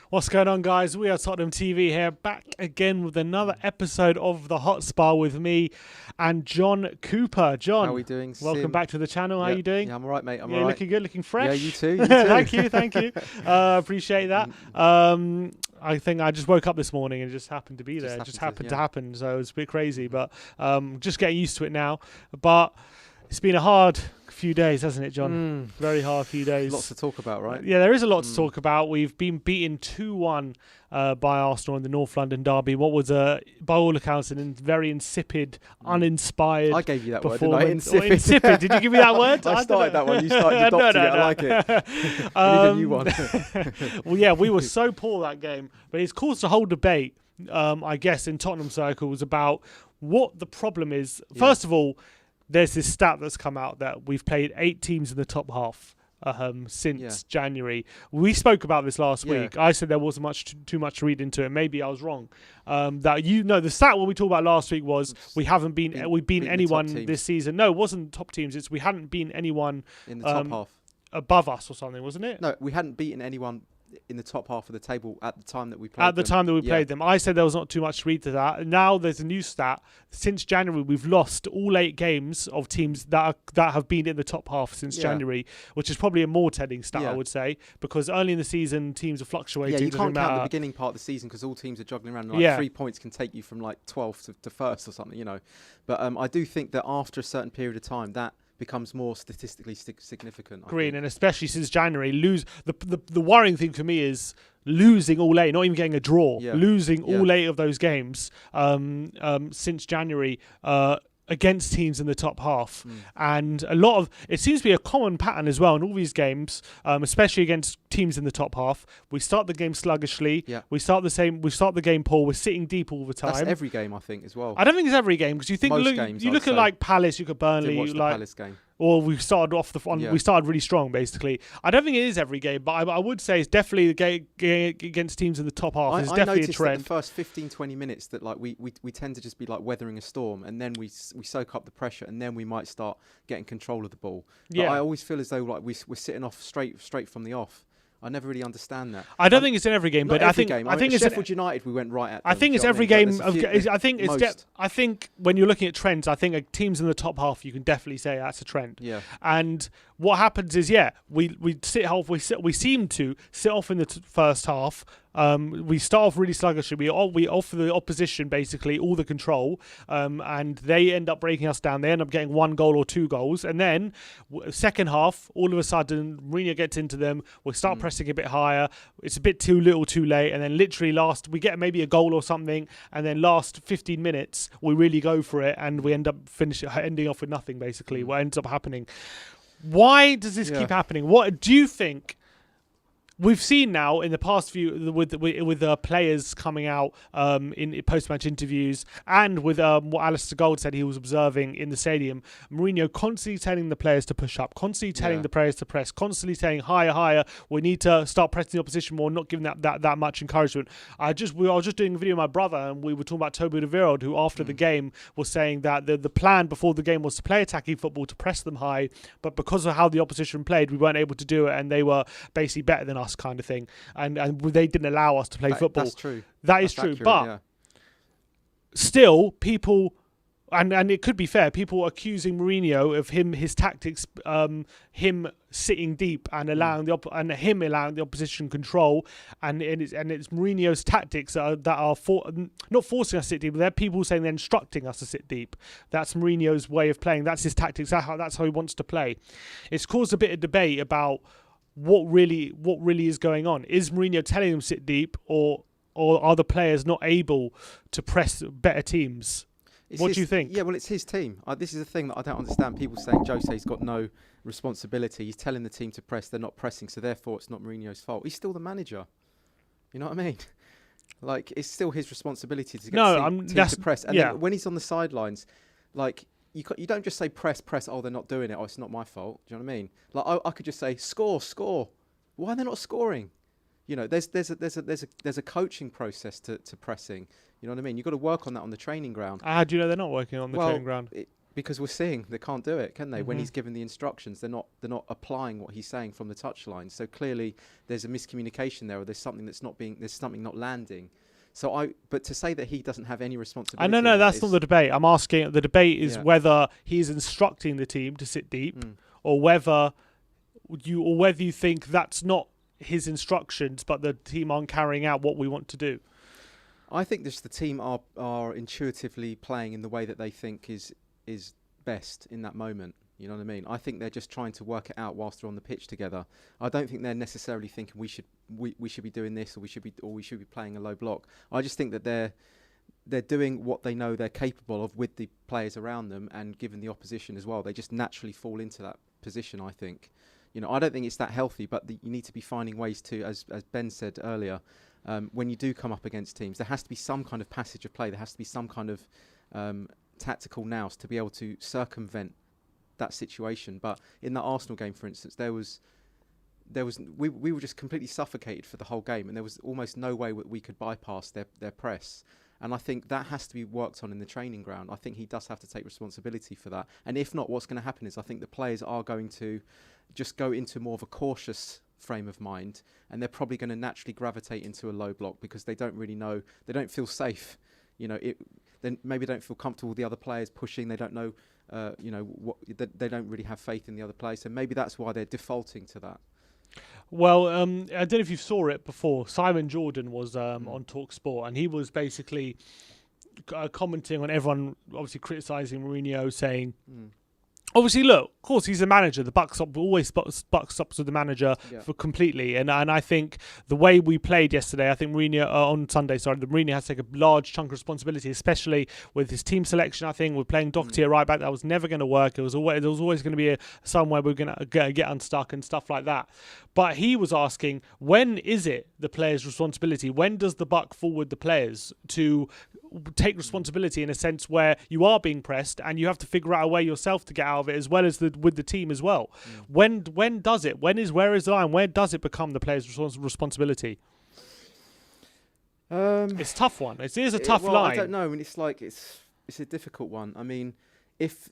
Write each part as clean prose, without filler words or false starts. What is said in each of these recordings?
What's going on, guys? We are Tottenham TV here, back again with another episode of the HOTSPAR with me and John Cooper. John, how are we doing? Welcome back to the channel. How are you doing? Yeah, I'm all right, mate. I'm all right. Looking good, looking fresh. Yeah, you too. You too. Thank you. Appreciate that. I think I just woke up this morning and it just happened to be there. It just happened to happen, so it was a bit crazy, but just getting used to it now. But it's been a hard few days, hasn't it, John? Very hard few days. Lots to talk about, right? Yeah, there is a lot to talk about. We've been beaten 2-1 by Arsenal in the North London derby. What was, by all accounts, a very insipid, uninspired I gave you that word, performance. didn't I? Insipid. Did you give me that word? I started that one. You started adopting it. I like it. I need a new one. Well, yeah, we were so poor that game. But it's caused a whole debate, I guess, in Tottenham circles about what the problem is. Yeah. First of all, there's this stat that's come out that we've played 8 teams in the top half since January. We spoke about this last week. I said there wasn't too much to read into it. Maybe I was wrong. The stat what we talked about last week was we've beaten anyone this season. No, it wasn't top teams. It's we hadn't beaten anyone in the top half above us or something, wasn't it? No, we hadn't beaten anyone in the top half of the table at the time that we played them. I said there was not too much to read to that. Now there's a new stat. Since January, we've lost all 8 games of teams that have been in the top half since January, which is probably a more telling stat, I would say, because early in the season, teams are fluctuating. Yeah, you can't count the beginning part of the season because all teams are juggling around. 3 points can take you from 12th to 1st or something, But I do think that after a certain period of time, that becomes more statistically significant. And especially since January, the worrying thing for me is losing all 8, not even getting a draw, losing all 8 of those games since January against teams in the top half. And it seems to be a common pattern as well in all these games, especially against teams in the top half. We start the game sluggishly. We start the game poor. We're sitting deep all the time. That's every game, I think, as well. I don't think it's every game, because you think you look at Palace, you look at Burnley, watch the Palace game. Or we started off we started really strong, basically. I don't think it is every game, but I would say it's definitely the game against teams in the top half. It's definitely a trend. That the first 15-20 minutes that we tend to just be weathering a storm, and then we soak up the pressure, and then we might start getting control of the ball. But I always feel as though we're sitting off straight from the off. I never really understand that. I don't think it's in every game, but I think it's Sheffield United. We went right at them. I think it's every game. I think when you're looking at trends, I think teams in the top half, you can definitely say that's a trend. Yeah. And what happens is, we seem to sit off in the first half. We start off really sluggishly. We offer the opposition basically all the control, and they end up breaking us down. They end up getting 1 goal or 2 goals, and then second half, all of a sudden, Mourinho gets into them. We start pressing a bit higher. It's a bit too little, too late, and then literally we get maybe a goal or something, and then last 15 minutes we really go for it, and we end up ending off with nothing. Basically, what ends up happening. Why does this keep happening? What do you think? We've seen now in the past few with the players coming out in post-match interviews, and with what Alistair Gold said he was observing in the stadium. Mourinho constantly telling the players to push up, constantly telling the players to press, constantly saying higher, higher. We need to start pressing the opposition more, not giving that much encouragement. I was just doing a video with my brother, and we were talking about Toby Alderweireld, who after the game was saying that the plan before the game was to play attacking football, to press them high, but because of how the opposition played, we weren't able to do it, and they were basically better than us, kind of thing, and they didn't allow us to play football. That's true. That's true, accurate, but still, people, and it could be fair, people accusing Mourinho of his tactics, him sitting deep and allowing him allowing the opposition control, and it's Mourinho's tactics that are not forcing us to sit deep, but they're people saying they're instructing us to sit deep. That's Mourinho's way of playing. That's his tactics. That's how he wants to play. It's caused a bit of debate about what really is going on. Is Mourinho telling them to sit deep, or are the players not able to press better teams? What do you think? Yeah, well, it's his team. This is the thing that I don't understand. People saying Jose's got no responsibility. He's telling the team to press. They're not pressing, so therefore it's not Mourinho's fault. He's still the manager. You know what I mean? Like, it's still his responsibility to get the team to press. And then when he's on the sidelines, like, you don't just say press. Oh, they're not doing it. Oh, it's not my fault. Do you know what I mean? Like, I could just say score. Why are they not scoring? You know, there's a coaching process to pressing. You know what I mean? You've got to work on that on the training ground. How do you know they're not working on the training ground? Because we're seeing they can't do it, can they? When he's given the instructions, they're not applying what he's saying from the touchline. So clearly, there's a miscommunication there, or there's something not landing. But to say that he doesn't have any responsibility... No, that's not the debate. I'm asking, the debate is whether he's instructing the team to sit deep, or whether you think that's not his instructions, but the team aren't carrying out what we want to do. I think the team are intuitively playing in the way that they think is best in that moment. You know what I mean? I think they're just trying to work it out whilst they're on the pitch together. I don't think they're necessarily thinking we should be doing this, or we should be playing a low block. I just think that they're doing what they know they're capable of with the players around them, and given the opposition as well, they just naturally fall into that position. I think, you know, I don't think it's that healthy, but you need to be finding ways to, as Ben said earlier, when you do come up against teams, there has to be some kind of passage of play. There has to be some kind of tactical nous to be able to circumvent that situation. But in that Arsenal game, for instance, we were just completely suffocated for the whole game, and there was almost no way we could bypass their press. And I think that has to be worked on in the training ground. I think he does have to take responsibility for that. And if not, what's going to happen is I think the players are going to just go into more of a cautious frame of mind, and they're probably going to naturally gravitate into a low block because they don't really know, they don't feel safe. You know, then maybe don't feel comfortable with the other players pushing. They don't know, they don't really have faith in the other players. So maybe that's why they're defaulting to that. Well, I don't know if you saw it before. Simon Jordan was on TalkSport, and he was basically commenting on everyone, obviously criticising Mourinho, saying, obviously, look, of course, he's a manager. The buck stops with the manager for completely. And I think the way we played yesterday, I think Mourinho, on Sunday, the Mourinho has to take a large chunk of responsibility, especially with his team selection. I think we're playing Doherty at right back. That was never going to work. There was always going to be somewhere we're going to get unstuck and stuff like that. But he was asking, when is it the players' responsibility? When does the buck fall with the players to take responsibility in a sense where you are being pressed and you have to figure out a way yourself to get out of it, as well as with the team as well? When does it? Where is the line? Where does it become the players' responsibility? It's a tough one. It is a tough line. I don't know. I mean, it's a difficult one. I mean, if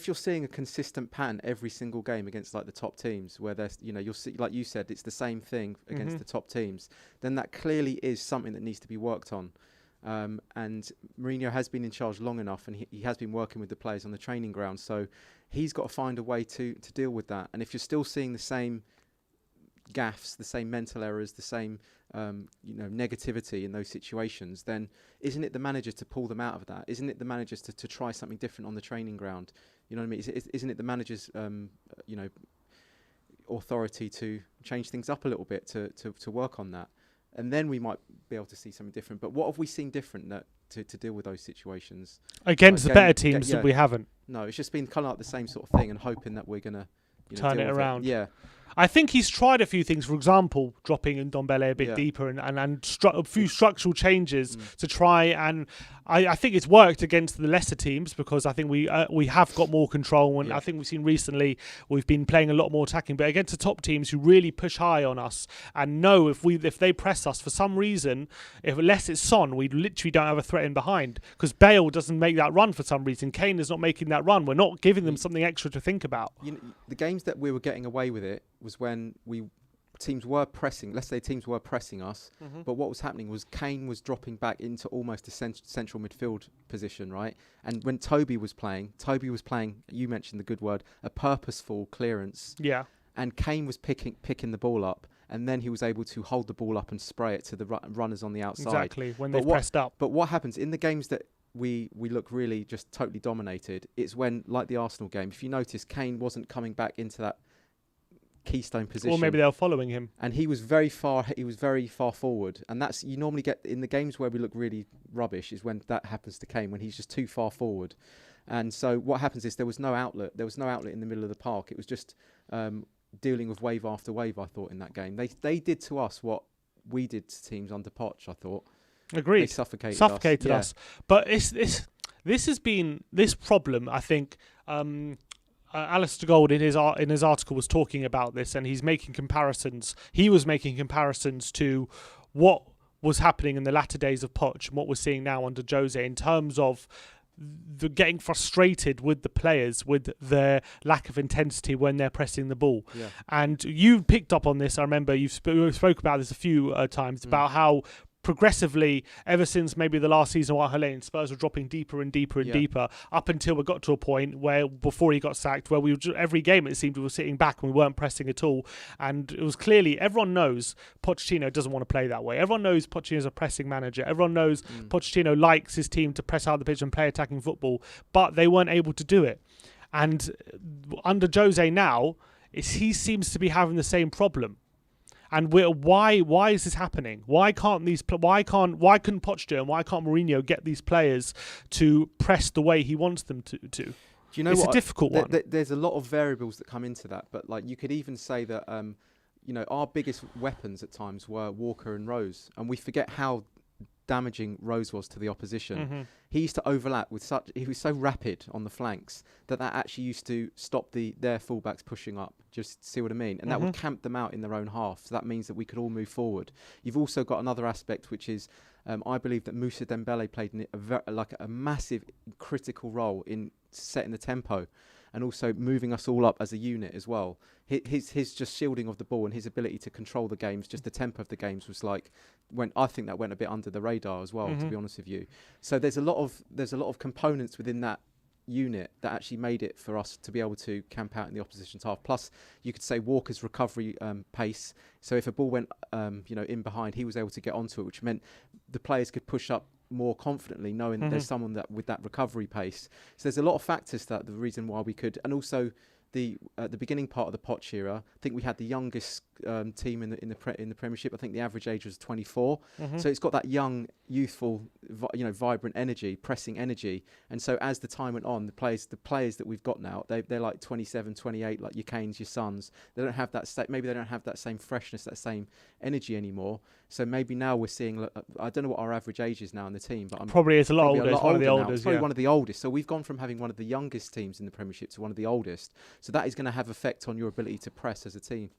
you're seeing a consistent pattern every single game against like the top teams, where there's, you know, you'll see, like you said, it's the same thing against the top teams, then that clearly is something that needs to be worked on. And Mourinho has been in charge long enough, and he has been working with the players on the training ground, so he's got to find a way to deal with that. And if you're still seeing the same gaffes, the same mental errors, the same negativity in those situations, then isn't it the managers to pull them out of that? Isn't it the managers to try something different on the training ground? You know what I mean? Isn't it the managers authority to change things up a little bit to work on that? And then we might be able to see something different. But what have we seen different to deal with those situations? Against the better teams that we haven't. No, it's just been kind of like the same sort of thing, and hoping that we're going to turn it around. Yeah. I think he's tried a few things. For example, dropping Ndombele a bit deeper and a few structural changes to try and. I think it's worked against the lesser teams because I think we have got more control, and I think we've seen recently we've been playing a lot more attacking. But against the top teams who really push high on us and know if they press us for some reason, unless it's Son, we literally don't have a threat in behind because Bale doesn't make that run for some reason. Kane is not making that run. We're not giving them something extra to think about. The games that we were getting away with it was when teams were pressing. Let's say teams were pressing us, but what was happening was Kane was dropping back into almost a central midfield position, right? And when Toby was playing. You mentioned the good word, a purposeful clearance. Yeah. And Kane was picking the ball up, and then he was able to hold the ball up and spray it to the runners on the outside. Exactly when they pressed up. But what happens in the games that we look really just totally dominated? It's when, like the Arsenal game, if you notice, Kane wasn't coming back into that keystone position, or maybe they were following him, and he was very far forward, and that's you normally get in the games where we look really rubbish is when that happens to Kane, when he's just too far forward. And so what happens is there was no outlet in the middle of the park. It was just dealing with wave after wave. I thought in that game they did to us what we did to teams under Poch. I thought agreed, they suffocated us. But this has been this problem, I think. Alistair Gold in his article was talking about this, and he's making comparisons. He was making comparisons to what was happening in the latter days of Poch and what we're seeing now under Jose in terms of the getting frustrated with the players with their lack of intensity when they're pressing the ball. Yeah. And you picked up on this. I remember you spoke about this a few times about how progressively, ever since maybe the last season, Spurs were dropping deeper and deeper and deeper up until we got to a point where, before he got sacked, where every game it seemed we were sitting back and we weren't pressing at all. And it was clearly, everyone knows Pochettino doesn't want to play that way. Everyone knows Pochettino's a pressing manager. Everyone knows Pochettino likes his team to press out of the pitch and play attacking football, but they weren't able to do it. And under Jose now, he seems to be having the same problem. And why is this happening? Why couldn't Pochettino and why can't Mourinho get these players to press the way he wants them to? Do you know it's a difficult one. There's a lot of variables that come into that, but like you could even say that our biggest weapons at times were Walker and Rose, and we forget how damaging Rose was to the opposition. He used to overlap he was so rapid on the flanks that actually used to stop their fullbacks pushing up. Just see what I mean? And that would camp them out in their own half. So that means that we could all move forward. You've also got another aspect, which is I believe that Moussa Dembele played a massive critical role in setting the tempo and also moving us all up as a unit as well. His just shielding of the ball and his ability to control the games, just the tempo of the games was I think that went a bit under the radar as well, to be honest with you. So there's a lot of components within that unit that actually made it for us to be able to camp out in the opposition's half. Plus, you could say Walker's recovery pace. So if a ball went in behind, he was able to get onto it, which meant the players could push up more confidently, knowing that there's someone that with that recovery pace. So there's a lot of factors that the reason why we could, and also the beginning part of the Poch era, I think we had the youngest team in the Premiership. I think the average age was 24. So it's got that young, youthful, vibrant energy, pressing energy. And so as the time went on, the players that we've got now, they're like 27, 28, like your Kanes, your Sons. They don't have that maybe they don't have that same freshness, that same energy anymore. So maybe now we're seeing, I don't know what our average age is now in the team, but probably it's a lot older. It's one of the oldest. It's probably one of the oldest. So we've gone from having one of the youngest teams in the Premiership to one of the oldest. So that is going to have effect on your ability to press as a team.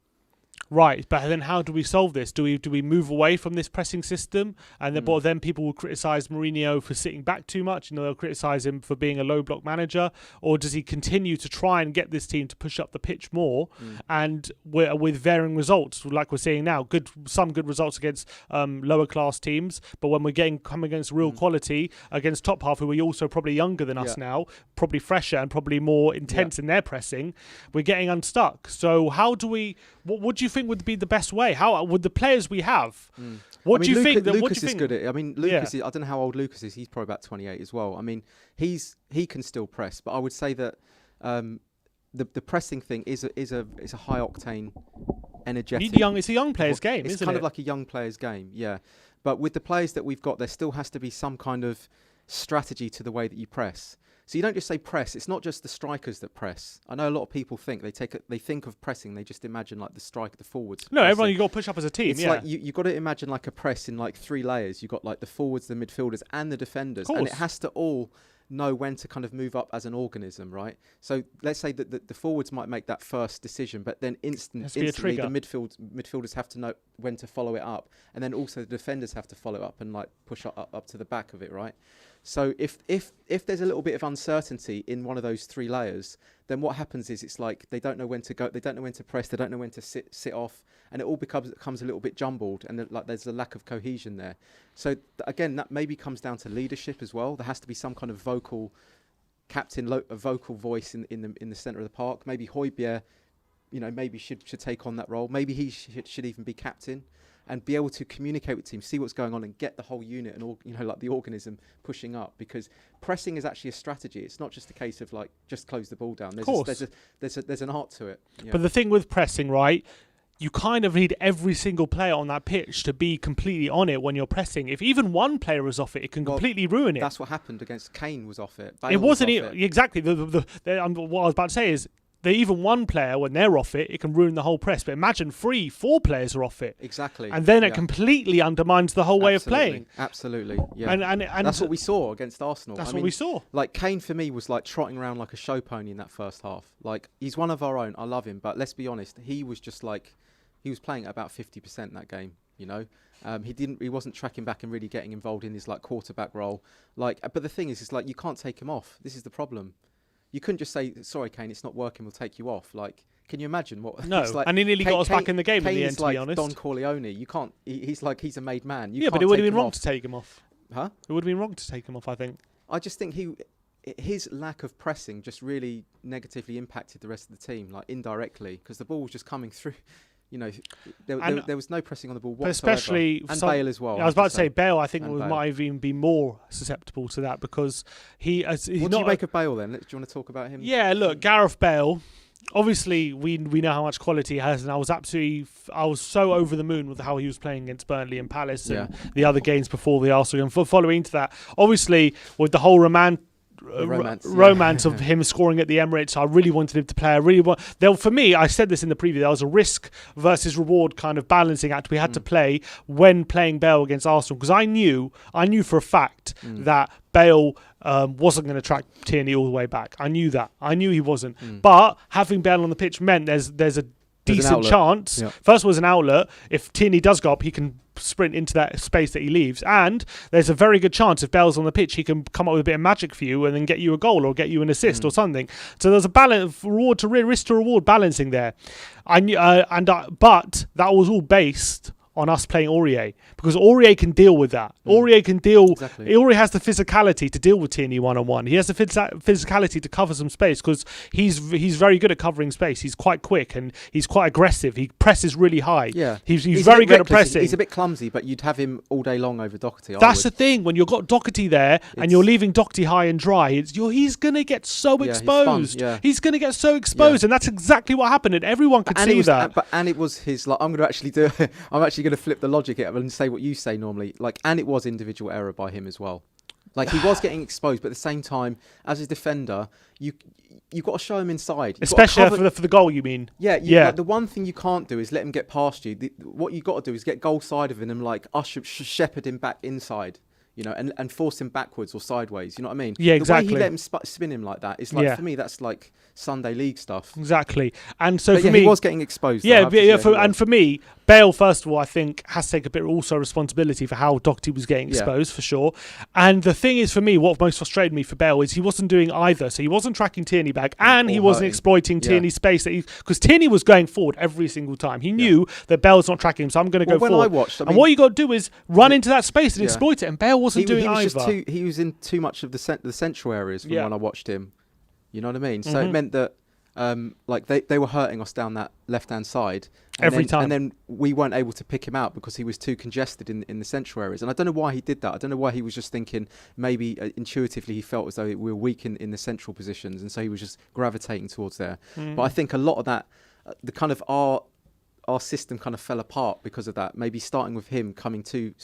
Right, but then how do we solve this? Do we move away from this pressing system, and then but then people will criticise Mourinho for sitting back too much? They'll criticise him for being a low block manager, or does he continue to try and get this team to push up the pitch more, and with varying results, like we're seeing now? Some good results against lower class teams, but when we're coming against real quality against top half, who are also probably younger than us now, probably fresher and probably more intense in their pressing, we're getting unstuck. So how do we? What do you think would be the best way? How would the players we have? What do you think? Lucas is good at it. I mean, Lucas is, I don't know how old Lucas is. He's probably about 28 as well. I mean, he can still press, but I would say that the pressing thing is a high octane, energetic. It's a young player's game, isn't it? It's kind of like a young player's game, yeah. But with the players that we've got, there still has to be some kind of strategy to the way that you press. So you don't just say press. It's not just the strikers that press. I know a lot of people think they think of pressing. They just imagine like the striker, the forwards. No, pressing. everyone you got to push up as a team. It's like you got to imagine like a press in like 3 layers. You got like the forwards, the midfielders, and the defenders, and it has to all know when to kind of move up as an organism, right? So let's say that the forwards might make that first decision, but then instantly the midfielders have to know when to follow it up, and then also the defenders have to follow up and like push up to the back of it, right? So if there's a little bit of uncertainty in one of those 3 layers, then what happens is it's like they don't know when to go, they don't know when to press, they don't know when to sit off, and it all becomes a little bit jumbled, and like there's a lack of cohesion there. So again, that maybe comes down to leadership as well. There has to be some kind of vocal captain, a vocal voice in the centre of the park. Maybe Højbjerg, maybe should take on that role. Maybe he should even be captain and be able to communicate with teams, see what's going on, and get the whole unit and all, like the organism pushing up. Because pressing is actually a strategy. It's not just a case of like just close the ball down. There's an art to it. Yeah. But the thing with pressing, right? You kind of need every single player on that pitch to be completely on it when you're pressing. If even one player is off it, it can completely ruin it. That's what happened against Kane. Was off it. Bale it wasn't was off it. Exactly. What I was about to say is, even one player, when they're off it, it can ruin the whole press. But imagine 3, 4 players are off it. Exactly. And then it completely undermines the whole way of playing. Absolutely. Yeah. And that's what we saw against Arsenal. That's what we saw. Like Kane for me was like trotting around like a show pony in that first half. Like he's one of our own. I love him, but let's be honest, he was just like he was playing at about 50% that game. He wasn't tracking back and really getting involved in his like quarterback role. Like, but the thing is, it's like you can't take him off. This is the problem. You couldn't just say, sorry, Kane, it's not working, we'll take you off. Like, can you imagine what... No, and he nearly got us back in the game in the end, to be honest. Don Corleone. You can't... He's a made man. But it would have been wrong to take him off. Huh? It would have been wrong to take him off, I think. I just think his lack of pressing just really negatively impacted the rest of the team, like indirectly, because the ball was just coming through... there was no pressing on the ball whatsoever. Especially and Bale as well. I was about to say Bale. I think might even be more susceptible to that because what do you make of Bale then? Do you want to talk about him? Yeah, look, Gareth Bale. Obviously, we know how much quality he has, and I was so over the moon with how he was playing against Burnley and Palace and the other games before the Arsenal game. Following to that, obviously with the whole romance of him scoring at the Emirates, I really wanted him to play. For me, I said this in the preview, there was a risk versus reward kind of balancing act we had to play when playing Bale against Arsenal, because I knew for a fact that Bale wasn't going to track Tierney all the way back. I knew that. I knew he wasn't. But having Bale on the pitch meant there's a decent chance. First was an outlet. If Tierney does go up, he can sprint into that space that he leaves, and there's a very good chance if Bale's on the pitch, he can come up with a bit of magic for you and then get you a goal or get you an assist or something. So there's a balance, risk to reward balancing there. But that was all based on us playing Aurier, because Aurier can deal with that. Aurier can deal. Exactly. Aurier has the physicality to deal with Tierney one-on-one. He has the physicality to cover some space because he's very good at covering space. He's quite quick and he's quite aggressive. He presses really high. Yeah, he's very good reckless. at pressing. He's a bit clumsy, but you'd have him all day long over Doherty. That's the thing. When you've got Doherty there and you're leaving Doherty high and dry, he's going to get so exposed. He's going to get so exposed, and that's exactly what happened. And everyone could see that. And it was his. Like, I'm going to actually do. I'm actually going to flip the logic here and say what you say normally. Like, and it was individual error by him as well. Like, he was getting exposed, but at the same time, as a defender, you've got to show him inside. Especially for the goal, you mean? Yeah. Like, the one thing you can't do is let him get past you. What you got to do is get goal side of him and like shepherd him back inside. And force him backwards or sideways. You know what I mean? Yeah, exactly. The way he let him spin him like that is like, for me, that's like Sunday League stuff. Exactly. And so for me, he was getting exposed. And for me, Bale, first of all, I think has to take a bit also responsibility for how Doherty was getting exposed, for sure. And the thing is, for me, what most frustrated me for Bale is he wasn't doing either. So he wasn't tracking Tierney back, and he wasn't exploiting Tierney's space because Tierney was going forward every single time. He knew that Bale's not tracking him, so I'm going to go forward. And what you got to do is run into that space and exploit it. And Bale wasn't doing either. He was in too much of the central areas from when I watched him. You know what I mean? So it meant that like they were hurting us down that left-hand side every time. And then we weren't able to pick him out because he was too congested in the central areas. And I don't know why he did that. I don't know why he was just thinking maybe intuitively he felt as though we were weak in the central positions, and so he was just gravitating towards there. But I think a lot of that, the kind of our system kind of fell apart because of that. Maybe starting with him coming too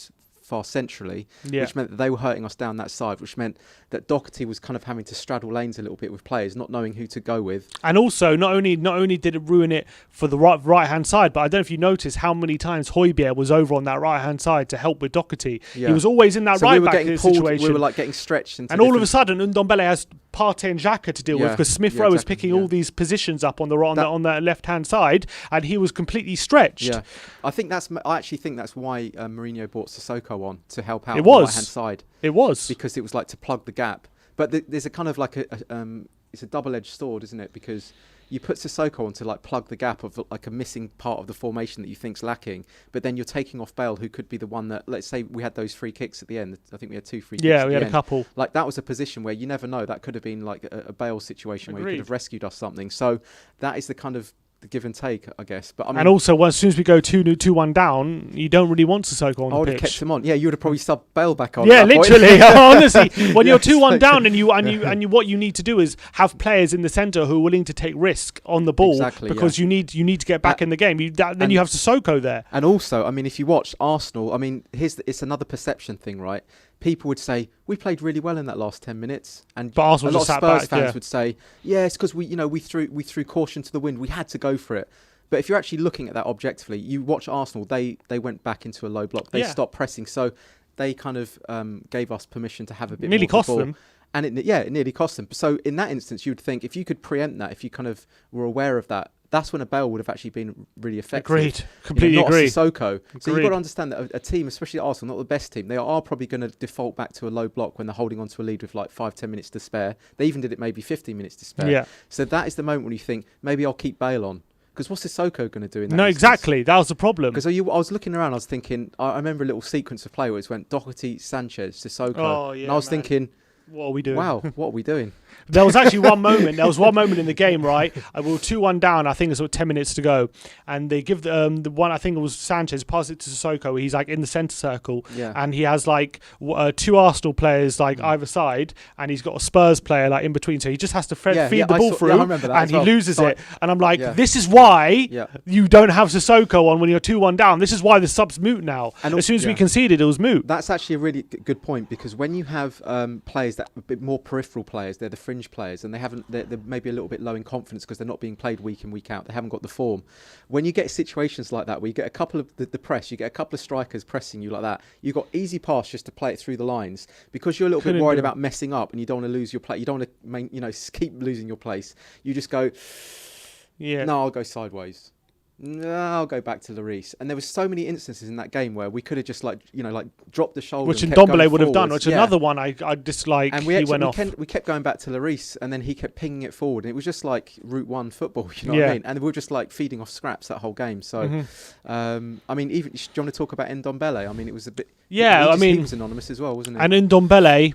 far centrally, which meant that they were hurting us down that side, which meant that Doherty was kind of having to straddle lanes a little bit with players, not knowing who to go with. And also, not only did it ruin it for the right hand side, but I don't know if you noticed how many times Højbjerg was over on that right hand side to help with Doherty. He was always in that right back situation. We were like getting stretched into, and all of a sudden Ndombele has Partey and Xhaka to deal with, because Smith Rowe was picking all these positions up on the on the left hand side, and he was completely stretched. Yeah, I actually think that's why Mourinho brought Sissoko on to help out on the right hand side. It was because it was like to plug the gap. But there's a kind of like it's a double-edged sword, isn't it? Because you put Sissoko on to like plug the gap of like a missing part of the formation that you think's lacking, but then you're taking off Bale, who could be the one that, let's say we had those free kicks at the end. I think we had 2 free kicks. Yeah, we had a couple. Like that was a position where you never know. That could have been like a Bale situation where he could have rescued us something. So that is the kind of the give and take, I guess. But I mean, and also, as soon as we go 2-1 down, you don't really want Sissoko on the pitch. I would have kept him on. Yeah, you would have probably subbed Bale back on. Yeah, literally. Honestly, when you're 2-1 down and you what you need to do is have players in the centre who are willing to take risk on the ball, because you need to get back in the game. Then you have Sissoko there. And also, I mean, if you watch Arsenal, I mean, it's another perception thing, right? People would say we played really well in that last 10 minutes, and a lot of Spurs fans would say, "Yeah, it's because we threw caution to the wind. We had to go for it." But if you're actually looking at that objectively, you watch Arsenal. They went back into a low block. They stopped pressing, so they kind of gave us permission to have a bit. Nearly more cost them. And it nearly cost them. So in that instance, you would think if you could preempt that, if you kind of were aware of that, that's when a Bale would have actually been really effective. Agreed. Completely not agree. Sissoko. So you've got to understand that a team, especially Arsenal, not the best team, they are probably going to default back to a low block when they're holding on to a lead with like 5-10 minutes to spare. They even did it maybe 15 minutes to spare. Yeah. So that is the moment when you think, maybe I'll keep Bale on. Because what's Sissoko going to do in that instance? Exactly. That was the problem. Because I was looking around, I was thinking, I remember a little sequence of play where it went Doherty, Sanchez, Sissoko. And I was thinking, what are we doing? Wow, what are we doing? There was actually one moment. There was one moment in the game, right? We were 2-1 down. I think it's 10 minutes to go, and they give the one. I think it was Sanchez pass it to Sissoko. He's like in the centre circle, and he has like 2 Arsenal players like either side, and he's got a Spurs player like in between. So he just has to feed the ball through, and he loses it. And I'm like, this is why you don't have Sissoko on when you're 2-1 down. This is why the sub's moot now. And as soon as we conceded, it was moot. That's actually a really good point, because when you have players that are a bit more peripheral players, they're the fringe players, and they're maybe a little bit low in confidence because they're not being played week in, week out. They haven't got the form. When you get situations like that, where you get a couple of the press, you get a couple of strikers pressing you like that, you've got easy pass just to play it through the lines, because you're a little bit worried about messing up, and you don't want to lose your play. You don't want to keep losing your place. You just go, no, I'll go sideways. No, I'll go back to Lloris. And there were so many instances in that game where we could have just dropped the shoulder, which Ndombele would have done, which another one I dislike. And we kept going back to Lloris, and then he kept pinging it forward, and it was just like Route 1 football, you know what I mean? And we were just like feeding off scraps that whole game. So, I mean, even do you want to talk about Ndombele? I mean, it was a bit. He was anonymous as well, wasn't he? And Ndombele,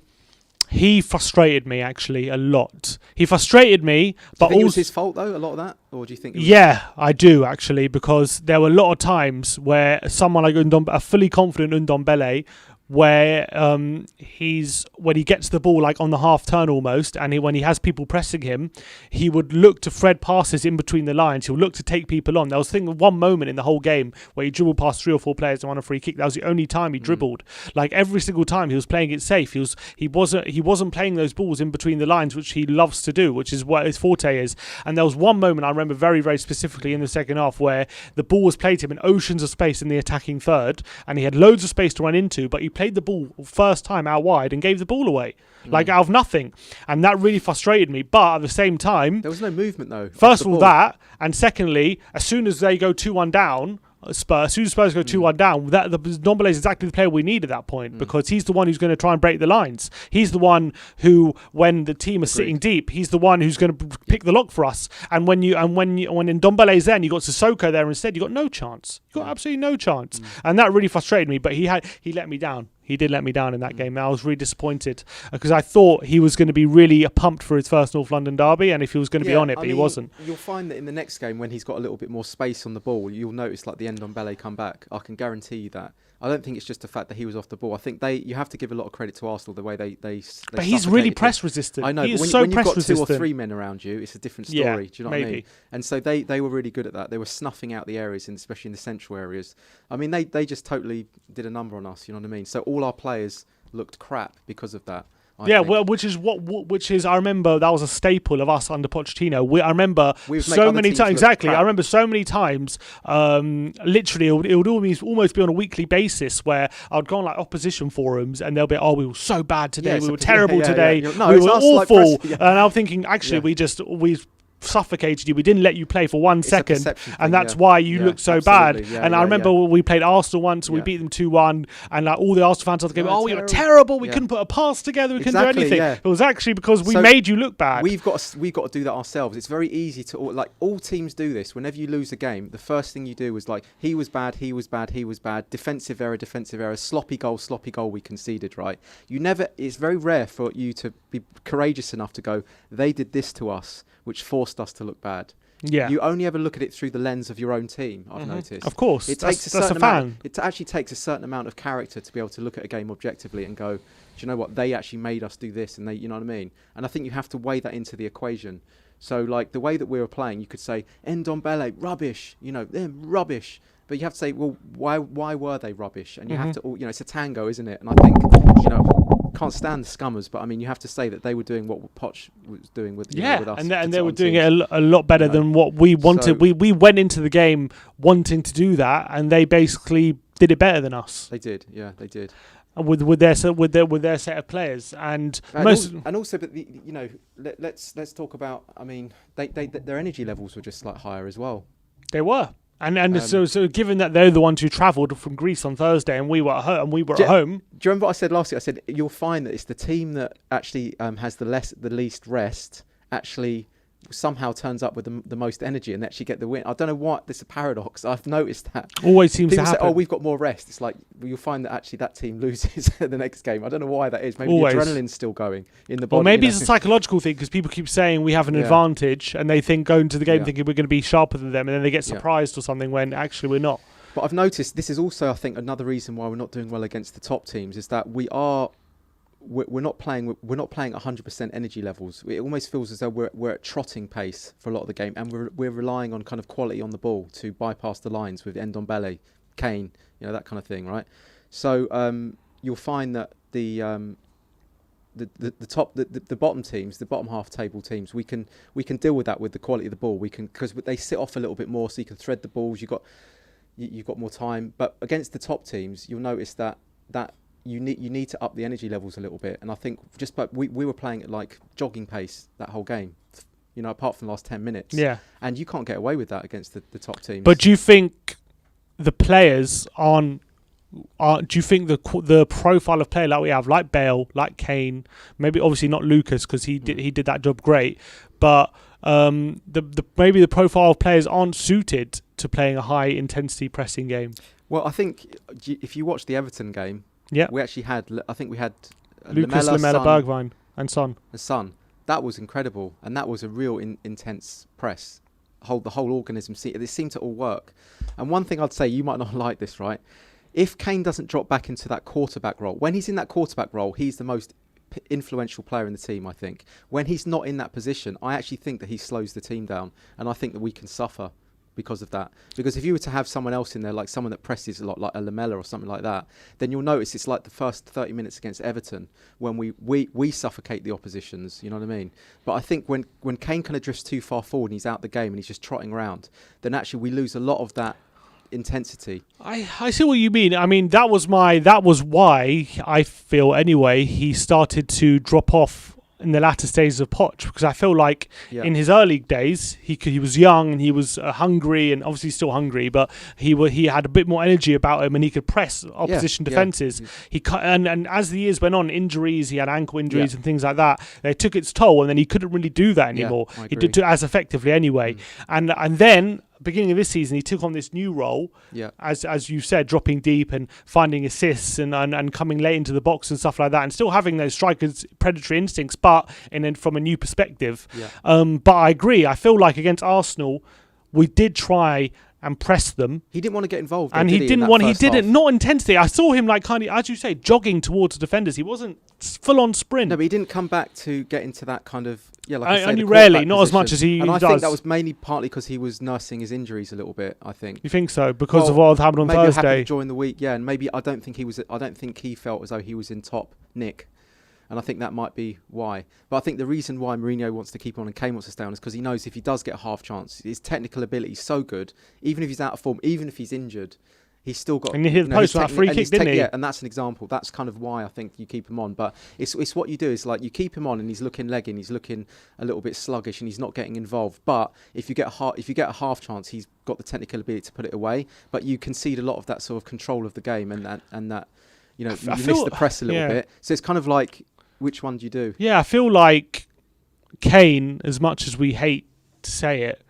he frustrated me actually a lot. He frustrated me, but also, it was his fault though, a lot of that, or do you think? I do actually, because there were a lot of times where someone like a fully confident Ndombele, where when he gets the ball like on the half turn almost, and when he has people pressing him, he would look to thread passes in between the lines. He would look to take people on. There was one moment in the whole game where he dribbled past 3 or 4 players and won a free kick. That was the only time he dribbled. Like every single time he was playing it safe. He wasn't playing those balls in between the lines, which he loves to do, which is what his forte is. And there was one moment I remember very, very specifically in the second half where the ball was played to him in oceans of space in the attacking third, and he had loads of space to run into, but he played the ball first time out wide and gave the ball away like out of nothing, and that really frustrated me. But at the same time, there was no movement though. First of all, that, and secondly, as soon as they go 2-1 down, as soon as Spurs go 2-1 down, Ndombele is exactly the player we need at that point, because he's the one who's going to try and break the lines. He's the one who, when the team is sitting deep, he's the one who's going to pick the lock for us. And when Ndombele's there and you got Sissoko there instead, you got no chance. You got absolutely no chance. And that really frustrated me. But he let me down. He did let me down in that game. And I was really disappointed, because I thought he was going to be really pumped for his first North London derby, and if he was going to be on it, but he wasn't. You'll find that in the next game, when he's got a little bit more space on the ball, you'll notice like the Ndombele come back. I can guarantee you that. I don't think it's just the fact that he was off the ball. I think you have to give a lot of credit to Arsenal the way they But he's really press resistant. I know. He but is when press you've got resistant. 2 or 3 men around you, it's a different story. Do you know what I mean? And so they were really good at that. They were snuffing out the areas, and especially in the central areas. I mean, they just totally did a number on us. You know what I mean? So all our players looked crap because of that. Well, which is I remember that was a staple of us under Pochettino. I remember so many times. Exactly, I remember so many times. Literally, it would almost be on a weekly basis where I'd go on like opposition forums and they'll be, "Oh, we were so bad today. We were terrible today. No, we were awful." Like and I'm thinking, actually, we suffocated you. We didn't let you play for 1 second, and that's why you looked so bad. And I remember we played Arsenal once, we beat them 2-1, and like all the Arsenal fans after the game, we were terrible. We couldn't put a pass together. We couldn't do anything. It was actually because we made you look bad. We've got to do that ourselves. It's very easy to like all teams do this. Whenever you lose a game, the first thing you do is like he was bad, defensive error, sloppy goal we conceded. Right? It's very rare for you to be courageous enough to go, they did this to us, which forced us to look bad. Yeah. You only ever look at it through the lens of your own team, I've noticed. Of course. It actually takes a certain amount of character to be able to look at a game objectively and go, do you know what? They actually made us do this, and you know what I mean? And I think you have to weigh that into the equation. So like the way that we were playing, you could say, Bale, rubbish, they're rubbish. But you have to say, well, why were they rubbish? And you have to, it's a tango, isn't it? And I think, can't stand the scummers, but I mean, you have to say that they were doing what Poch was doing with us. And they were doing it a lot better than what we wanted. So we went into the game wanting to do that, and they basically did it better than us. They did, yeah, they did. With their set of players, and also, but let's talk about. I mean, their energy levels were just like higher as well. They were. So given that they're the ones who travelled from Greece on Thursday and we were at home, Do you remember what I said last week? I said you'll find that it's the team that actually has the least rest actually somehow turns up with the most energy and actually get the win. I don't know why. This is a paradox. I've noticed that. Always seems People to happen. say, we've got more rest. It's like you'll find that actually that team loses the next game. I don't know why that is. Maybe the adrenaline's still going in the body. Or maybe it's a psychological thing because people keep saying we have an advantage and they think going to the game thinking we're going to be sharper than them, and then they get surprised or something when actually we're not. But I've noticed this is also, I think, another reason why we're not doing well against the top teams is that we're not playing 100% energy levels. It almost feels as though we're at trotting pace for a lot of the game, and we're relying on kind of quality on the ball to bypass the lines with Bale, Kane, that kind of thing, right? So you'll find that the bottom teams, the bottom half table teams, we can deal with that with the quality of the ball. We can, because they sit off a little bit more, so you can thread the balls. You've got more time. But against the top teams, you'll notice that you need to up the energy levels a little bit. And I think we were playing at like jogging pace that whole game, apart from the last 10 minutes. Yeah. And you can't get away with that against the top teams. But do you think the players do you think the profile of player like we have, like Bale, like Kane, maybe obviously not Lucas because he did that job great, but maybe the profile of players aren't suited to playing a high intensity pressing game? Well, I think if you watch the Everton game, we actually had Lucas, Lamela, Bergwijn, and Son. That was incredible, and that was a real intense press. The whole organism, it seemed to all work. And one thing I'd say, you might not like this, right? If Kane doesn't drop back into that quarterback role, when he's in that quarterback role, he's the most influential player in the team, I think. When he's not in that position, I actually think that he slows the team down, and I think that we can suffer because of that. Because if you were to have someone else in there, like someone that presses a lot, like a Lamela or something like that, then you'll notice it's like the first 30 minutes against Everton when we suffocate the oppositions, you know what I mean? But I think when Kane kind of drifts too far forward and he's out the game and he's just trotting around, then actually we lose a lot of that intensity. I see what you mean. I mean, that was why I feel anyway he started to drop off in the latter stages of Poch, because I feel like in his early days he was young and he was hungry, and obviously still hungry, but he had a bit more energy about him and he could press opposition defences. And as the years went on, injuries, he had ankle injuries and things like that, they took its toll, and then he couldn't really do that anymore. He did it as effectively anyway. And then beginning of this season, he took on this new role, as you said, dropping deep and finding assists and coming late into the box and stuff like that, and still having those strikers' predatory instincts, but from a new perspective. But I agree. I feel like against Arsenal, we did try and press them. He didn't want to get involved. And he didn't not intensely. I saw him like kind of, as you say, jogging towards the defenders. He wasn't full on sprint. No, but he didn't come back to get into that kind of, like I say, only rarely, not as much as he does. And I think that was mainly partly because he was nursing his injuries a little bit, I think. You think so? Because of what happened on maybe Thursday? Maybe it happened during the week, yeah. And maybe I don't think he felt as though he was in top nick. And I think that might be why. But I think the reason why Mourinho wants to keep on and Kane wants to stay on is because he knows if he does get a half chance, his technical ability is so good, even if he's out of form, even if he's injured, he's still got... And he hit the post with that free kick, didn't he? Yeah, and that's an example. That's kind of why I think you keep him on. But it's what you do is like you keep him on and he's looking legging, he's looking a little bit sluggish and he's not getting involved. But if you get a half chance, he's got the technical ability to put it away. But you concede a lot of that sort of control of the game and that you miss the press a little bit. So it's kind of like... Which one do you do? Yeah, I feel like Kane, as much as we hate to say it,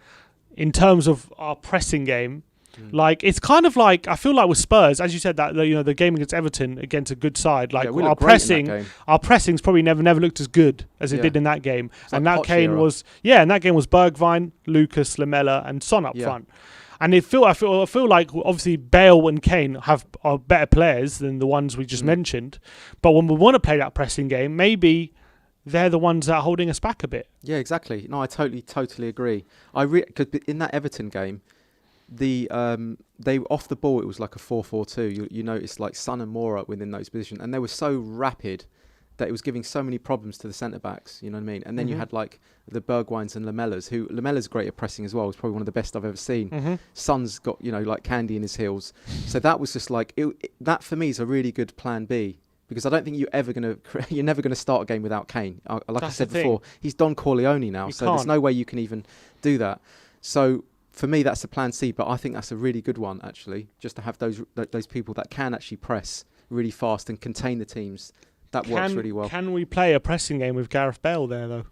in terms of our pressing game, like it's kind of like I feel like with Spurs, as you said that the game against Everton against a good side, like our pressing's probably never looked as good as it did in that game. It's and like that Kane was Bergwijn, Lucas, Lamela, and Son up front. And I feel like obviously Bale and Kane are better players than the ones we just mentioned. But when we want to play that pressing game, maybe they're the ones that are holding us back a bit. Yeah, exactly. No, I totally agree. Because in that Everton game, they off the ball it was like a 4-4-2. You noticed like Son and Moura within those positions, and they were so rapid that it was giving so many problems to the centre backs. You know what I mean? And then you had like the Bergwijns and Lamelas, who Lamela's great at pressing as well. He's probably one of the best I've ever seen. Son's got like candy in his heels. So that was just like that for me is a really good plan B. Because I don't think you're never gonna start a game without Kane. Like I said before, he's Don Corleone now, so there's no way you can even do that. So for me, that's a plan C. But I think that's a really good one actually, just to have those people that can actually press really fast and contain the teams. That works really well. Can we play a pressing game with Gareth Bale there though?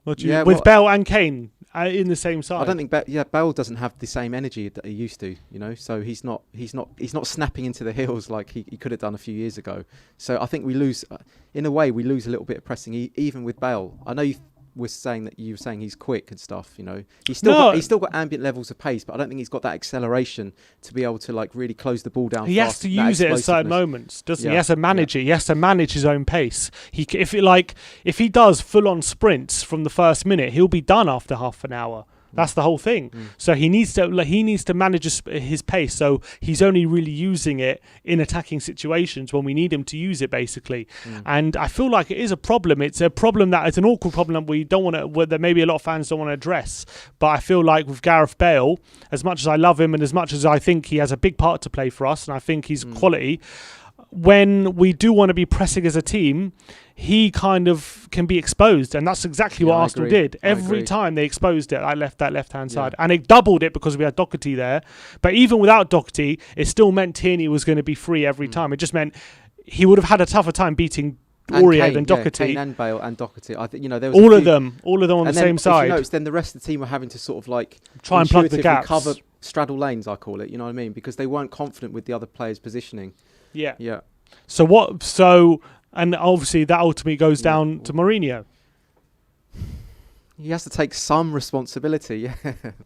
With Bale and Kane in the same side? I don't think Bale doesn't have the same energy that he used to, so he's not snapping into the heels like he could have done a few years ago. So I think we lose a little bit of pressing even with Bale. I know you were saying he's quick and stuff, he's still got ambient levels of pace, but I don't think he's got that acceleration to be able to like really close the ball down. He has to use it at certain moments, doesn't he? He has to manage it. He has to manage his own pace. If he does full on sprints from the first minute, he'll be done after half an hour. That's the whole thing. So he needs to manage his pace. So he's only really using it in attacking situations when we need him to use it, basically. And I feel like it is a problem. It's a problem it's an awkward problem that we don't want to. That maybe a lot of fans don't want to address. But I feel like with Gareth Bale, as much as I love him and as much as I think he has a big part to play for us, and I think he's quality. When we do want to be pressing as a team, he kind of can be exposed, and that's exactly what Arsenal did. Every time they exposed it, I left that left-hand side, and it doubled it because we had Doherty there. But even without Doherty, it still meant Tierney was going to be free every time. It just meant he would have had a tougher time beating Aurier than Doherty. Kane and Bale and Doherty. I think there was all of them on the same side. If you notice, then the rest of the team were having to sort of like try and plug the gaps, straddle lanes. I call it. You know what I mean? Because they weren't confident with the other players' positioning. Yeah. And obviously that ultimately goes down to Mourinho. He has to take some responsibility. Yeah,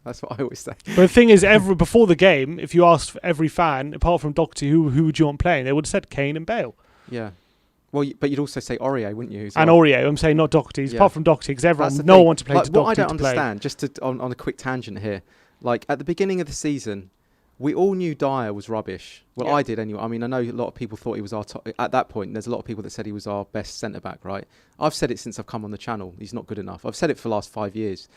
that's what I always say. But the thing is, before the game, if you asked every fan, apart from Doherty, who would you want playing, they would have said Kane and Bale. Yeah. Well, but you'd also say Aurier, wouldn't you? And Aurier, I'm saying not Doherty. Apart from Doherty, because no one wants to play to Doherty. What I don't understand, just on a quick tangent here, like at the beginning of the season, we all knew Dyer was rubbish. Well, I did anyway. I mean, I know a lot of people thought he was our top. At that point, there's a lot of people that said he was our best centre-back, right? I've said it since I've come on the channel. He's not good enough. I've said it for the last 5 years.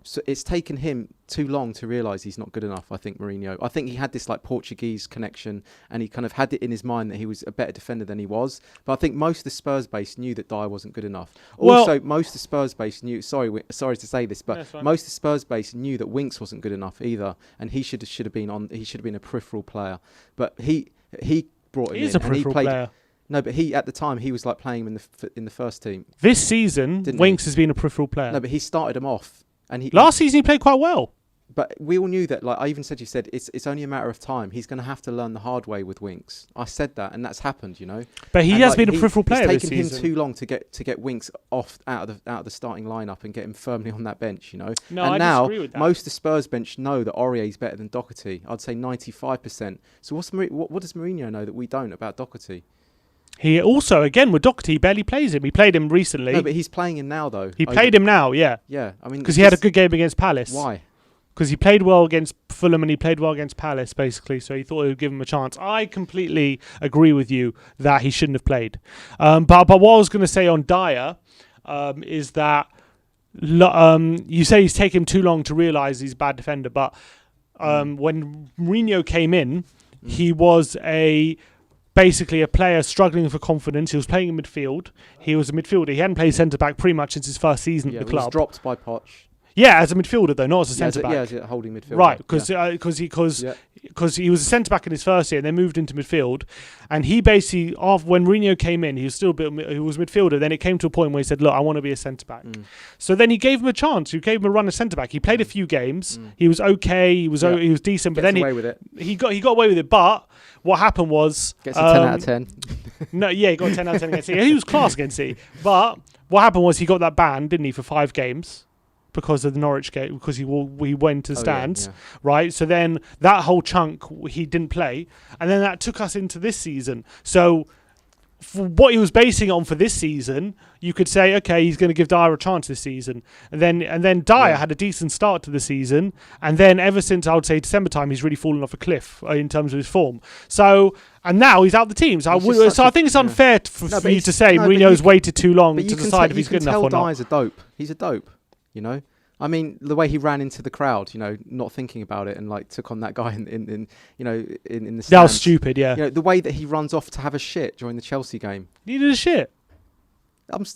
So it's taken him too long to realise he's not good enough, I think, Mourinho. I think he had this like Portuguese connection and he kind of had it in his mind that he was a better defender than he was. But I think most of the Spurs base knew that Dyer wasn't good enough. Also, most of the Spurs base knew, sorry to say this, but most of the Spurs base knew that Winks wasn't good enough either. And he should have been a peripheral player. But he brought him in. He's a peripheral player. No, but at the time he was like playing him in the first team. This season, Winks has been a peripheral player. No, but he started him off. And last season he played quite well. But we all knew that. Like I even said, you said it's only a matter of time. He's going to have to learn the hard way with Winks. I said that, and that's happened. You know. But he has been a peripheral player this season. It's taken him too long to get Winks off out of the starting lineup and get him firmly on that bench. You know. No, and I now disagree with that. most of the Spurs bench know that Aurier is better than Doherty. I'd say 95%. So what does Mourinho know that we don't about Doherty? He also, again, with Doherty, he barely plays him. He played him recently. No, but he's playing him now, though. He played him now, yeah. Yeah, I mean... Because he had a good game against Palace. Why? Because he played well against Fulham and he played well against Palace, basically, so he thought it would give him a chance. I completely agree with you that he shouldn't have played. But what I was going to say on Dyer is that you say he's taken him too long to realise he's a bad defender, but when Mourinho came in, he was basically a player struggling for confidence. He was playing in midfield. He was a midfielder. He hadn't played centre-back pretty much since his first season at the club. He was dropped by Poch. Yeah, as a midfielder though, not as a centre-back. Yeah, as a holding midfielder. Right, because he was a centre-back in his first year and then moved into midfield. And he basically, when Mourinho came in, he was still he was midfielder. Then it came to a point where he said, look, I want to be a centre-back. So then he gave him a chance. He gave him a run as centre-back. He played a few games. He was okay. He was decent. But then he got away with it. But what happened was... Gets a 10 out of 10. No, yeah, he got a 10 out of 10 against City. He was class against City. But what happened was he got that ban, didn't he, for 5 games? Because of the Norwich game, because he went to the stands, right? So then that whole chunk he didn't play, and then that took us into this season. So for what he was basing it on for this season, you could say, okay, he's going to give Dyer a chance this season, and then Dyer had a decent start to the season, and then ever since I would say December time, he's really fallen off a cliff in terms of his form. So. And now he's out the team. So I think it's unfair for you to say Mourinho's waited too long to decide if he's good enough or not. Dyer's a dope. He's a dope. You know, I mean, the way he ran into the crowd, you know, not thinking about it, and like took on that guy in the stands. That was stupid. Yeah. You know, the way that he runs off to have a shit during the Chelsea game. He did a shit.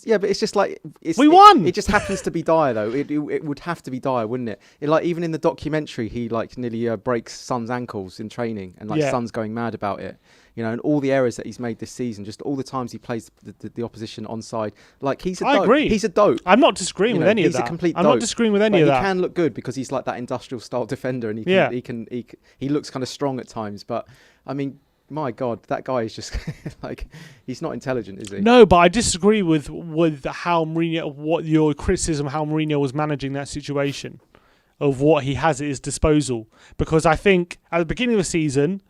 Yeah, but it's just like we won. It just happens to be Dyer, though. It would have to be Dyer, wouldn't it? Like even in the documentary, he like nearly breaks Son's ankles in training, and like Son's going mad about it. You know, and all the errors that he's made this season, just all the times he plays the opposition onside, like he's a dope. I agree. He's a dope. I'm not disagreeing with any of that. He's a complete dope. I'm not disagreeing with any of that. He can look good because he's like that industrial style defender, and he looks kind of strong at times. But I mean, my God, that guy is just like, he's not intelligent, is he? No, but I disagree with how Mourinho, what your criticism, how Mourinho was managing that situation, of what he has at his disposal. Because I think at the beginning of the season,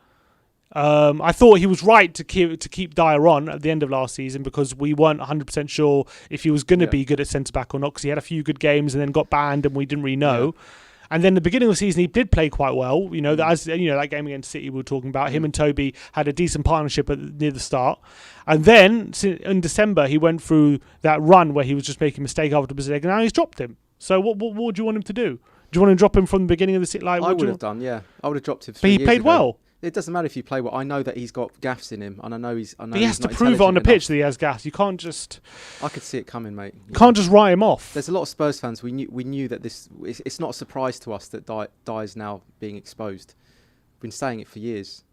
I thought he was right to keep Dyer on at the end of last season because we weren't 100% sure if he was going to be good at centre-back or not because he had a few good games and then got banned and we didn't really know. Yeah. And then the beginning of the season, he did play quite well. You know, that game against City we were talking about, him and Toby had a decent partnership near the start. And then in December, he went through that run where he was just making mistake after mistake, and now he's dropped him. So what would you want him to do? Do you want to drop him from the beginning of the season? Like, I would have done, yeah. I would have dropped him. But he played well. It doesn't matter if you play well. I know that he's got gaffes in him, and I know he's. But he has to prove it on the pitch that he has gaffes. You can't just. I could see it coming, mate. You can't just write him off. There's a lot of Spurs fans. We knew that this. It's not a surprise to us that Dyer's now being exposed. We've been saying it for years.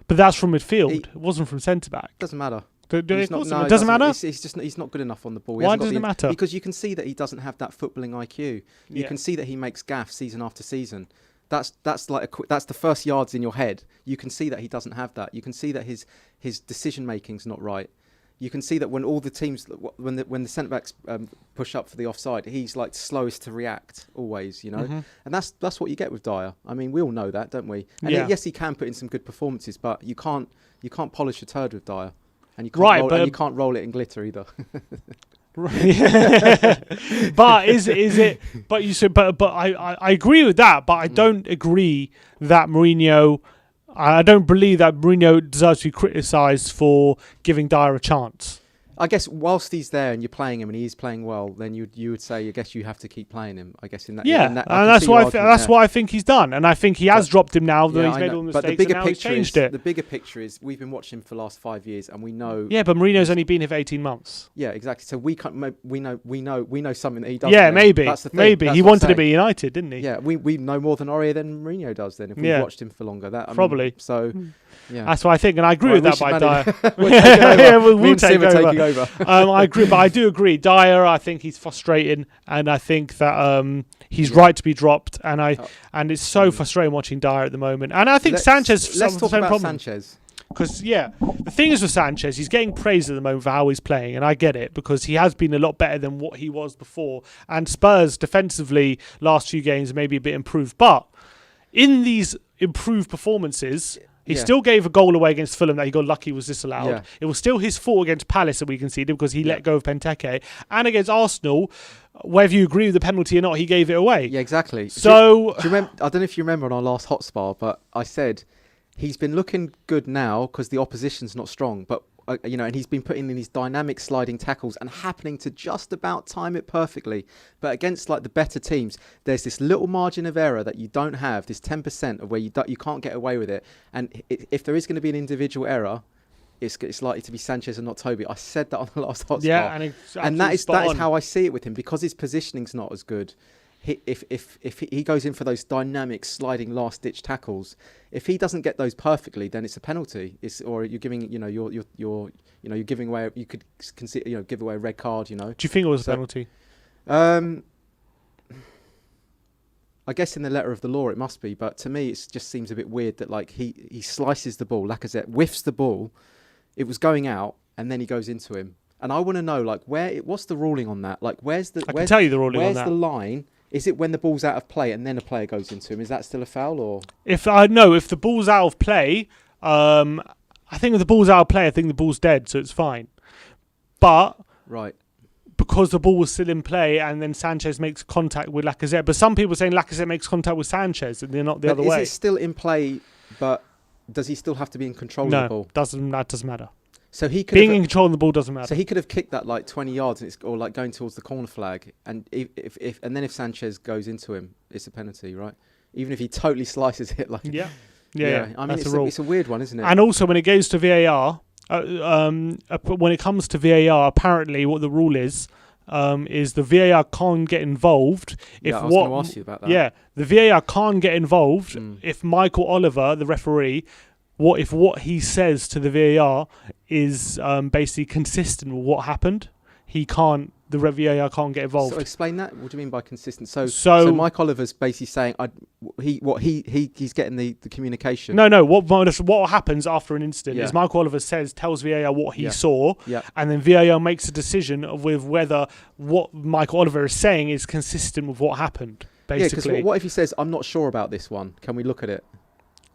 But that's from midfield. It wasn't from centre back. Doesn't matter. It doesn't matter. He's not good enough on the ball. Why doesn't it matter? Because you can see that he doesn't have that footballing IQ. You can see that he makes gaffes season after season. That's the first yards in your head. You can see that he doesn't have that. You can see that his decision making's not right. You can see that when all the teams, when the centre backs push up for the offside, he's like slowest to react always. You know, and that's what you get with Dyer. I mean, we all know that, don't we? And yes, he can put in some good performances, but you can't polish a turd with Dyer, and you can't roll it in glitter either. But is it? But you said, but I agree with that. But I don't agree that Mourinho. I don't believe that Mourinho deserves to be criticised for giving Dyer a chance. I guess whilst he's there and you're playing him and he's playing well, then you would say, I guess you have to keep playing him. I guess in that. Yeah, and that's what I think he's done, and I think he has dropped him now. That he's made all the mistakes, and now he's changed it. The bigger picture is we've been watching him for the last 5 years, and we know. Yeah, but Mourinho's only been here for 18 months. Yeah, exactly. So we know something that he does. Yeah, maybe. That's the thing. Maybe he wanted to be United, didn't he? Yeah, we know more than Aurier than Mourinho does. Then if we watched him for longer, probably. So. Yeah. That's what I think, and I agree with that by Dyer. We'll take over. We'll take over. over. I agree, but I do agree. Dyer, I think he's frustrating, and I think that he's right to be dropped. And it's so frustrating watching Dyer at the moment. And I think Sanchez. Let's talk about problem. Sanchez. Because, the thing is with Sanchez, he's getting praised at the moment for how he's playing, and I get it, because he has been a lot better than what he was before. And Spurs, defensively, last few games, maybe a bit improved. But in these improved performances, he still gave a goal away against Fulham that he got lucky was disallowed. Yeah. It was still his fault against Palace that we conceded because he let go of Benteke. And against Arsenal, whether you agree with the penalty or not, he gave it away. Yeah, exactly. So, do you remember, I don't know if you remember on our last HOTSPAR, but I said he's been looking good now because the opposition's not strong. But, and he's been putting in these dynamic sliding tackles and happening to just about time it perfectly. But against like the better teams, there's this little margin of error that you don't have, this 10% of where you can't get away with it. And if there is going to be an individual error, it's likely to be Sanchez and not Toby. I said that on the last HOTSPAR. Yeah, and that is how I see it with him, because his positioning's not as good. If he goes in for those dynamic sliding last ditch tackles, if he doesn't get those perfectly, then it's a penalty. Or you're giving you're giving away. You could consider give away a red card. Do you think it was a penalty? I guess in the letter of the law it must be, but to me it just seems a bit weird that like he slices the ball, Lacazette whiffs the ball, it was going out, and then he goes into him. And I want to know like what's the ruling on that? Like I can tell you the ruling on that. Where's the line? Is it when the ball's out of play and then a player goes into him? Is that still a foul? Or if the ball's out of play, I think if the ball's out of play, I think the ball's dead, so it's fine. But because the ball was still in play and then Sanchez makes contact with Lacazette, but some people are saying Lacazette makes contact with Sanchez and they're not the other way. Is it still in play? But does he still have to be in control of the ball? No, that doesn't matter. So he could being in control of the ball doesn't matter. So he could have kicked that like 20 yards, or like going towards the corner flag, and if Sanchez goes into him, it's a penalty, right? Even if he totally slices it, like yeah. I mean, it's a weird one, isn't it? And also when it goes to VAR, when it comes to VAR, apparently what the rule is the VAR can't get involved if I was going to ask you about that. Yeah, the VAR can't get involved if Michael Oliver, the referee, what he says to the VAR is basically consistent with what happened. The VAR can't get involved. So explain that. What do you mean by consistent? So Mike Oliver's basically saying he's getting the communication. No. What happens after an incident is Michael Oliver tells VAR what he saw, and then VAR makes a decision with whether what Michael Oliver is saying is consistent with what happened. Basically, because what if he says, "I'm not sure about this one. Can we look at it?"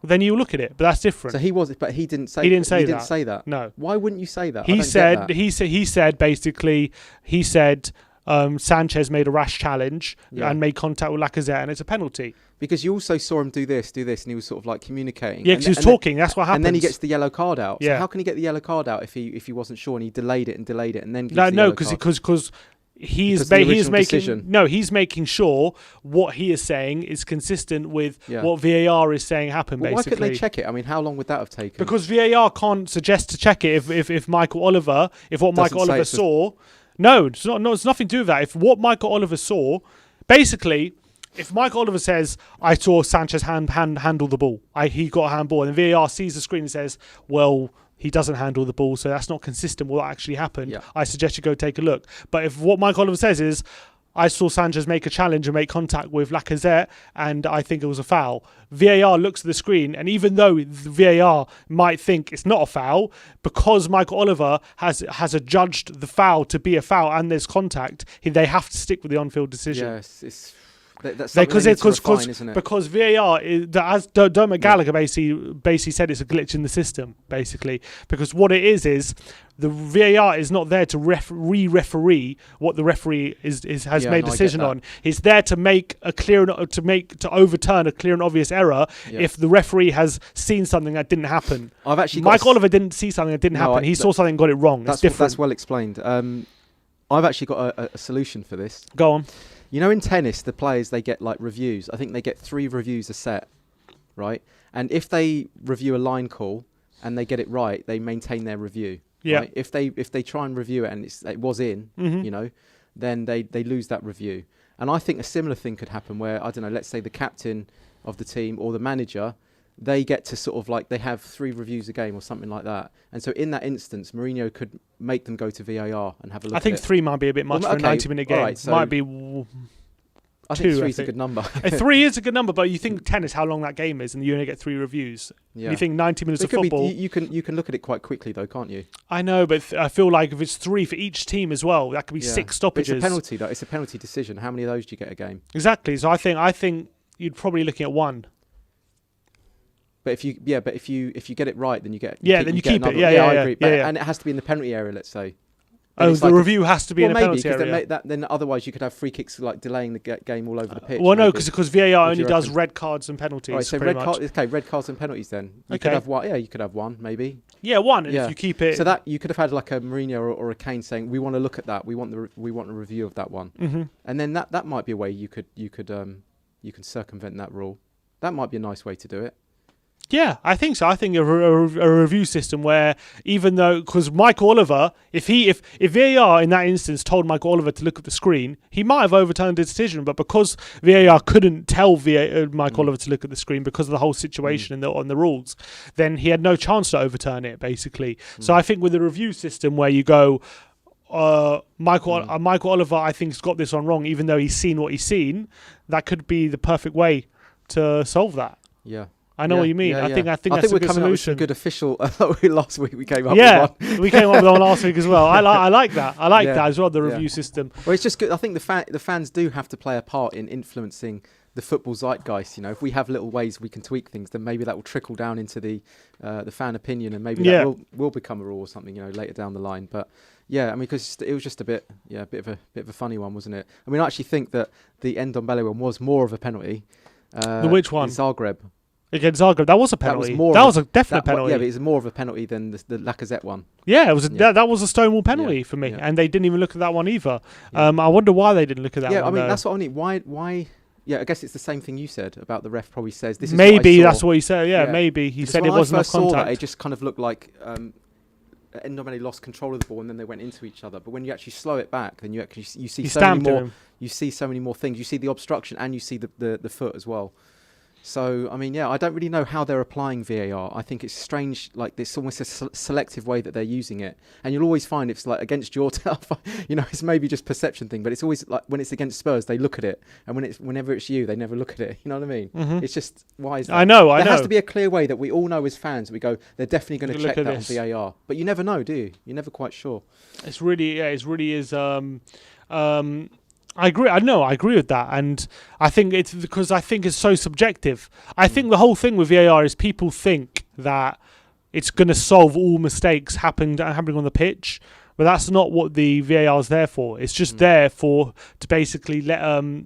Then you look at it, but that's different. So he didn't say. He didn't say that. No. Why wouldn't you say that? He said Sanchez made a rash challenge and made contact with Lacazette, and it's a penalty. Because you also saw him do this, and he was sort of like communicating. Yeah, because he was talking. That's what happened. And then he gets the yellow card out. So how can he get the yellow card out if he wasn't sure and he delayed it, and then because he's making sure what he is saying is consistent with what VAR is saying happened. Well, basically, why couldn't they check it? I mean, how long would that have taken? Because VAR can't suggest to check it if Michael Oliver, Michael Oliver saw. No, it's not. No, it's nothing to do with that. If what Michael Oliver saw, basically, if Michael Oliver says, "I saw Sanchez handle the ball," he got a handball, and then VAR sees the screen and says, "Well, he doesn't handle the ball, so that's not consistent with what actually happened. I suggest you go take a look." But if what Michael Oliver says is, "I saw Sanchez make a challenge and make contact with Lacazette, and I think it was a foul," VAR looks at the screen, and even though the VAR might think it's not a foul, because Michael Oliver has adjudged the foul to be a foul and there's contact, they have to stick with the on-field decision. Yes, it's... That's because VAR as Dermot Gallagher basically said, it's a glitch in the system, basically, because what it is the VAR is not there to referee what the referee has made a decision on. It's there to make to overturn a clear and obvious error if the referee has seen something that didn't happen. Mike Oliver didn't see something that didn't happen. He saw something and got it wrong. That's different. That's well explained. I've actually got a solution for this. Go on. You know, in tennis, the players, they get like reviews. I think they get 3 reviews a set, right? And if they review a line call and they get it right, they maintain their review. Yeah. Right? If they try and review it and it was in, then they lose that review. And I think a similar thing could happen where, I don't know, let's say the captain of the team or the manager they get to sort of like, they have 3 reviews a game or something like that. And so in that instance, Mourinho could make them go to VAR and have a look at it. I think 3 might be a bit much for a 90-minute game. Right, so might be... I think 3 is a good number. 3 is a good number, but you think tennis, how long that game is, and you only get 3 reviews. Yeah. You think 90 minutes of football. You can look at it quite quickly, though, can't you? I know, but I feel like if it's 3 for each team as well, that could be 6 stoppages. But it's a penalty, though. It's a penalty decision. How many of those do you get a game? Exactly. So I think you'd probably looking at 1. But if you get it right, then you get then you keep it. Yeah, I agree. And it has to be in the penalty area, let's say. Oh, the review has to be in a penalty area. Then otherwise you could have free kicks like delaying the game all over the pitch. Well, no, because VAR only does red cards and penalties. Right, so red cards and penalties. Then you could have one. Yeah, you could have 1 maybe. Yeah, 1. And if you keep it, so that you could have had like a Mourinho or a Kane saying, "We want to look at that. We want a review of that one." Mm-hmm. And then that might be a way you can circumvent that rule. That might be a nice way to do it. Yeah, I think so. I think a review system where, even though, because Michael Oliver, if VAR in that instance told Michael Oliver to look at the screen, he might have overturned the decision. But because VAR couldn't tell Michael Oliver to look at the screen because of the whole situation on the rules, then he had no chance to overturn it, basically. So I think with a review system where you go, Michael Oliver, I think, has got this one wrong, even though he's seen what he's seen, that could be the perfect way to solve that. Yeah. I know what you mean. I think that's a good solution. Up with some good official. Last week we came up with one. We came up with one last week as well. I like that. I like that as well. The review system. Well, it's just good. I think the fans do have to play a part in influencing the football zeitgeist. You know, if we have little ways we can tweak things, then maybe that will trickle down into the fan opinion, and maybe that will become a rule or something. You know, later down the line. But yeah, I mean, because it was just a bit of a funny one, wasn't it? I mean, I actually think that the end on Bale one was more of a penalty. Which one? In Zagreb. Against Zagreb, that was a penalty. That was a definite penalty. Yeah, but it's more of a penalty than the Lacazette one. Yeah, it was. That was a stonewall penalty for me, and they didn't even look at that one either. Yeah. I wonder why they didn't look at that one. Yeah, I mean, that's what I mean. Why? Yeah, I guess it's the same thing you said about the ref probably says this is maybe that's what he said. Yeah, maybe he said it wasn't enough contact. That, it just kind of looked like Ndombele lost control of the ball and then they went into each other. But when you actually slow it back, then you see so many more. You see so many more things. You see the obstruction and you see the foot as well. So, I mean, I don't really know how they're applying VAR. I think it's strange, like it's almost a selective way that they're using it. And you'll always find if it's like against your it's maybe just perception thing, but it's always like when it's against Spurs, they look at it. And whenever it's you, they never look at it. You know what I mean? Mm-hmm. It's just, why is that? I know. There has to be a clear way that we all know as fans. We go, they're definitely going to check that on VAR. But you never know, do you? You're never quite sure. It really is... I agree. I agree with that, and I think it's because I think it's so subjective. I think the whole thing with VAR is people think that it's going to solve all mistakes happening on the pitch, but that's not what the VAR is there for. It's just there to basically let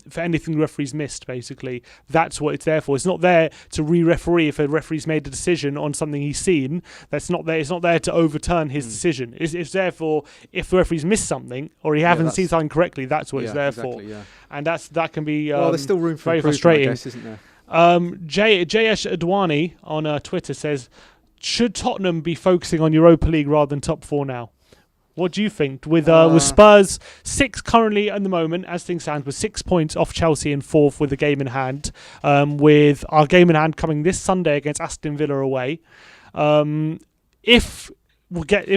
for anything the referee's missed. Basically, that's what it's there for. It's not there to re-referee if a referee's made a decision on something he's seen. That's not there. It's not there to overturn his decision. It's there for if the referee's missed something or he hasn't seen something correctly. That's what it's there for. Yeah. And that can be there's still room for very frustrating, I guess, isn't there? Jayesh Adwani on Twitter says, should Tottenham be focusing on Europa League rather than top 4 now? What do you think? With Spurs 6 currently at the moment, as things stand, with 6 points off Chelsea in 4th with a game in hand, with our game in hand coming this Sunday against Aston Villa away. If it gets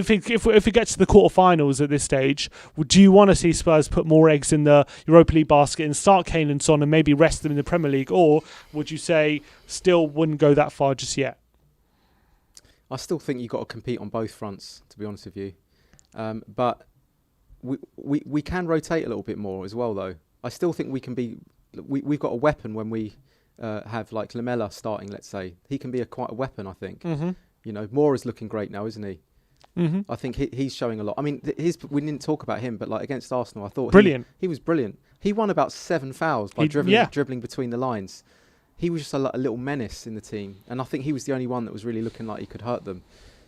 to the quarterfinals at this stage, do you want to see Spurs put more eggs in the Europa League basket and start Kane and Son and maybe rest them in the Premier League, or would you say still wouldn't go that far just yet? I still think you've got to compete on both fronts, to be honest with you. But we can rotate a little bit more as well, though. I still think we can be. We've got a weapon when we have like Lamela starting. Let's say he can be quite a weapon. I think. Mm-hmm. You know, Moore is looking great now, isn't he? Mm-hmm. I think he's showing a lot. I mean, we didn't talk about him, but like against Arsenal, I thought brilliant. He was brilliant. He won about 7 fouls by dribbling between the lines. He was just a little menace in the team, and I think he was the only one that was really looking like he could hurt them.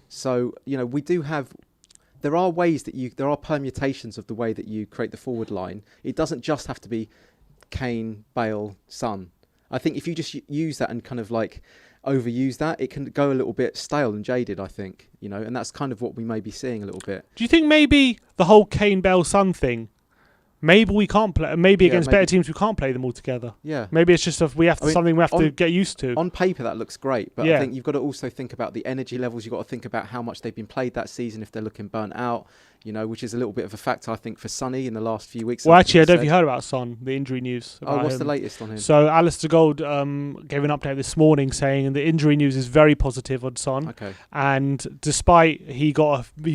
So we do have. There are ways there are permutations of the way that you create the forward line. It doesn't just have to be Kane, Bale, Son. I think if you just use that and kind of like overuse that, it can go a little bit stale and jaded, I think, and that's kind of what we may be seeing a little bit. Do you think maybe the whole Kane, Bale, Son thing Maybe we can't play. Maybe against maybe. better teams we can't play them all together. Yeah. Maybe it's just something we have to get used to. On paper, that looks great, but I think you've got to also think about the energy levels. You've got to think about how much they've been played that season. If they're looking burnt out, which is a little bit of a factor, I think, for Sonny in the last few weeks. Well, actually, I don't know if you heard about Son, the injury news. What's the latest on him? So Alistair Gold gave an update this morning saying the injury news is very positive on Son. Okay. And despite he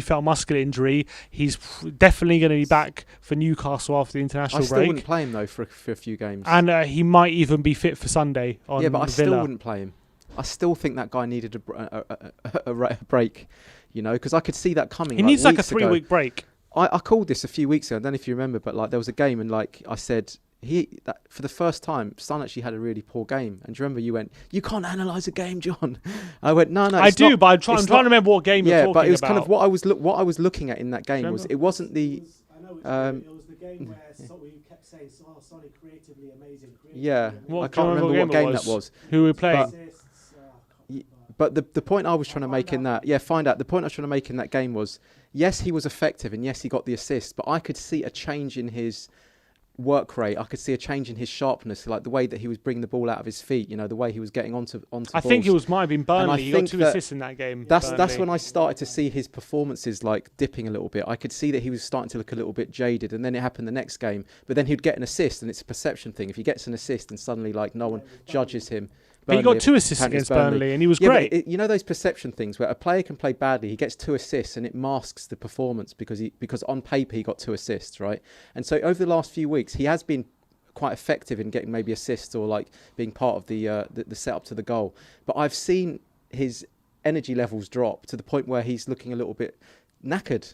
felt muscular injury, he's definitely going to be back for Newcastle after the international break. I still wouldn't play him though for a few games. And he might even be fit for Sunday on Villa. Yeah, but I still wouldn't play him. I still think that guy needed a break, because I could see that coming. He needs like a 3-week break. I called this a few weeks ago. I don't know if you remember, but there was a game and I said for the first time, Son actually had a really poor game. And do you remember you went, "You can't analyse a game, John." I went, "No, I do, but I'm trying to remember what game you're talking about. Yeah, but it was kind of what I was looking at in that game was it wasn't the. It was the game where we kept saying, Sonny creatively amazing. Yeah, I can't remember what game that was. Who were playing? But the point I was trying to make in that, find out. The point I was trying to make in that game was, yes, he was effective and yes, he got the assist, but I could see a change in his work rate. I could see a change in his sharpness, like the way that he was bringing the ball out of his feet, the way he was getting onto balls. I think it might have been Burnley. He got 2 assists in that game. That's when I started to see his performances dipping a little bit. I could see that he was starting to look a little bit jaded, and then it happened the next game. But then he'd get an assist, and it's a perception thing. If he gets an assist and suddenly no one judges him. But he got 2 assists against Burnley, and he was great. But those perception things where a player can play badly, he gets 2 assists, and it masks the performance because on paper he got 2 assists, right? And so over the last few weeks, he has been quite effective in getting maybe assists or being part of the setup to the goal. But I've seen his energy levels drop to the point where he's looking a little bit knackered.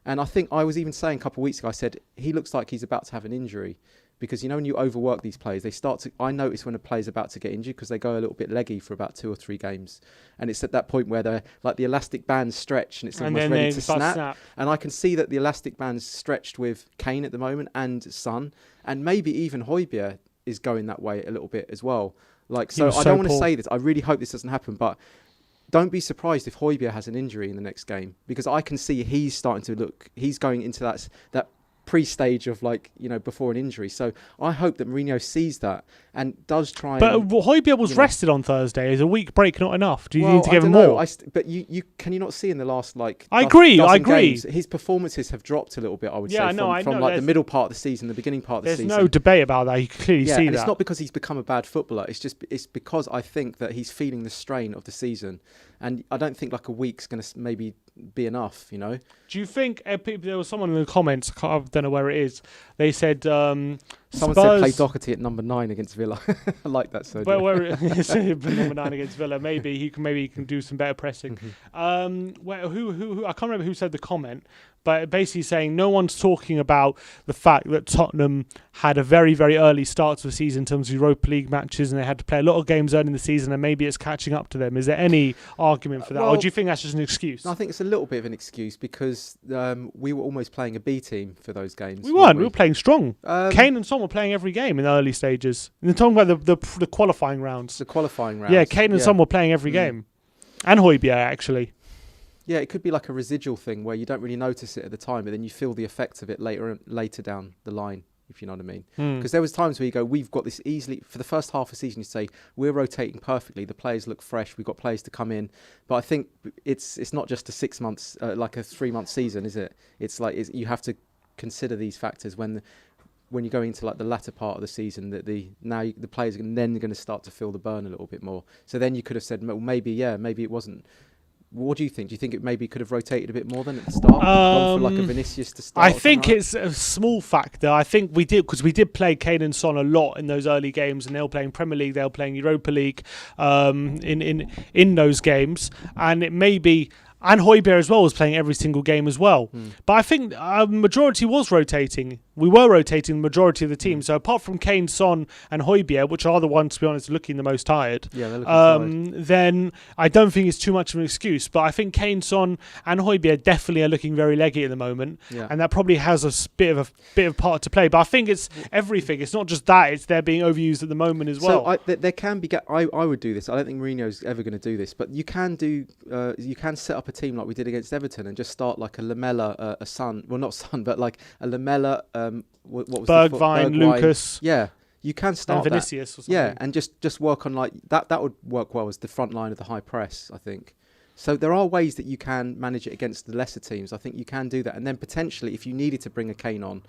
And I think I was even saying a couple of weeks ago, I said he looks like he's about to have an injury. Because, when you overwork these players, I notice when a player's about to get injured because they go a little bit leggy for about 2 or 3 games. And it's at that point where they're the elastic bands stretch and it's almost ready to snap. And I can see that the elastic band's stretched with Kane at the moment and Son. And maybe even Højbjerg is going that way a little bit as well. I don't want to say this. I really hope this doesn't happen. But don't be surprised if Højbjerg has an injury in the next game. Because I can see he's going into that pre-stage of before an injury. So I hope that Mourinho sees that and does try. But Højbjerg was rested on Thursday. Is a week break not enough? Do you need to give him more? But you can you not see in the last I agree. Games, his performances have dropped a little bit. I would say from the middle part of the season, the beginning part of the season. There's no debate about that. You can clearly see that. It's not because he's become a bad footballer. It's because I think that he's feeling the strain of the season, and I don't think a week's going to maybe be enough. Do you think there was someone in the comments? I don't know where it is. They said someone said play Doherty at number 9 against Villa. I like that. So where number 9 against Villa? Maybe he can do some better pressing. Who I can't remember who said the comment, but basically saying no one's talking about the fact that Tottenham had a very, very early start to the season in terms of Europa League matches, and they had to play a lot of games early in the season, and maybe it's catching up to them. Is there any argument for that, or do you think that's just an excuse? I think it's a little bit of an excuse because we were almost playing a B team for those games. We weren't. We were playing strong. Kane and Son were playing every game in the early stages. And they're talking about the qualifying rounds. The qualifying rounds. Yeah, Kane and Son were playing every game. And Højbjerg, actually. Yeah, it could be like a residual thing where you don't really notice it at the time, but then you feel the effects of it later down the line, if you know what I mean. Because there was times where you go, we've got this easily, for the first half of the season, you say, we're rotating perfectly, the players look fresh, we've got players to come in. But I think it's not just a 6 months, like a 3-month season, is it? You have to consider these factors when you're going into the latter part of the season, that the players are then going to start to feel the burn a little bit more. So then you could have said, well, maybe it wasn't. What do you think? Do you think it maybe could have rotated a bit more than at the start? Gone for a Vinicius to start? I think it's a small factor. I think we did, because we did play Kane and Son a lot in those early games, and they were playing Premier League, they were playing Europa League in those games, and it may be. And Højbjerg as well was playing every single game as well. But I think majority was rotating. We were rotating the majority of the team. So apart from Kane, Son and Højbjerg, which are the ones, to be honest, looking the most tired, they're looking tired. Then I don't think it's too much of an excuse. But I think Kane, Son and Højbjerg definitely are looking very leggy at the moment. Yeah. And that probably has a bit of part to play. But I think it's everything. It's not just that. It's they're being overused at the moment as well. So there can be... I would do this. I don't think Mourinho's ever going to do this. But you can set up a team like we did against Everton and just start like a Lamela, a Son, well not Son, but like a Lamela, what was Bergwijn, Lucas. Yeah, you can start and Vinicius that. Or something. Yeah, and just work on like that. That would work well as the front line of the high press, I think. So there are ways that you can manage it against the lesser teams. I think you can do that, and then potentially, if you needed to bring a Kane on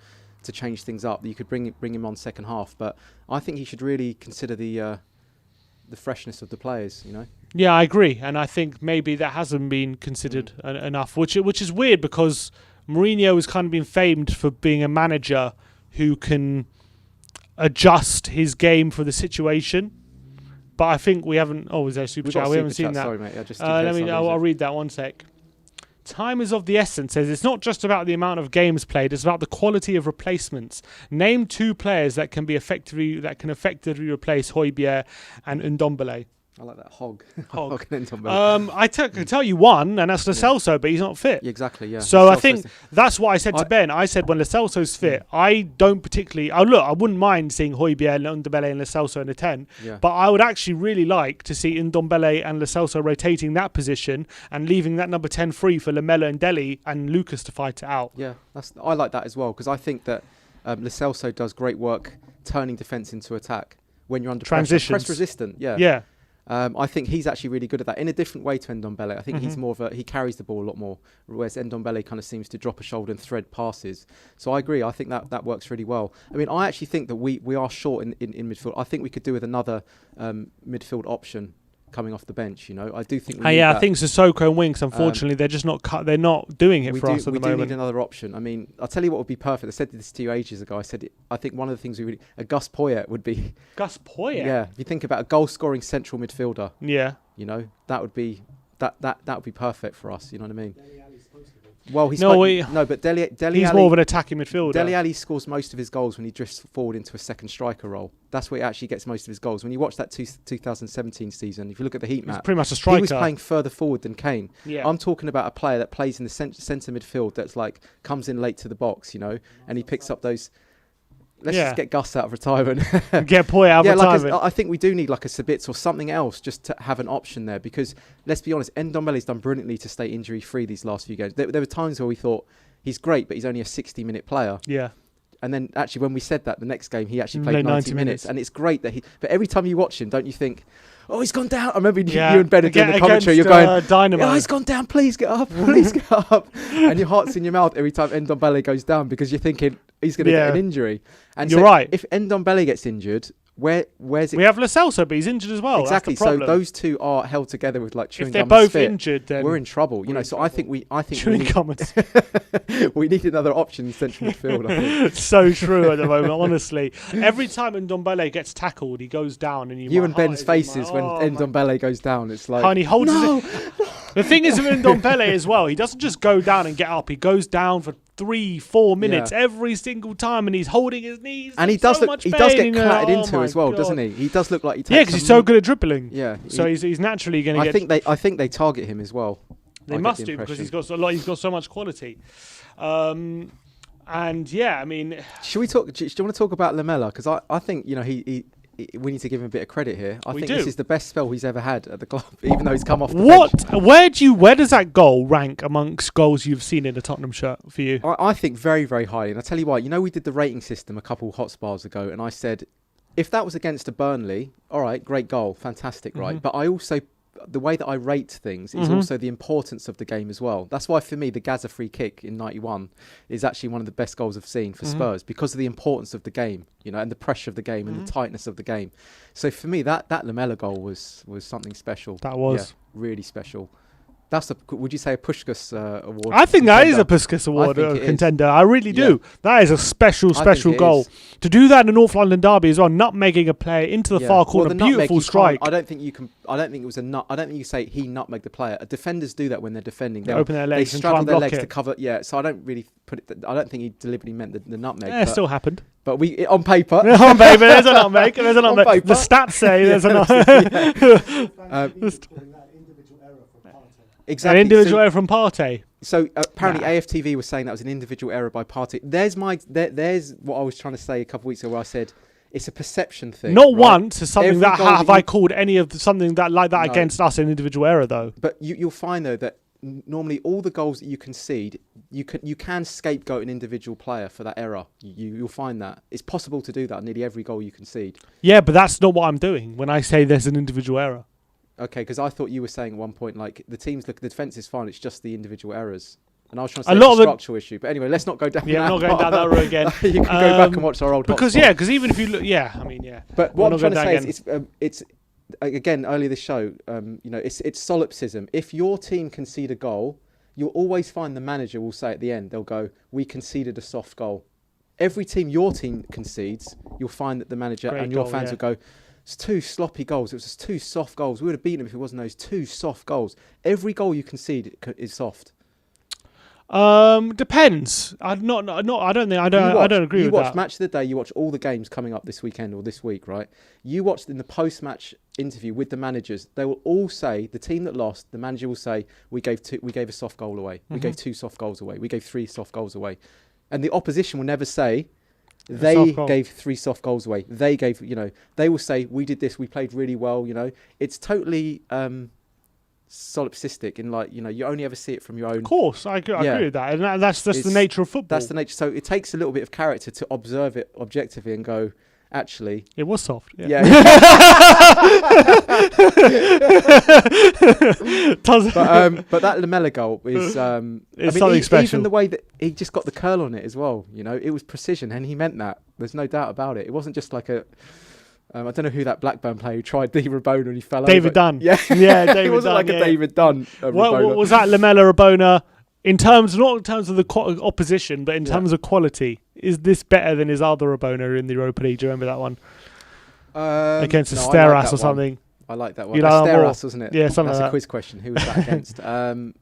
to change things up, you could bring him on second half. But I think he should really consider the freshness of the players. You know. Yeah, I agree, and I think maybe that hasn't been considered enough, which is weird because Mourinho has kind of been famed for being a manager who can adjust his game for the situation. But I think we haven't. Oh, is there a super chat? We haven't seen that. Sorry, mate. I'll read that one sec. Time is of the essence. Says it's not just about the amount of games played; it's about the quality of replacements. Name 2 players that can effectively replace Højbjerg and Ndombele. I like that hog. I can tell you one, and that's Lo Celso, but he's not fit. Yeah, exactly. Yeah. So I think that's what I said to Ben. I said when Lo Celso's fit, I don't particularly. I wouldn't mind seeing Højbjerg, Ndombele, and Lo Celso in a 10. Yeah. But I would actually really like to see Ndombele and Lo Celso rotating that position and leaving that number 10 free for Lamela and Dele and Lucas to fight it out. Yeah, I like that as well because I think that Lo Celso does great work turning defence into attack when you're under transitions. Press resistant. Yeah. Yeah. I think he's actually really good at that in a different way to Ndombele. I think he's more of he carries the ball a lot more, whereas Ndombele kind of seems to drop a shoulder and thread passes. So I agree. I think that works really well. I mean, I actually think that we are short in midfield. I think we could do with another midfield option coming off the bench. You know, I do think. I think Sissoko and Winks. Unfortunately, they're just not they're not doing it for us at the moment. We do need another option. I mean, I'll tell you what would be perfect. I said this to you ages ago. I think one of the things a Gus Poyet would be. Gus Poyet. Yeah, if you think about a goal-scoring central midfielder. Yeah. You know, that would be that would be perfect for us. You know what I mean? Well, but Dele he's Alli, more of an attacking midfielder. Dele Alli scores most of his goals when he drifts forward into a second striker role. That's where he actually gets most of his goals. When you watch that 2017 season, if you look at the heat map, he's pretty much a striker. He was playing further forward than Kane. Yeah. I'm talking about a player that plays in the centre midfield that's like comes in late to the box, you know, and he picks up those. Let's just get Gus out of retirement. Get Poyet out of retirement. I think we do need like a Sabitz or something else just to have an option there because, let's be honest, Ndombele's done brilliantly to stay injury-free these last few games. There were times where we thought, he's great, but he's only a 60-minute player. Yeah. And then actually when we said that, the next game, he actually played 90 minutes. And it's great that but every time you watch him, don't you think, oh, he's gone down. I remember you and Ben doing the commentary. You're going, Dynamo. Oh, he's gone down. Please get up. Please get up. And your heart's in your mouth every time Ndombele goes down because you're thinking he's going to get an injury. And you're right. If Ndombele gets injured, where's it? We have Lo Celso, but he's injured as well. Exactly. That's the so those two are held together with like chewing gum. If they're both spit, injured, then we're in trouble. You know. So I think chewing gum. We need another option in central midfield. I think. It's so true at the moment. Honestly, every time Ndombele gets tackled, he goes down, and you and Ben's faces when Ndombele goes down. It's like, and he holds the thing is with Ndombele as well. He doesn't just go down and get up. He goes down for 3-4 minutes every single time, and he's holding his knees. And he does get clattered into as well, doesn't he? He does look like he takes. Yeah, because he's so good at dribbling. Yeah. So he's naturally going to get. I think they target him as well. They must do because he's got so much quality. And yeah, I mean, should we talk? Do you want to talk about Lamela? Because I think we need to give him a bit of credit here. I think this is the best spell he's ever had at the club, even though he's come off the bench. Where does that goal rank amongst goals you've seen in a Tottenham shirt for you? I think very, very highly. And I'll tell you why. You know, we did the rating system a couple HOTSPARs ago, and I said, if that was against a Burnley, all right, great goal, fantastic, right? But I also, the way that I rate things is also the importance of the game as well. That's why for me the Gaza free kick in 91 is actually one of the best goals I've seen for Spurs because of the importance of the game, you know, and the pressure of the game and the tightness of the game. So for me that Lamela goal was something special. That was really special. Would you say a Puskás award? I think that is a Puskás award contender. I really do. Yeah. That is a special goal. To do that in the North London derby as well, nutmegging a player into the far corner, beautiful strike. I don't think it was a nut. I don't think you say he nutmegged the player. Defenders do that when they're defending. They open their legs they and try and their block legs it. To cover. Yeah, so I don't really put it. I don't think he deliberately meant the nutmeg. Yeah, it still happened. But on paper, on paper, there's a nutmeg. There's a nutmeg. The stats say there's a nutmeg. Exactly. An individual error from Partey. So apparently AFTV was saying that was an individual error by Partey. There's what I was trying to say a couple of weeks ago where I said it's a perception thing. Not once is something that have I called any of something that like that against us an individual error though. But you'll find though that normally all the goals that you concede, you can scapegoat an individual player for that error. You'll find that it's possible to do that on nearly every goal you concede. Yeah, but that's not what I'm doing when I say there's an individual error. Okay, because I thought you were saying at one point like the defence is fine, it's just the individual errors. And I was trying to say it's a structural issue. But anyway, let's not go down that. Yeah, I'm not going down that road again. You can go back and watch our old because HOTSPAR. because even if you look, But what I'm trying to say is it's again, earlier this show, it's solipsism. If your team concede a goal, you'll always find the manager will say at the end, they'll go, we conceded a soft goal. Every team your team concedes, you'll find that the manager and your fans will go, it's 2 sloppy goals. It was just 2 soft goals. We would have beaten them if it wasn't those 2 soft goals. Every goal you concede is soft. Depends. I don't agree with that. You watch Match of the Day. You watch all the games coming up this weekend or this week, right? You watched in the post-match interview with the managers. They will all say the team that lost. The manager will say we gave a soft goal away. We gave 2 soft goals away. We gave 3 soft goals away, and the opposition will never say they gave 3 soft goals away. They gave, they will say we did this. We played really well. It's totally. Solipsistic in you only ever see it from your own. Of course, I agree with that, and that's the nature of football. That's the nature. So it takes a little bit of character to observe it objectively and go, actually, it was soft. Yeah. But that Lamela goal is something special. Even the way that he just got the curl on it as well. It was precision, and he meant that. There's no doubt about it. It wasn't just like a. I don't know who that Blackburn player who tried the Rabona and he fell over. David Dunn. Yeah, David it wasn't Dunn, like a David Dunn. What was that Lamela Rabona? Not in terms of the opposition, but in terms of quality, is this better than his other Rabona in the Europa League? Do you remember that one against Asteras or something? I like that one. Asteras, wasn't it? Yeah, something that's like a quiz question. Who was that against? Well,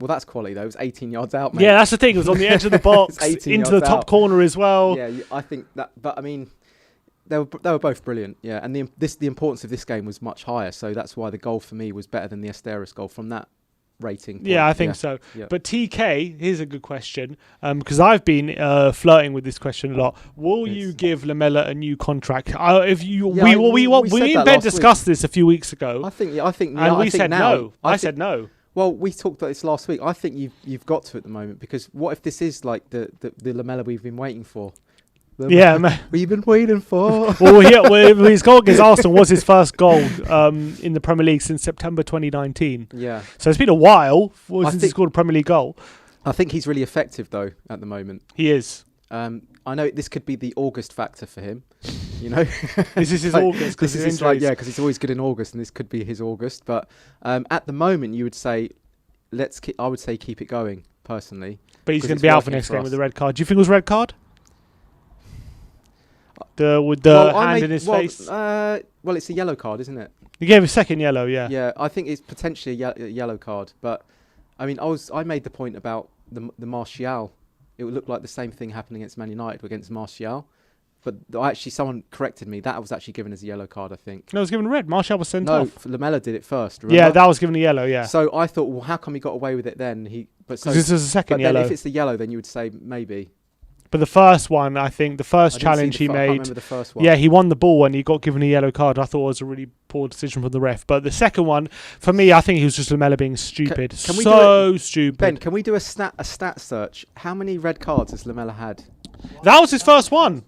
that's quality though. It was 18 yards out, mate. Yeah, that's the thing. It was on the edge of the box, into the top corner as well. Yeah, I think that. But I mean. They were both brilliant, yeah. And the importance of this game was much higher, so that's why the goal for me was better than the Asteras goal from that rating point. Yeah, I think so. Yeah. But TK, here's a good question, because I've been flirting with this question a lot. Will you give Lamela a new contract? We in bed discussed this a few weeks ago. I think, and we said no. I said no. Well, we talked about this last week. I think you've got to at the moment, because what if this is like the Lamela we've been waiting for? We've been waiting for. His goal against Arsenal was his first goal in the Premier League since September 2019. Yeah. So it's been a while since he scored a Premier League goal. I think he's really effective though at the moment. He is. I know this could be the August factor for him. This is his August. This is because he's always good in August, and this could be his August. But at the moment, you would say, I would say keep it going personally. But he's going to be out for next game with a red card. Do you think it was a red card? With the hand in his face. Well, it's a yellow card, isn't it? He gave a second yellow, yeah. Yeah, I think it's potentially a yellow card. But I mean, I made the point about the Martial. It would look like the same thing happening against Man United against Martial. But someone corrected me. That was actually given as a yellow card, I think. No, it was given red. Martial was sent off. No, Lamela did it first. Remember? Yeah, that was given a yellow. Yeah. So I thought, well, how come he got away with it then? Because this was a second yellow. Then if it's the yellow, then you would say maybe. But the first one, I think, the first challenge he made. I can't remember the first one. Yeah, he won the ball and he got given a yellow card. I thought it was a really poor decision from the ref. But the second one, for me, I think he was just Lamela being stupid. Can we stupid. Ben, can we do a stat search? How many red cards has Lamela had? That was his first one.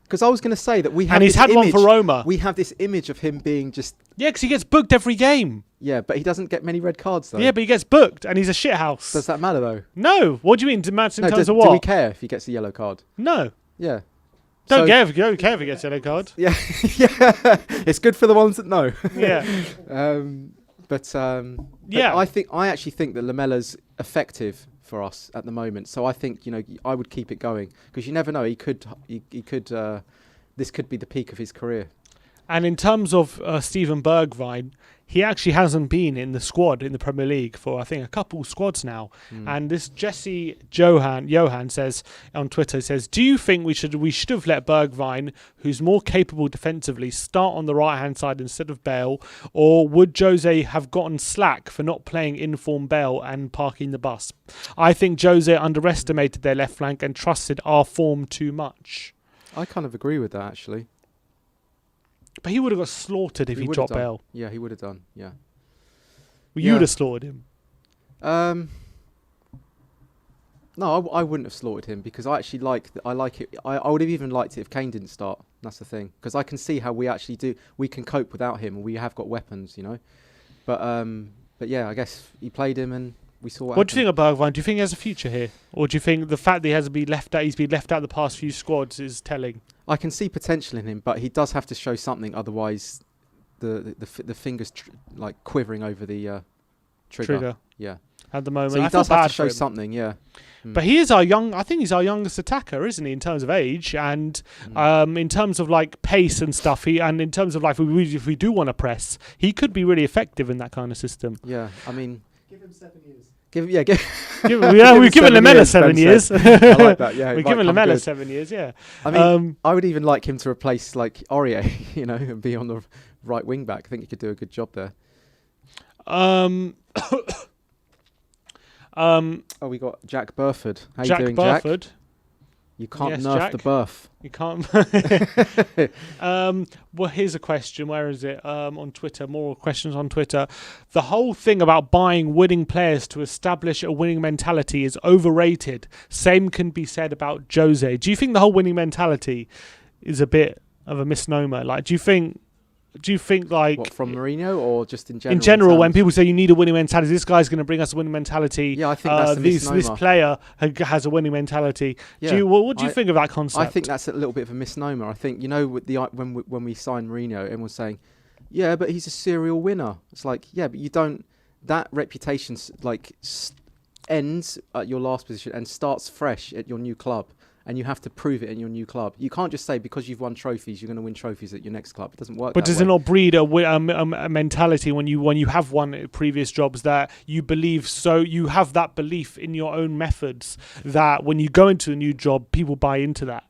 Because I was going to say that we have. And he's had one for Roma. We have this image of him being just. Yeah, because he gets booked every game. Yeah, but he doesn't get many red cards though. Yeah, but he gets booked, and he's a shithouse. Does that matter though? No. What do you mean? In terms of what? Do we care if he gets a yellow card? No. Yeah. Don't care if he gets a yellow card. Yeah, yeah. It's good for the ones that know. Yeah. But I actually think that Lamela's effective for us at the moment. So I think I would keep it going because you never know. He could. This could be the peak of his career. And in terms of Steven Bergwijn, he actually hasn't been in the squad in the Premier League for, I think, a couple squads now. And this Jesse Johan says on Twitter, says, do you think we should have let Bergwijn, who's more capable defensively, start on the right-hand side instead of Bale? Or would Jose have gotten slack for not playing in-form Bale and parking the bus? I think Jose underestimated their left flank and trusted our form too much. I kind of agree with that, actually. But he would have got slaughtered if he dropped Bale. Yeah, he would have done, yeah. Well, you would have slaughtered him. No, I wouldn't have slaughtered him because I actually I like it. I would have even liked it if Kane didn't start. That's the thing, because I can see how we actually do. We can cope without him, and we have got weapons, you know. But yeah, I guess he played him, and we saw what do you think of Bergwijn? Do you think he has a future here, or do you think the fact that he's been left out the past few squads is telling? I can see potential in him, but he does have to show something. Otherwise, the fingers like quivering over the trigger. Yeah. At the moment, so he does have to show something. Yeah. But he is I think he's our youngest attacker, isn't he, in terms of age and in terms of like pace and stuff. And in terms of like if we do want to press, he could be really effective in that kind of system. Yeah, I mean, give him 7 years. We've given Lamela 7 years. I like that. Yeah, we've given Lamela 7 years. Yeah. I mean, I would even like him to replace like Aurier, you know, and be on the right wing back. I think he could do a good job there. We got Jack Burford. How you doing, Burford. Jack? You can't nerf the Burf. You can't. Well, here's a question. Where is it? On Twitter. More questions on Twitter. The whole thing about buying winning players to establish a winning mentality is overrated. Same can be said about Jose. Do you think the whole winning mentality is a bit of a misnomer? Like, do you think like what, from Mourinho or just in general? In general, when people say you need a winning mentality, this guy's going to bring us a winning mentality. Yeah, I think that's a misnomer. This player has a winning mentality. Yeah. What do you think of that concept? I think that's a little bit of a misnomer. I think, you know, with when we signed Mourinho, everyone's saying, yeah, but he's a serial winner. It's like, yeah, but you don't. That reputation ends at your last position and starts fresh at your new club. And you have to prove it in your new club. You can't just say because you've won trophies, you're going to win trophies at your next club. It doesn't work. But does it not breed a mentality when you have won previous jobs that you believe? So you have that belief in your own methods that when you go into a new job, people buy into that.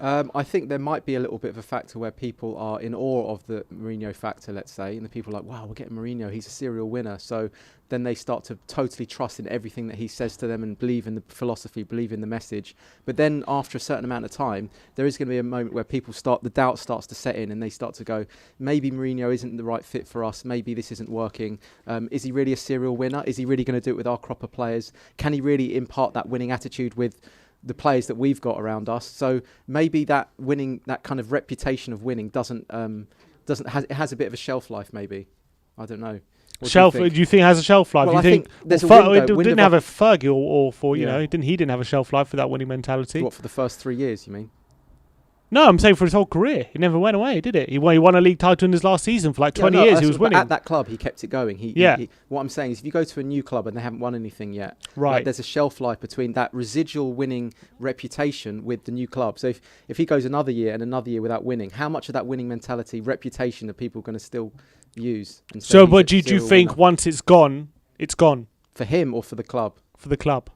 I think there might be a little bit of a factor where people are in awe of the Mourinho factor, let's say, and the people are like, wow, we're getting Mourinho, he's a serial winner. So then they start to totally trust in everything that he says to them and believe in the philosophy, believe in the message. But then after a certain amount of time, there is going to be a moment where the doubt starts to set in and they start to go, maybe Mourinho isn't the right fit for us. Maybe this isn't working. Is he really a serial winner? Is he really going to do it with our crop of players? Can he really impart that winning attitude with the players that we've got around us? So maybe that kind of reputation of winning it has a bit of a shelf life. Maybe, I don't know. Do you think it has a shelf life? Well, do you think there's it didn't have a Fergie or for you know he didn't have a shelf life for that winning mentality? What, for the first 3 years? You mean? No, I'm saying for his whole career. He never went away, did it? He won a league title in his last season for like 20 years. He was winning. At that club, he kept it going. What I'm saying is if you go to a new club and they haven't won anything yet, right? Like, there's a shelf life between that residual winning reputation with the new club. So if he goes another year and another year without winning, how much of that winning mentality, reputation are people going to still use? So, but do you think once it's gone, it's gone? For him or for the club? For the club.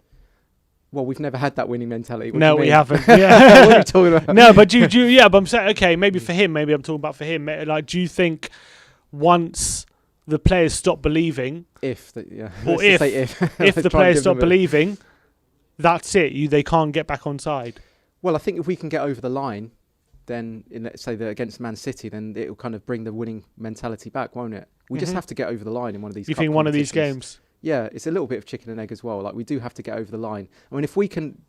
Well, we've never had that winning mentality. No, we haven't. Yeah. What are you talking about? No, but but I'm saying, okay, maybe for him, maybe I'm talking about for him. Like, do you think once the players stop believing, if the players stop believing, that's it. They can't get back on side. Well, I think if we can get over the line, then let's say against Man City, then it will kind of bring the winning mentality back, won't it? We just have to get over the line in one of these. You think one of these games? Yeah, it's a little bit of chicken and egg as well. Like, we do have to get over the line. I mean, if we can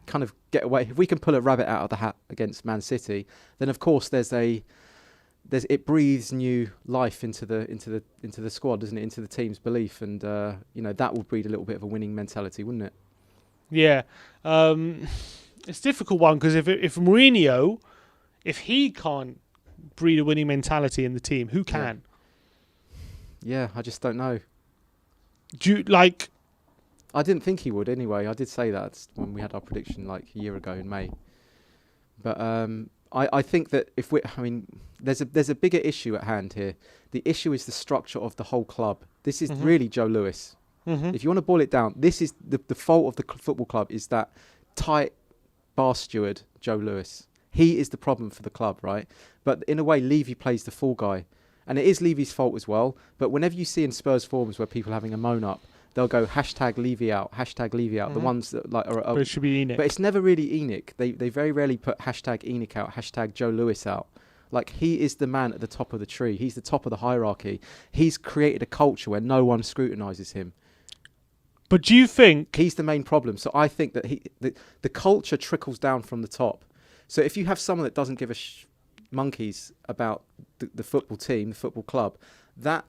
kind of get away, if we can pull a rabbit out of the hat against Man City, then of course it breathes new life into the squad, doesn't it? Into the team's belief, and that will breed a little bit of a winning mentality, wouldn't it? Yeah, it's a difficult one because if Mourinho, if he can't breed a winning mentality in the team, who can? Yeah, I just don't know. Do you like? I didn't think he would anyway. I did say that when we had our prediction like a year ago in May. But I think that there's a bigger issue at hand here. The issue is the structure of the whole club. This is really Joe Lewis. If you want to boil it down, this is the fault of the football club is that tight bar steward Joe Lewis. He is the problem for the club, right? But in a way, Levy plays the fall guy. And it is Levy's fault as well. But whenever you see in Spurs forums where people are having a moan up, they'll go #Levy out, #Levy out. The ones that like are. But it should be ENIC. But it's never really ENIC. They very rarely put #ENIC out, #Joe Lewis out. Like, he is the man at the top of the tree. He's the top of the hierarchy. He's created a culture where no one scrutinises him. But do you think he's the main problem? So I think that the culture trickles down from the top. So if you have someone that doesn't give a monkeys about the football team, the football club, that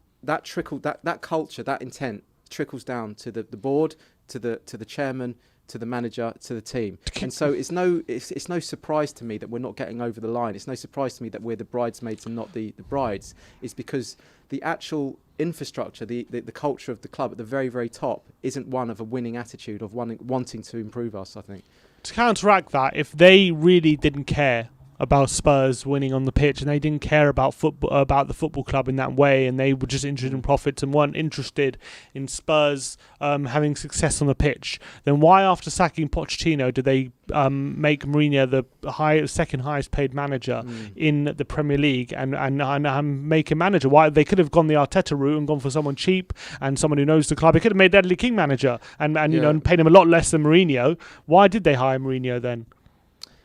culture, that intent trickles down to the board, to the chairman, to the manager, to the team. And so it's no surprise to me that we're not getting over the line. It's no surprise to me that we're the bridesmaids and not the brides. It's because the actual infrastructure, the culture of the club at the very, very top isn't one of a winning attitude, of wanting to improve us, I think. To counteract that, if they really didn't care about Spurs winning on the pitch, and they didn't care about the football club in that way, and they were just interested in profits and weren't interested in Spurs having success on the pitch, then why, after sacking Pochettino, did they make Mourinho the second highest paid manager in the Premier League and make him manager? Why? They could have gone the Arteta route and gone for someone cheap and someone who knows the club. They could have made Ledley King manager and you know, and paid him a lot less than Mourinho. Why did they hire Mourinho then?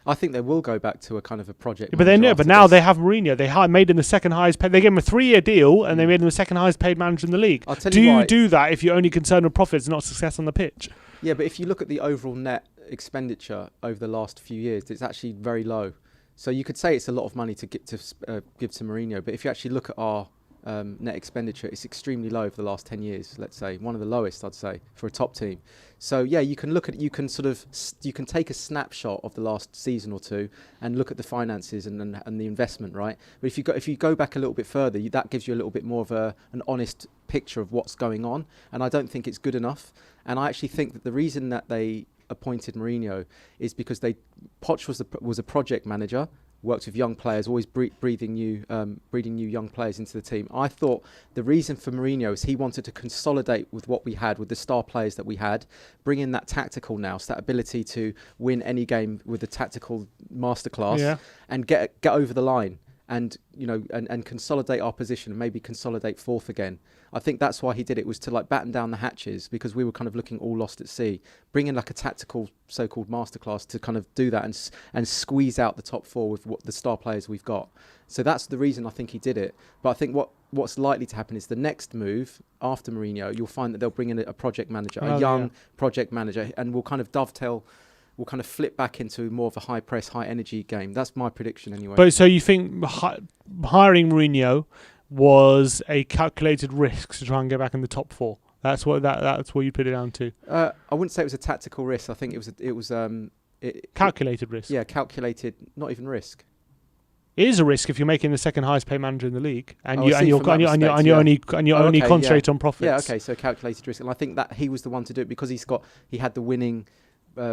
I think they will go back to a kind of a project. But now they have Mourinho. They made him the second highest paid. They gave him a 3-year deal, and they made him the second highest paid manager in the league. Do you do that if you're only concerned with profits, not success on the pitch? Yeah, but if you look at the overall net expenditure over the last few years, it's actually very low. So you could say it's a lot of money to give to Mourinho, but if you actually look at our net expenditure, it's extremely low over the last 10 years, let's say. One of the lowest, I'd say, for a top team. So yeah, you can look at, you can take a snapshot of the last season or two and look at the finances and the investment, right? But if you go back a little bit further, that gives you a little bit more of an honest picture of what's going on. And I don't think it's good enough. And I actually think that the reason that they appointed Mourinho is because Poch was a project manager, worked with young players, always breeding new young players into the team. I thought the reason for Mourinho is he wanted to consolidate with what we had, with the star players that we had, bring in that tactical nous, that ability to win any game with a tactical masterclass, and get over the line. And and consolidate our position and maybe consolidate fourth again. I think that's why he did it, was to batten down the hatches, because we were kind of looking all lost at sea. Bring in a tactical so-called masterclass to kind of do that and squeeze out the top four with what the star players we've got. So that's the reason I think he did it. But I think what's likely to happen is the next move after Mourinho, you'll find that they'll bring in a project manager, a young project manager, and we'll kind of dovetail. We'll kind of flip back into more of a high press, high energy game. That's my prediction anyway. But so you think hiring Mourinho was a calculated risk to try and get back in the top four? That's what you put it down to. I wouldn't say it was a tactical risk. I think it was calculated risk. Yeah, calculated, not even risk. It is a risk if you're making the second highest paid manager in the league, and you only concentrate on profits. Yeah, okay, so calculated risk, and I think that he was the one to do it because he had the winning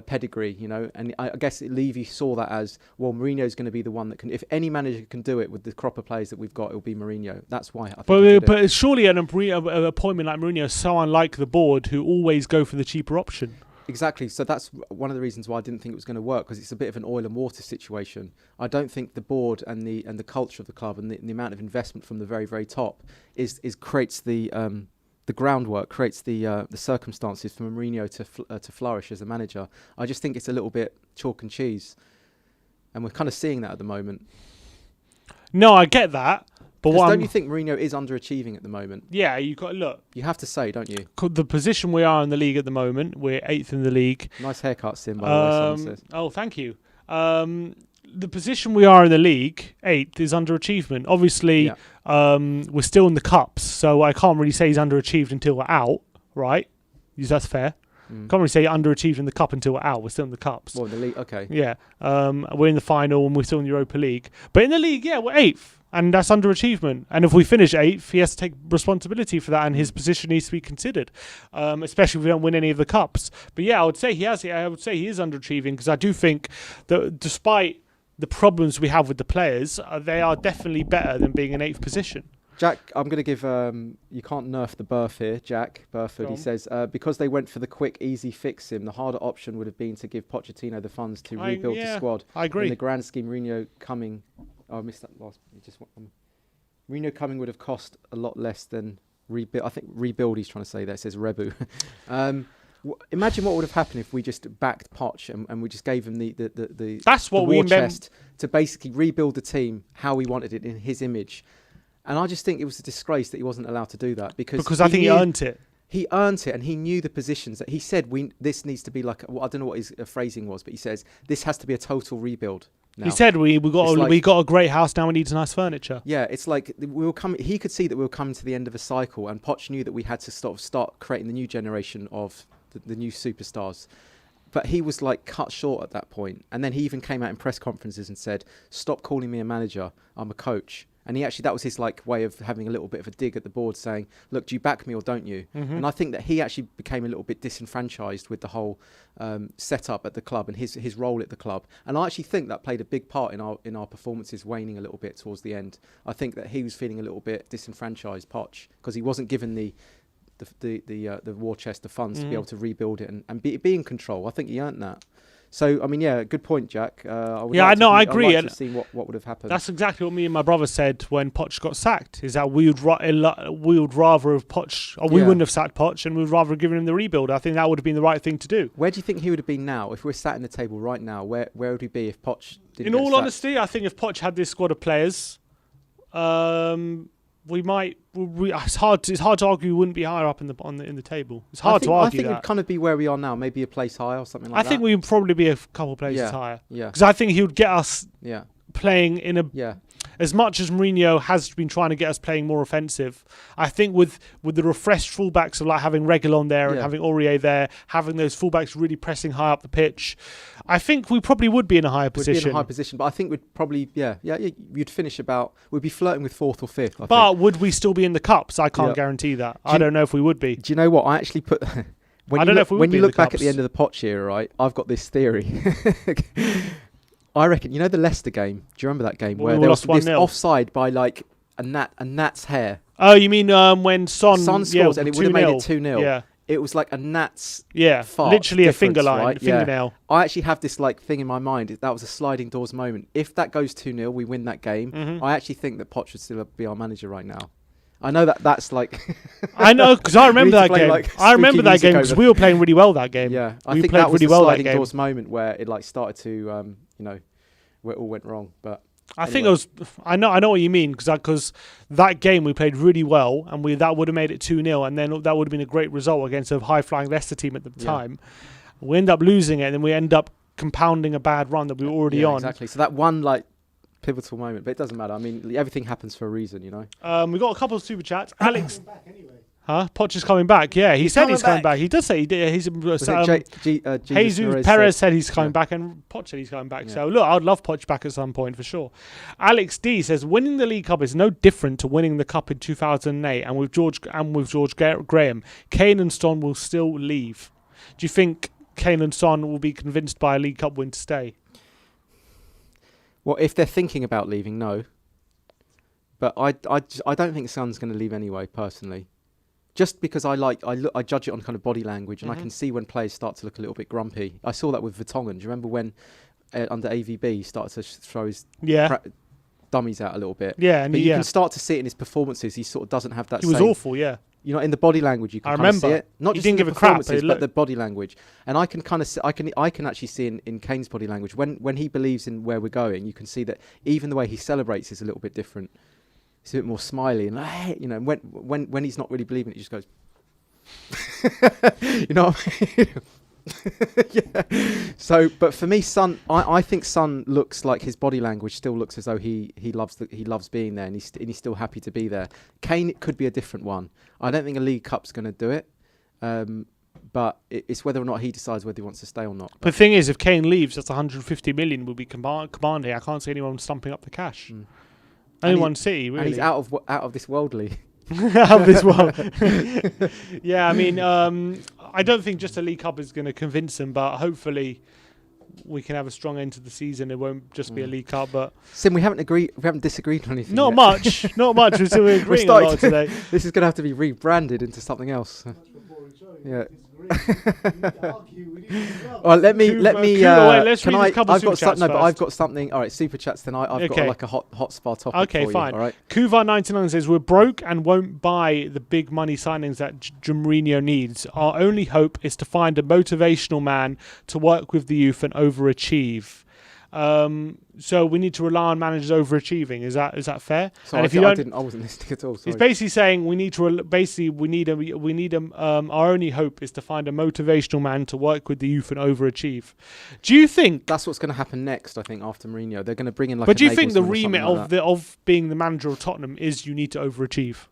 pedigree, and I guess Levy saw that as, well, Mourinho's going to be the one that can, if any manager can do it with the crop of players that we've got, it'll be Mourinho. That's why I think but surely an appointment like Mourinho is so unlike the board, who always go for the cheaper option. Exactly. So that's one of the reasons why I didn't think it was going to work, because it's a bit of an oil and water situation. I don't think the board and the culture of the club and the amount of investment from the very, very top creates the groundwork, creates the circumstances for Mourinho to flourish as a manager. I just think it's a little bit chalk and cheese, and we're kind of seeing that at the moment. No, I get that, but don't you think Mourinho is underachieving at the moment? Yeah, you got to look. You have to say, don't you? The position we are in the league at the moment, we're 8th in the league. Nice haircut, Sim. By the way, someone says. Oh, thank you. The position we are in the league, 8th, is underachievement. Obviously, we're still in the cups, so I can't really say he's underachieved until we're out, right? That's fair. Can't really say underachieved in the cup until we're out. We're still in the cups. Well, in the league, okay. Yeah. We're in the final and we're still in the Europa League. But in the league, we're 8th. And that's underachievement. And if we finish 8th, he has to take responsibility for that, and his position needs to be considered, especially if we don't win any of the cups. But yeah, I would say he is underachieving, because I do think that despite the problems we have with the players, they are definitely better than being in 8th position. Jack, I'm going to give, you can't nerf the Burf here, Jack Burford. He says, because they went for the quick, easy fix him, the harder option would have been to give Pochettino the funds to rebuild the squad. I agree. In the grand scheme, Mourinho coming... Oh, I missed that last... Mourinho coming would have cost a lot less than rebuild. I think rebuild he's trying to say there. It says Rebu. Imagine what would have happened if we just backed Poch and we just gave him the That's what we chest to basically rebuild the team how we wanted it in his image. And I just think it was a disgrace that he wasn't allowed to do that, because I think he earned it. he earned it, and he knew the positions that he said. This needs to be like, well, I don't know what his phrasing was, but he says this has to be a total rebuild. Now. He said we got a great house now. We need nice furniture. Yeah, it's like he could see that we were coming to the end of a cycle, and Poch knew that we had to start creating the new generation of the new superstars. But he was like cut short at that point, and then he even came out in press conferences and said, "Stop calling me a manager. I'm a coach." And that was his like way of having a little bit of a dig at the board, saying, "Look, do you back me or don't you?" Mm-hmm. And I think that he actually became a little bit disenfranchised with the whole setup at the club and his role at the club. And I actually think that played a big part in our performances waning a little bit towards the end. I think that he was feeling a little bit disenfranchised, Poch, because he wasn't given the war chest of funds to be able to rebuild it and be in control. I think he earned that. So, I mean, yeah, good point, Jack. I agree. I'd like to see what would have happened. That's exactly what me and my brother said when Poch got sacked, is that we would rather have Poch, or we wouldn't have sacked Poch, and we'd rather have given him the rebuild. I think that would have been the right thing to do. Where do you think he would have been now? If we're sat in the table right now, where would he be if Poch didn't In all honesty, I think if Poch had this squad of players, we might. It's hard to argue we wouldn't be higher up in the table. It's hard to argue. I think we'd kind of be where we are now, maybe a place higher or something like that. I think we'd probably be a couple of places higher. Yeah. Because I think he would get us playing in a. Yeah. As much as Mourinho has been trying to get us playing more offensive, I think with the refreshed fullbacks of like having Reguilon there and having Aurier there, having those fullbacks really pressing high up the pitch, I think we probably would be in a higher position. We'd be in a high position, but I think we'd probably, you'd finish we'd be flirting with 4th or 5th. But would we still be in the cups? I can't guarantee that. I don't know if we would be. Do you know what? I actually put... When you look back at the end of the Poch era, right, I've got this theory. I reckon, you know the Leicester game? Do you remember that game where there was this offside by like a gnat's hair? Oh, you mean when Son scores and it would have made it 2-0? Yeah. It was like a gnat's fart literally a finger line, right? fingernail. Yeah. I actually have this like thing in my mind. That was a sliding doors moment. If that goes 2-0, we win that game. Mm-hmm. I actually think that Poch should still be our manager right now. I know that's like... I know, because I remember that game. I remember that game because we were playing really well that game. Yeah, I think that was a sliding doors moment where it like started to, where it all went wrong. But I think it was... I know what you mean, because that game we played really well, and that would have made it 2-0, and then that would have been a great result against a high-flying Leicester team at the time. We end up losing it, and then we end up compounding a bad run that we were already on. Exactly. So that one, like... pivotal moment, but it doesn't matter. I mean, everything happens for a reason, you know. We got a couple of super chats. Alex, Poch is coming back. Yeah, he said he's coming back. He does say he did. He's Jesus Perez said he's coming back, and Poch said he's coming back. Yeah. So look, I'd love Poch back at some point for sure. Alex D says winning the League Cup is no different to winning the cup in 2008, and with George Graham, Kane and Son will still leave. Do you think Kane and Son will be convinced by a League Cup win to stay? Well, if they're thinking about leaving, no. But I don't think Son's going to leave anyway, personally. Just because I judge it on kind of body language, and I can see when players start to look a little bit grumpy. I saw that with Vertonghen. Do you remember when under AVB he started to throw his dummies out a little bit? Yeah, and but you can start to see it in his performances. He sort of doesn't have that. He was awful, yeah. You know, in the body language, you can kind of see it. Not just in the performances, but the body language. And I can kind of see, I can actually see in Kane's body language when he believes in where we're going. You can see that even the way he celebrates is a little bit different. He's a bit more smiley, and you know, when he's not really believing it, he just goes. You know what I mean? Yeah. So, but for me, Son, I think Son looks like his body language still looks as though he loves being there, and he's still happy to be there. Kane, it could be a different one. I don't think a League Cup's going to do it, but it's whether or not he decides whether he wants to stay or not. But the thing is, if Kane leaves, that's 150 million will be commanded. I can't see anyone stumping up the cash. Only one City, really. And he's out of this worldly. Of this world. Yeah, I mean, I don't think just a League Cup is going to convince him, but hopefully we can have a strong end to the season. It won't just be a League Cup, but Sim, we haven't disagreed on anything. Not yet. not much. We're still agreeing a lot today. This is going to have to be rebranded into something else. Yeah. Well, let me. Let's read a couple I've got super chats but first. I've got something. All right, super chats. Then I've got like a HOTSPAR topic. Okay, for fine. You, all right. Kuvar99 says we're broke and won't buy the big money signings that Mourinho needs. Our only hope is to find a motivational man to work with the youth and overachieve. So we need to rely on managers overachieving. Is that fair? So and I wasn't listening at all. Sorry. It's basically saying we need to our only hope is to find a motivational man to work with the youth and overachieve. Do you think that's what's going to happen next? I think after Mourinho, they're going to bring in like. But do you think the remit of being the manager of Tottenham is you need to overachieve?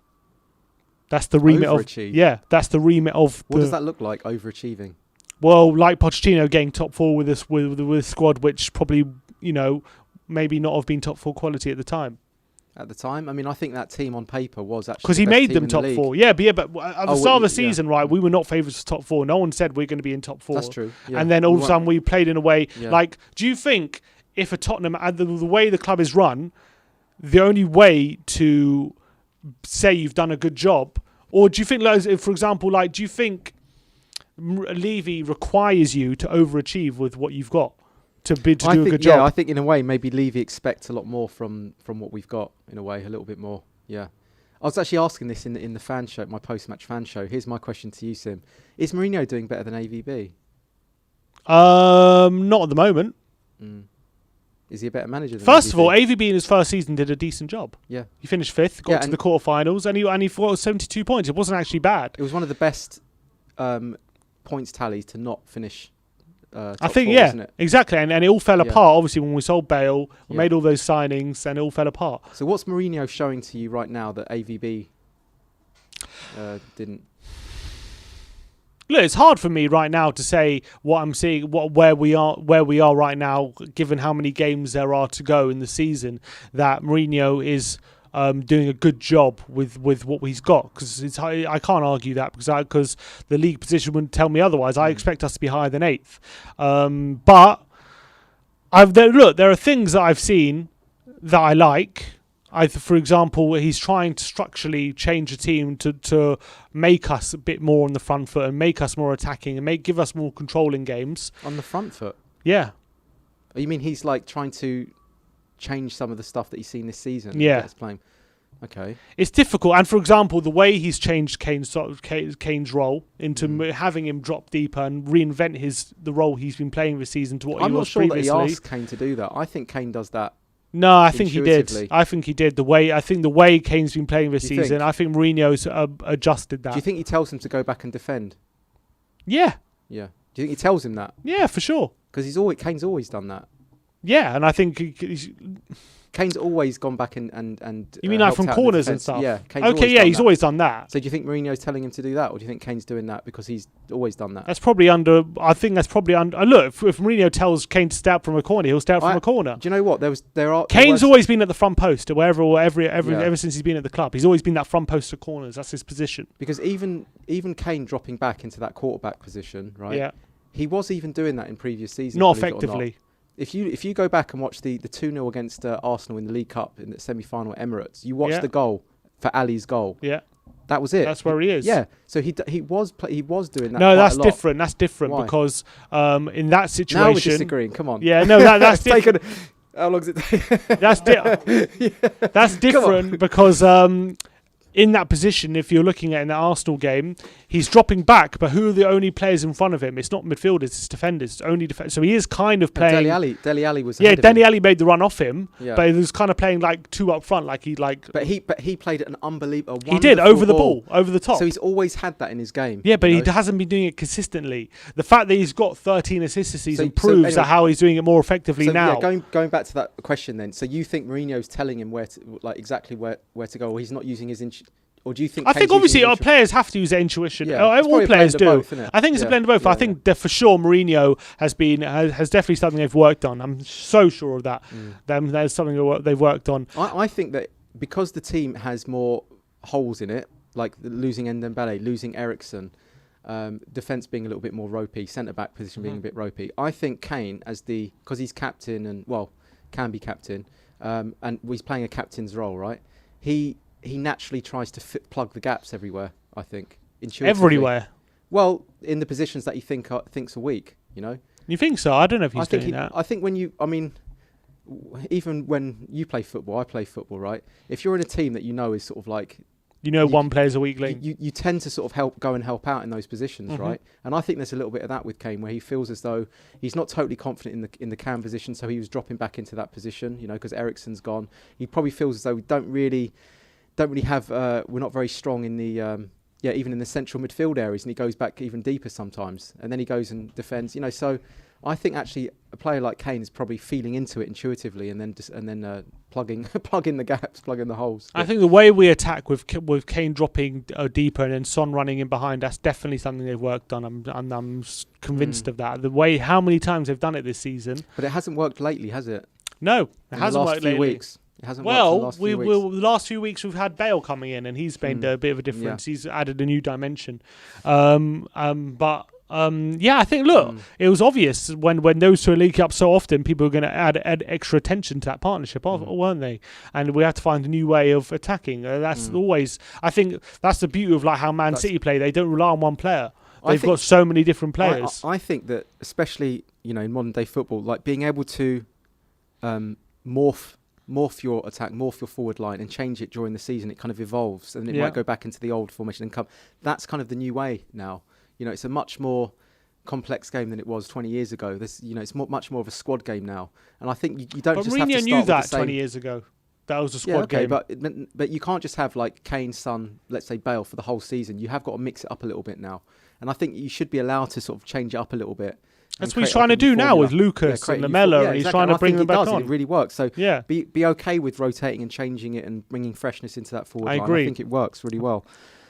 That's the remit overachieve? That's the remit of. What does that look like? Overachieving. Well, like Pochettino getting top 4 with this with a squad which probably maybe not have been top 4 quality at the time. At the time, I mean, I think that team on paper was actually because he made them top 4. Yeah, but at the start of the season, right, we were not favourites for top 4. No one said we're going to be in top 4. That's true. Yeah. And then all of a sudden we played in a way like. Do you think if a Tottenham, the way the club is run, the only way to say you've done a good job, or do you think, like, for example, like, do you think Levy requires you to overachieve with what you've got to do a good job? Yeah, I think in a way maybe Levy expects a lot more from what we've got. In a way, a little bit more. Yeah, I was actually asking this in the fan show, my post-match fan show. Here's my question to you, Sim: is Mourinho doing better than AVB? Not at the moment. Is he a better manager than First AVB? of all, AVB in his first season did a decent job. Yeah, he finished 5th, got to the quarterfinals, and he got 72 points. It wasn't actually bad. It was one of the best points tallies to not finish. I think, 4, isn't it? Exactly, and it all fell apart. Obviously, when we sold Bale, we made all those signings, and it all fell apart. So, what's Mourinho showing to you right now that AVB didn't? Look, it's hard for me right now to say what I'm seeing, where we are right now, given how many games there are to go in the season. That Mourinho is doing a good job with what he's got, because I can't argue that because the league position wouldn't tell me otherwise. I expect us to be higher than 8th, but there are things that I've seen that I like. For example, he's trying to structurally change the team to make us a bit more on the front foot and make us more attacking and give us more control in games. On the front foot? Yeah. Oh, you mean he's like trying to change some of the stuff that he's seen this season? Yeah. Playing. Okay. It's difficult. And for example, the way he's changed Kane's role into having him drop deeper and reinvent the role he's been playing this season to what he was previously. I'm not sure that he asked Kane to do that. I think Kane does that. No, I think he did. I think he did. The way Kane's been playing this season, I think Mourinho's adjusted that. Do you think he tells him to go back and defend? Yeah. Yeah. Do you think he tells him that? Yeah, for sure. Because Kane's always done that. Yeah, and I think Kane's always gone back and you mean like from corners and stuff? Yeah. He's always done that. So do you think Mourinho's telling him to do that, or do you think Kane's doing that because he's always done that? That's probably under. I think that's probably under. Look, if Mourinho tells Kane to stay up from a corner, he'll stay up from a corner. Do you know what? Kane's always been at the front post, ever since he's been at the club. He's always been that front post to corners. That's his position. Because even Kane dropping back into that quarterback position, right? Yeah. He was even doing that in previous seasons. Not effectively. If you go back and watch the 2-0 against Arsenal in the League Cup in the semi-final at Emirates, you watch the goal for Ali's goal. Yeah. That was it. That's where he is. Yeah. So he was doing that. No, that's different. That's different. Why? Because in that situation. Now we're disagreeing. Come on. Yeah. No, that's different. How long does it take? That's different because in that position, if you're looking at in the Arsenal game, he's dropping back, but who are the only players in front of him? It's not midfielders, it's defenders. It's only so he is kind of playing. Dele Alli was. Yeah, Dele Alli made the run off him, but he was kind of playing like 2 up front, But he played an unbelievable. He did over the ball, over the top. So he's always had that in his game. Yeah, but he hasn't been doing it consistently. The fact that he's got 13 assists this season proves that how he's doing it more effectively now. Yeah, going back to that question then. So you think Mourinho's telling him exactly where to go, or he's not using his or do you think? I think obviously our players have to use their intuition. Yeah, all players do. Both, I think it's a blend of both. I think that for sure Mourinho has definitely something they've worked on. I'm so sure of that. There's something they've worked on. I think that because the team has more holes in it, like losing Ndombele, losing Eriksen, defence being a little bit more ropey, centre back position being a bit ropey. I think Kane, because he's captain and can be captain, and he's playing a captain's role, right? He naturally tries to plug the gaps everywhere, I think. Intuitively. Everywhere? Well, in the positions that you thinks are weak, you know? You think so? I don't know if he's doing that. I think even when you play football, I play football, right? If you're in a team that you know is sort of like one player's a weak link. You tend to sort of go and help out in those positions, right? And I think there's a little bit of that with Kane, where he feels as though he's not totally confident in the cam position, so he was dropping back into that position, because Eriksen's gone. He probably feels as though we don't really have, we're not very strong in the, even in the central midfield areas, and he goes back even deeper sometimes, and then he goes and defends, so I think actually a player like Kane is probably feeling into it intuitively, and then plugging the gaps, plugging the holes. I think the way we attack with Kane dropping deeper and then Son running in behind, that's definitely something they've worked on. I'm convinced of that. The way how many times they've done it this season, but it hasn't worked lately, has it? No, it hasn't worked lately. Weeks. It hasn't worked in the last few weeks. The last few weeks we've had Bale coming in, and he's made a bit of a difference. Yeah. He's added a new dimension. I think, it was obvious when those two are linking up so often, people are going to add extra attention to that partnership, weren't they? And we have to find a new way of attacking. That's always, I think, that's the beauty of how Man City play. They don't rely on one player. They've got so many different players. I think that, especially in modern day football, being able to morph your attack, morph your forward line, and change it during the season, it kind of evolves, and it might go back into the old formation and come. That's kind of the new way now. It's a much more complex game than it was 20 years ago. It's much more of a squad game now, and I think you don't. But just Mourinho have to knew start that 20 years ago. That was a squad game. But you can't just have Kane, Son, let's say Bale for the whole season. You have got to mix it up a little bit now, and I think you should be allowed to sort of change it up a little bit. That's what he's trying to do now with Lucas and Lamela, and he's trying to bring them back on. It really works. So be okay with rotating and changing it and bringing freshness into that forward line. Agree. I think it works really well.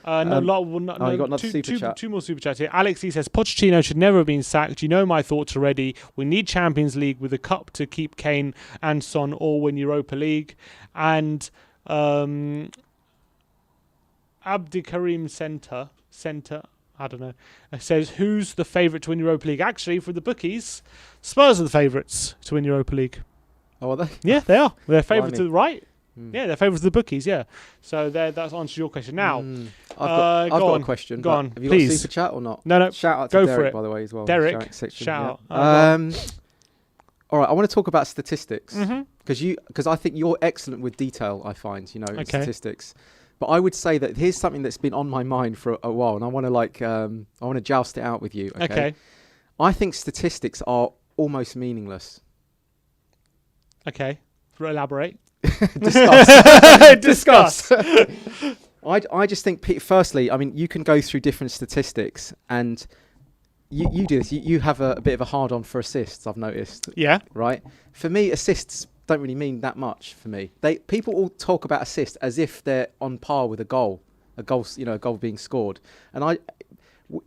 You got another super chat. Two more super chats here. Alex, he says, Pochettino should never have been sacked. You know my thoughts already. We need Champions League with a cup to keep Kane and Son or win Europa League. And Abdikarim Centre, I don't know, says, who's the favourite to win Europa League? Actually, for the bookies, Spurs are the favourites to win Europa League. Oh, are they? Yeah, they are. They're favourites to the right. Yeah, they're favourites of the bookies, yeah. So that answers your question. Now, I've got a question. Go on, have you please. got a super chat or not? No. Shout out to Derek, by the way, as well. Derek, shout out. All right, I want to talk about statistics. Because I think you're excellent with detail, I find, in statistics. But I would say that here's something that's been on my mind for a while, and I want to joust it out with you. Okay. I think statistics are almost meaningless. Okay. Elaborate. Discuss. I just think, firstly, I mean, you can go through different statistics, and you do this. You have a bit of a hard-on for assists, I've noticed. Yeah. Right? For me, assists don't really mean that much for me. People all talk about assists as if they're on par with a goal being scored. And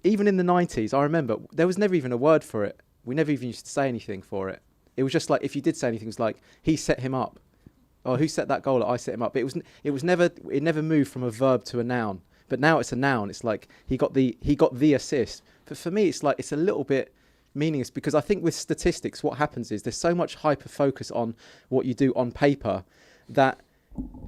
even in the 90s, I remember there was never even a word for it. We never even used to say anything for it. It was just if you did say anything, it was like, he set him up. Or who set that goal? I set him up. But it never moved from a verb to a noun. But now it's a noun. It's like he got the assist. But for me, it's a little bit meaningless, because I think with statistics, what happens is there's so much hyper focus on what you do on paper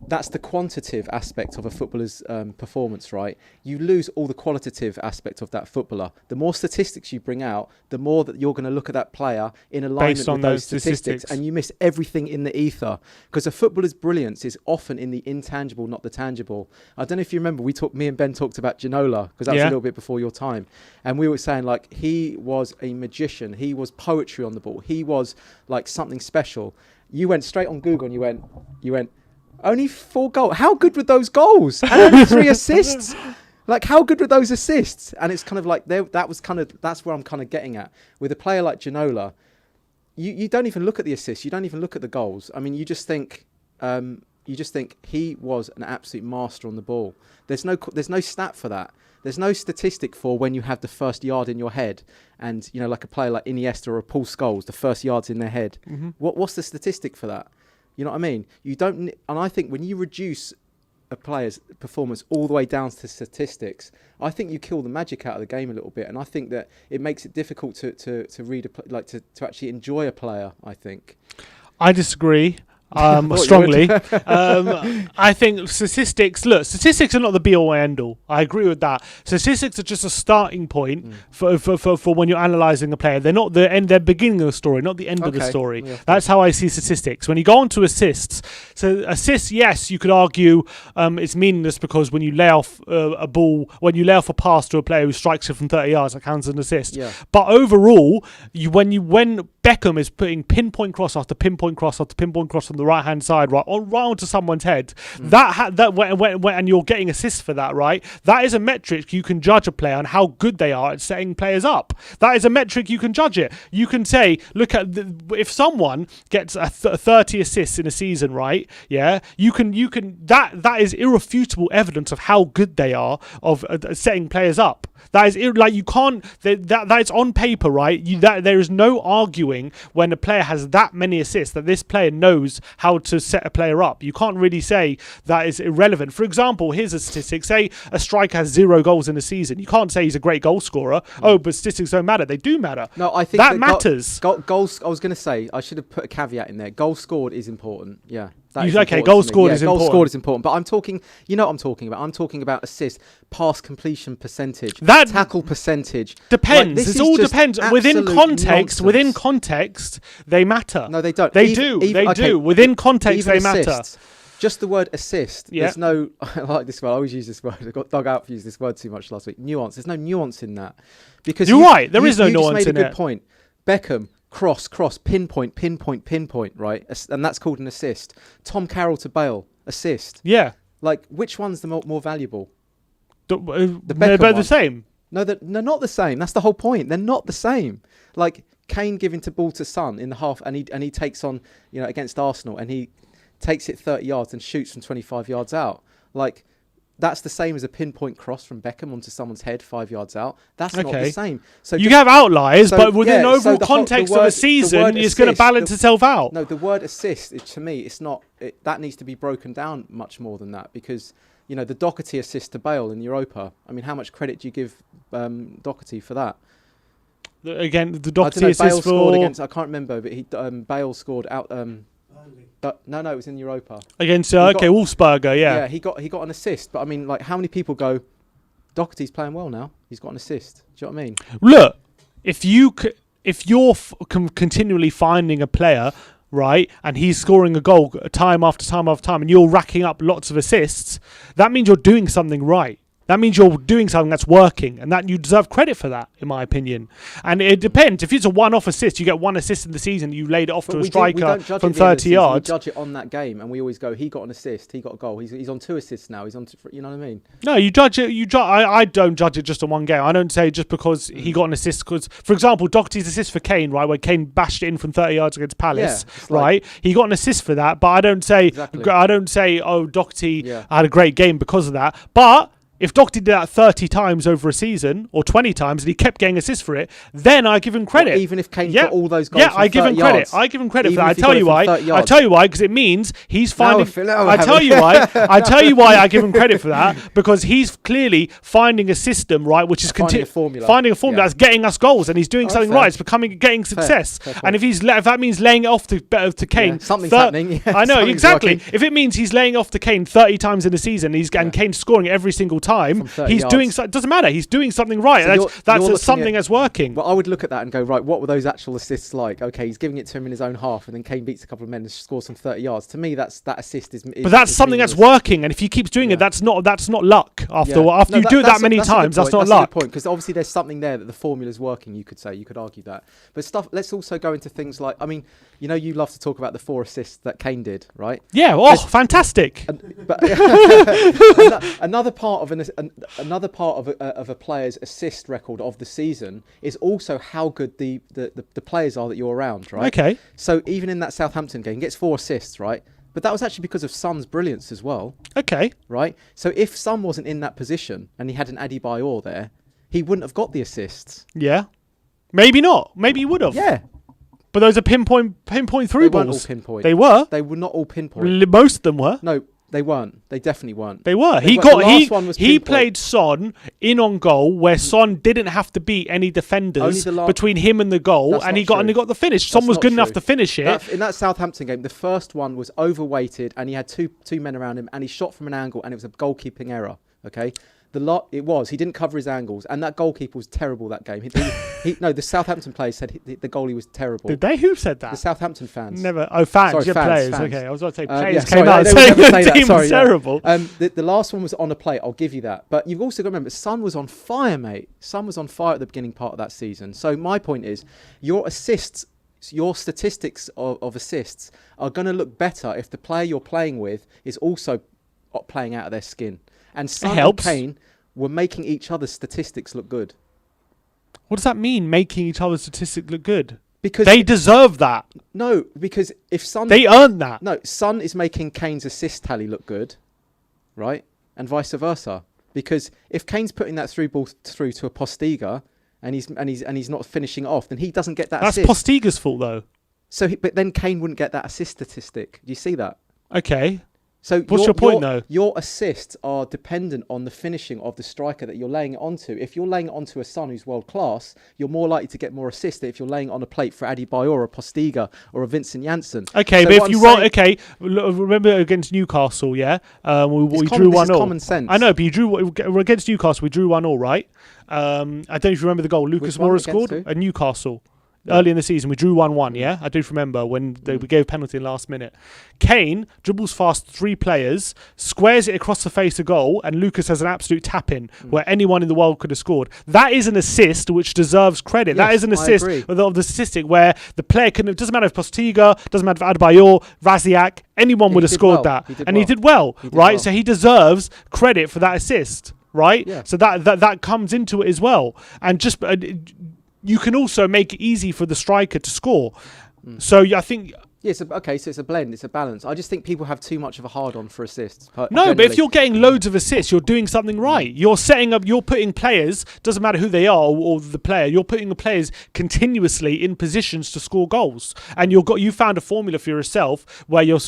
that's the quantitative aspect of a footballer's performance, right? You lose all the qualitative aspect of that footballer. The more statistics you bring out, the more that you're going to look at that player in alignment with those statistics, and you miss everything in the ether. Because a footballer's brilliance is often in the intangible, not the tangible. I don't know if you remember, me and Ben talked about Ginola, because that was a little bit before your time. And we were saying, he was a magician. He was poetry on the ball. He was something special. You went straight on Google and you went, only 4 goals. How good were those goals? And only 3 assists. How good were those assists? And it's kind of that's where I'm kind of getting at. With a player like Ginola, you don't even look at the assists. You don't even look at the goals. I mean, you just think he was an absolute master on the ball. There's no stat for that. There's no statistic for when you have the first yard in your head, and like a player like Iniesta or Paul Scholes, the first yards in their head. Mm-hmm. What's the statistic for that? You know what I mean? You don't, and I think when you reduce a player's performance all the way down to statistics, I think you kill the magic out of the game a little bit, and I think that it makes it difficult to read to actually enjoy a player. I think. I disagree. strongly. I think statistics are not the be all and end all. I agree with that. Statistics are just a starting point for when you're analysing a player. They're not the end, they're beginning of the story, not the end of the story. Yeah. That's how I see statistics. When you go on to assists, so assists, yes, you could argue it's meaningless because when you lay off a ball, when you lay off a pass to a player who strikes it from 30 yards, that counts as an assist. Yeah. But overall, when Beckham is putting pinpoint cross after pinpoint cross after pinpoint cross on the right hand side, right onto someone's head, and you're getting assists for that, right? That is a metric you can judge a player on how good they are at setting players up. That is a metric you can judge it. You can say, look at if someone gets 30 assists in a season, right? Yeah, you can that is irrefutable evidence of how good they are of setting players up. That is like you can't. That's on paper, right? There is no arguing when a player has that many assists that this player knows how to set a player up. You can't really say that is irrelevant. For example, here's a statistic: say a striker has 0 goals in a season. You can't say he's a great goal scorer. Oh, but statistics don't matter. They do matter. No, I think that matters. Goals. I was going to say I should have put a caveat in there. Goal scored is important. Yeah. Goal scored is important. Goal scored is important, but I'm talking. You know what I'm talking about? I'm talking about assist, pass completion percentage, tackle percentage. Depends. Like, it all depends. Within context, they matter. No, they don't. They do. Within context, they matter. Just the word assist. Yeah. There's no. I like this word. I always use this word. I got dug out for using this word too much last week. Nuance. There's no nuance in that. Because you're right. There is no nuance in it. You just made a good point. Beckham. Cross, pinpoint, right? And that's called an assist. Tom Carroll to Bale, assist. Yeah. Like, which one's the more valuable? The Beckham one. The same. No, they're not the same. That's the whole point. They're not the same. Like, Kane giving the ball to Son in the half, and he takes on, against Arsenal, and he takes it 30 yards and shoots from 25 yards out. Like, that's the same as a pinpoint cross from Beckham onto someone's head 5 yards out. That's not the same. So you have outliers, but within overall context of a season, it's going to balance itself out. No, the word assist, to me, it's not. That needs to be broken down much more than that because, the Doherty assist to Bale in Europa. I mean, how much credit do you give Doherty for that? Again, the Doherty assist Bale scored against. I can't remember, but Bale scored out. But no, it was in Europa against Wolfsberger. Yeah, he got an assist. But I mean, like, how many people go? Doherty's playing well now. He's got an assist. Do you know what I mean? Look, if you're continually finding a player, right, and he's scoring a goal time after time after time, and you're racking up lots of assists, that means you're doing something right. That means you're doing something that's working, and that you deserve credit for that, in my opinion. And it depends. If it's a one-off assist, you get one assist in the season, you laid it off to a striker from 30 yards. We judge it on that game, and we always go, he got an assist, he got a goal. He's on 2 assists now. He's on, you know what I mean? No, you judge it. I don't judge it just on one game. I don't say just because he got an assist. Because, for example, Doherty's assist for Kane, right, where Kane bashed it in from 30 yards against Palace, right? He got an assist for that, but I don't say, oh, Doherty had a great game because of that. But if Doherty did that 30 times over a season, or 20 times, and he kept getting assists for it, then I give him credit. Even if Kane got all those goals from 30 I give him credit. Yards. I give him credit for that. I tell you why, because it means he's finding... I tell you why I give him credit for that, because he's clearly finding a system, right, which is... Finding a formula that's getting us goals, and he's doing something right. It's getting success. Fair and if that means laying it off to Kane... something's happening. I know, exactly. If it means he's laying off to Kane 30 times in a season, and Kane's scoring every single time, he's doing it doesn't matter, he's doing something right. So that's something that's working. Well, I would look at that and go, right, what were those actual assists like? Okay, he's giving it to him in his own half, and then Kane beats a couple of men and scores from 30 yards. To me, that assist is but that's something that's working, and if he keeps doing it, that's not luck. After you do it that many times, that's not luck. Because obviously there's something there that the formula's working. You could argue that. But let's also go into things like, I mean, you love to talk about the 4 assists that Kane did, right? Yeah. Oh, fantastic. But another part of a player's assist record of the season is also how good the players are that you're around, right? Okay. So even in that Southampton game, he gets 4 assists, right? But that was actually because of Son's brilliance as well. Okay. Right? So if Son wasn't in that position and he had an Adebayor there, he wouldn't have got the assists. Yeah. Maybe not. Maybe he would have. Yeah. But those are pinpoint through balls. They weren't all pinpoint. They were. They were not all pinpoint. Most of them were. No. They weren't. They definitely weren't. They were. He played Son in on goal where Son didn't have to beat any defenders between him and the goal, and he got the finish. Son was good enough to finish it. In that Southampton game, the first one was overweighted, and he had two men around him, and he shot from an angle, and it was a goalkeeping error. Okay. He didn't cover his angles, and that goalkeeper was terrible that game. The Southampton players said the goalie was terrible. Did they? Who said that? The Southampton fans. Never. Oh, fans. Sorry, players. Fans. Okay, I was about to say players came out saying the team was terrible. The last one was on a plate. I'll give you that. But you've also got to remember, Son was on fire, mate. Son was on fire at the beginning part of that season. So my point is, your statistics of assists are going to look better if the player you're playing with is also playing out of their skin. And Son and Kane were making each other's statistics look good. What does that mean, making each other's statistics look good? Because they deserve that. No, because if Son... They earned that. No, Son is making Kane's assist tally look good, right? And vice versa. Because if Kane's putting that ball through to a Postiga and he's not finishing it off, then he doesn't get that assist. That's Postiga's fault, though. But then Kane wouldn't get that assist statistic. Do you see that? Okay. So what's your point, though? Your assists are dependent on the finishing of the striker that you're laying it onto. If you're laying it onto a Son who's world class, you're more likely to get more assists than if you're laying it on a plate for Adebayor or a Postiga or a Vincent Janssen. Okay, so but if you roll, remember against Newcastle, yeah, we drew 1-0. Common sense. I know, but you drew against Newcastle. We drew 1-0, right? I don't know if you remember the goal. Lucas Moura scored at Newcastle. Yeah. Early in the season, we drew 1-1, yeah? I do remember when we gave a penalty in the last minute. Kane dribbles past 3 players, squares it across the face of goal, and Lucas has an absolute tap-in where anyone in the world could have scored. That is an assist which deserves credit. Yes, that is an assist of the statistic where the player can... It doesn't matter if Postiga, doesn't matter if Adebayor, Raziak, anyone would have scored that. He did well, right? So he deserves credit for that assist, right? Yeah. So that comes into it as well. And just... you can also make it easy for the striker to score. So I think... Yeah, so it's a blend, it's a balance. I just think people have too much of a hard-on for assists. No, but if you're getting loads of assists, you're doing something right. You're setting up, you're putting players, doesn't matter who they are or the player, you're putting the players continuously in positions to score goals. And you found a formula for yourself where you're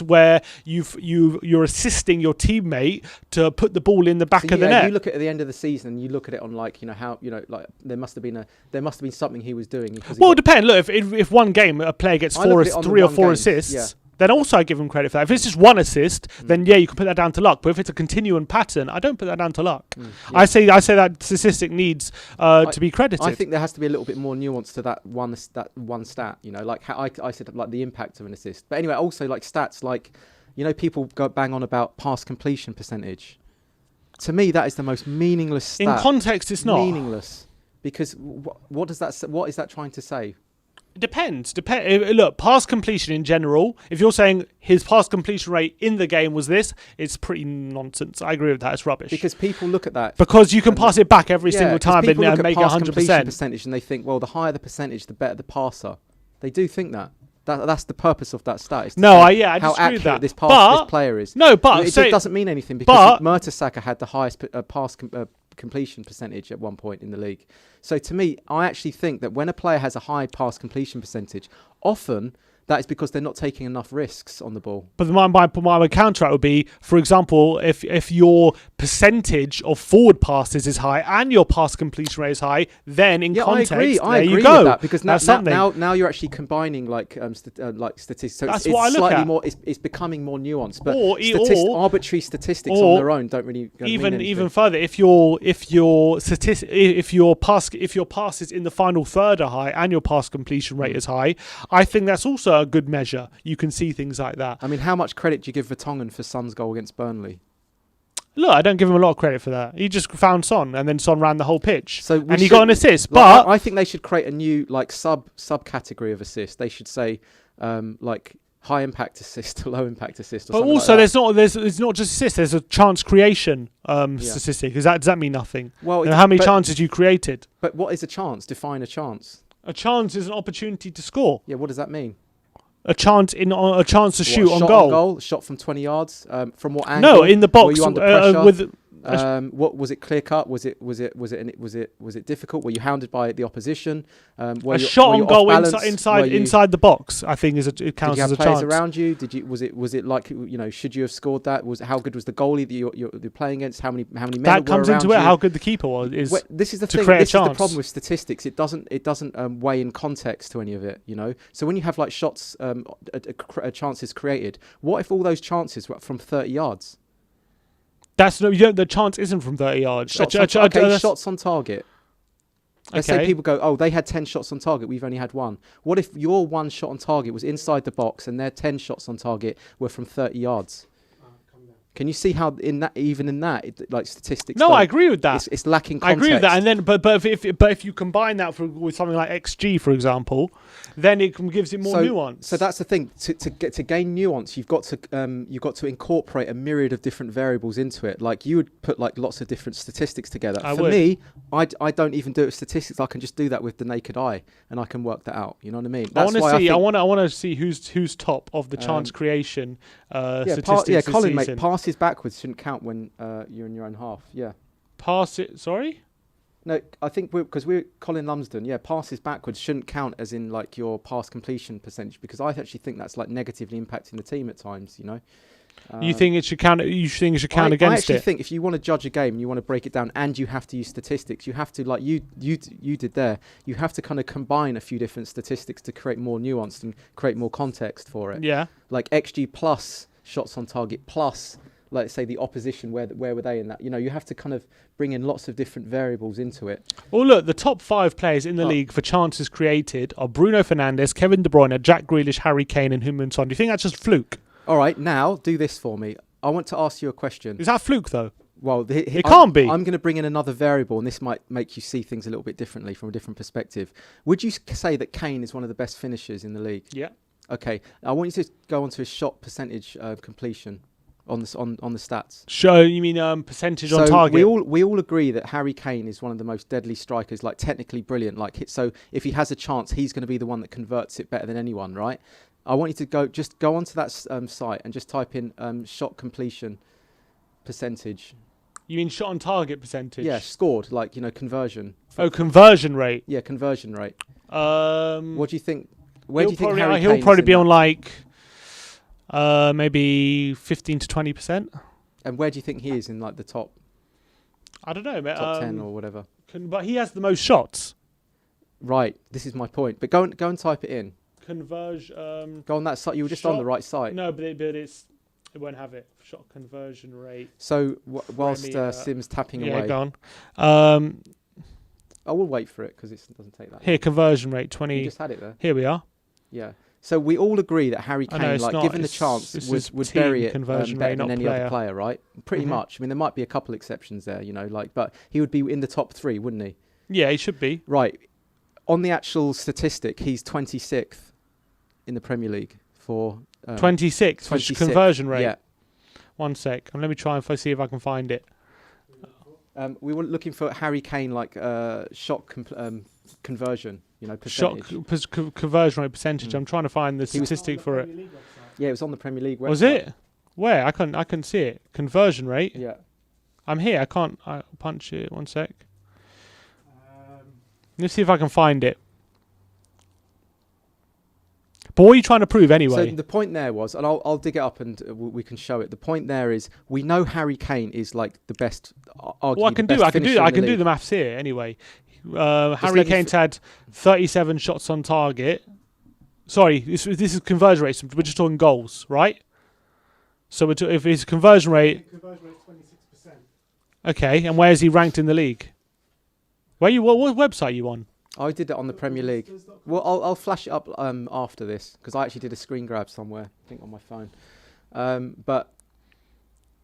assisting your teammate to put the ball in the back of the net. You look at the end of the season and you look at it on how there must have been something he was doing. Well, it depends. Look, if one game a player gets 3 or 4 assists, then also I give him credit for that. If it's just one assist, then yeah, you can put that down to luck. But if it's a continuing pattern, I don't put that down to luck. I say that statistic needs to be credited. I think there has to be a little bit more nuance to that one stat. Like how I said, like the impact of an assist. But anyway, also like stats, like people go bang on about pass completion percentage. To me, that is the most meaningless stat. In context, it's not meaningless because what is that trying to say? It depends. Look, pass completion in general, if you're saying his pass completion rate in the game was this, it's pretty nonsense. I agree with that. It's rubbish. Because people look at that. Because you can pass it back every single time and make it 100%. Percentage and they think, well, the higher the percentage, the better the passer. They do think that. That's the purpose of that stat. I disagree with that. This player is. No, but it doesn't mean anything because Mertesacker had the highest pass completion percentage at one point in the league. So to me, I actually think that when a player has a high pass completion percentage, often that is because they're not taking enough risks on the ball. But my counter would be, for example, if your percentage of forward passes is high and your pass completion rate is high, then in context, I agree with that because now you're actually combining like statistics. So that's what I look at. It's becoming more nuanced. But arbitrary statistics on their own don't really mean even further. If your passes in the final third are high and your pass completion rate is high, I think that's also a good measure. You can see things like that. I mean, how much credit do you give Vertonghen for Son's goal against Burnley? Look, I don't give him a lot of credit for that. He just found Son, and then Son ran the whole pitch, and he got an assist. But I think they should create a new subcategory of assist. They should say high impact assist, low impact assist. But also, there's not just assist. There's a chance creation statistic. Does that mean nothing? Well, how many chances you created? But what is a chance? Define a chance. A chance is an opportunity to score. Yeah, what does that mean? A chance to shoot on goal. Shot from 20 yards. From what angle? No, in the box. Were you under pressure? What was it? Clear cut? Was it difficult? Were you hounded by the opposition? A shot on goal inside the box, I think, it counts as a chance. Did you have players around you? Was it like, should you have scored that? How good was the goalie that you're playing against? How many men were around you? That comes into it. How good the keeper was. This is the to thing. Create this a chance. is the problem with statistics. It doesn't weigh in context to any of it. So when you have like shots, chances created, what if all those chances were from 30 yards? The chance isn't from 30 yards. Shots on target. Let's say people go, oh, they had 10 shots on target, we've only had one. What if your one shot on target was inside the box and their 10 shots on target were from 30 yards? Can you see how like statistics? No, I agree with that. It's lacking context. I agree with that, and then but if you combine that with something like XG, for example, then it gives it more nuance. So that's the thing. To gain nuance, you've got to incorporate a myriad of different variables into it. Like you would put like lots of different statistics together. For me, I don't even do it with statistics. I can just do that with the naked eye, and I can work that out. You know what I mean? I want to see who's top of the chance creation statistics. Colin, this mate, passes backwards shouldn't count when you're in your own half. Yeah. Sorry? No, I think because we're Colin Lumsden. Yeah, passes backwards shouldn't count as in like your pass completion percentage, because I actually think that's like negatively impacting the team at times. You think it should count? You think it should count against it? I actually think if you want to judge a game and you want to break it down, and you have to use statistics, you have to, like you did there. You have to kind of combine a few different statistics to create more nuance and create more context for it. Yeah. Like XG plus shots on target plus, let's say, the opposition, where were they in that? You have to kind of bring in lots of different variables into it. Well, look, the top 5 players in the league for chances created are Bruno Fernandes, Kevin De Bruyne, Jack Grealish, Harry Kane, and Heung-min Son. Do you think that's just fluke? All right, now do this for me. I want to ask you a question. Is that fluke, though? Well, it can't be. I'm going to bring in another variable, and this might make you see things a little bit differently from a different perspective. Would you say that Kane is one of the best finishers in the league? Yeah. Okay, I want you to go onto his shot percentage completion on the stats. You mean percentage on target? We all agree that Harry Kane is one of the most deadly strikers, like technically brilliant. So if he has a chance, he's going to be the one that converts it better than anyone, right? I want you to go onto that site and just type in shot completion percentage. You mean shot on target percentage? Yeah, scored, like conversion. Oh, conversion rate. Yeah, conversion rate. What do you think? Where do you think Harry Kane he'll probably be on like maybe 15 to 20%. And where do you think he is in like the top? I don't know, mate. Top 10 or whatever. But he has the most shots. Right. This is my point. But go and type it in. Conversion. Go on that site. You were just on the right site. No, but it won't have it. Shot conversion rate. So whilst Sim's tapping away. Yeah, go on. I will wait for it because it doesn't take that long. Here, conversion rate 20. You just had it there. Here we are. Yeah. So we all agree that Harry Kane, given the chance, would bury it better than any other player, right? Pretty much. I mean, there might be a couple exceptions there, but he would be in the top 3, wouldn't he? Yeah, he should be. Right. On the actual statistic, he's 26th in the Premier League for 26th conversion rate. Yeah. 1 sec. Let me try and see if I can find it. We were looking for Harry Kane shot conversion, percentage. Shot conversion rate percentage. I'm trying to find the statistic for it. Yeah, it was on the Premier League website. Was it? Where? I can see it. Conversion rate. Yeah. I'm here. I punch it. 1 sec. Let's see if I can find it. But what are you trying to prove anyway? So the point there was, and I'll dig it up and we can show it. The point there is, we know Harry Kane is like the best. Well, I can do the maths here anyway. Harry Kane's had 37 shots on target. Sorry, this is conversion rate. We're just talking goals, right? So if his conversion rate. Conversion rate 26%. Okay, and where is he ranked in the league? What website are you on? I did it on the Premier League. Well, I'll flash it up after this because I actually did a screen grab somewhere, I think on my phone. But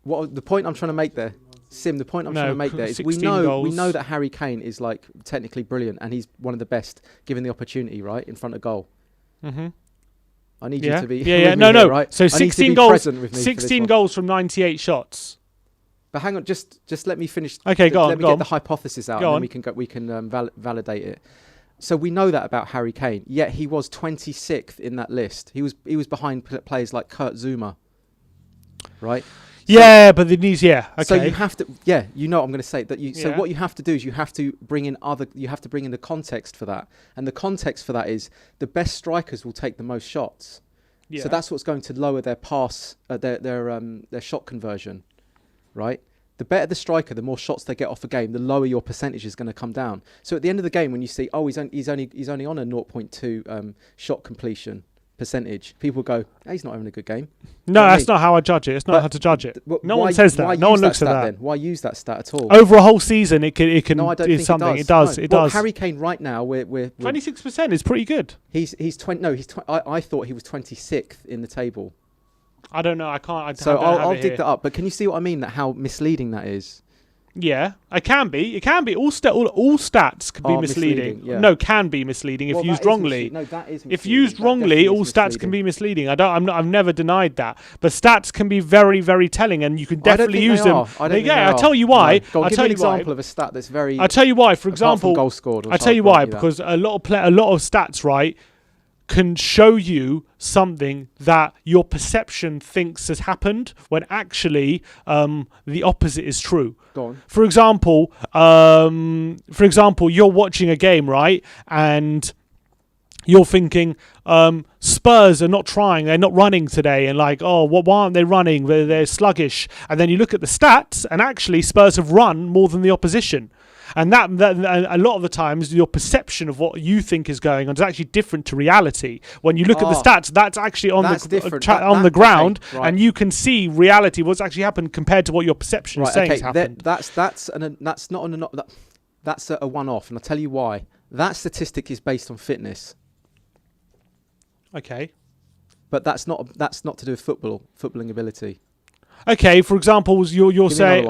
the point I'm trying to make there, Sim, the point I'm trying to make there is we know that Harry Kane is like technically brilliant and he's one of the best given the opportunity, right, in front of goal. Mm-hmm. I need you to be no. Right? So 16 goals, 16 goals from 98 shots. But hang on, just let me finish. Okay, go on. Let me get the hypothesis out, and then we can validate it. So we know that about Harry Kane. Yet he was 26th in that list. He was behind players like Kurt Zouma, right? Yeah, but it needs. Yeah. Okay. So you have to. Yeah, you know what I'm going to say. That you. So Yeah. what you have to do is you have to bring in You have to bring in the context for that, and the context for that is the best strikers will take the most shots. Yeah. So that's what's going to lower their pass, their shot conversion, right? The better the striker, the more shots they get off a game, the lower your percentage is going to come down. So at the end of the game, when you see, oh, he's only on a 0.2 shot completion percentage, people go, hey, he's not having a good game. No, that's not how I judge it. It's not how to judge it. No one says that. No one looks at that. Then? Why use that stat at all? Over a whole season, it can No, I don't do think something. it does. It Well, does. Harry Kane right now, we're 26% is pretty good. he's 20. No, I thought he was 26th in the table. I don't know. I can't. So I'll dig that up. But can you see what I mean? That how misleading that is. Yeah, it can be. It can be. All stats can be misleading. Yeah. No, can be misleading if used wrongly. No, that is misleading. If used wrongly, all stats can be misleading. I've never denied that. But stats can be very, very telling, and you can definitely use them. I'll tell you why. Go on, give me an example of a stat that's very. I'll tell you why. For example, goal scored. I'll tell you why. Because a lot of stats, right, can show you something that your perception thinks has happened when actually the opposite is true. Go on. For example, you're watching a game, right, and you're thinking Spurs are not trying, they're not running today, and like, oh, why aren't they running? They're sluggish. And then you look at the stats, and actually Spurs have run more than the opposition. And that a lot of the times your perception of what you think is going on is actually different to reality. When you look at the stats, that's actually on the ground, okay, right. And you can see reality, what's actually happened compared to what your perception is saying has happened. That's a one-off, and I'll tell you why. That statistic is based on fitness. Okay. But that's not to do with footballing ability. Okay, for example, you're saying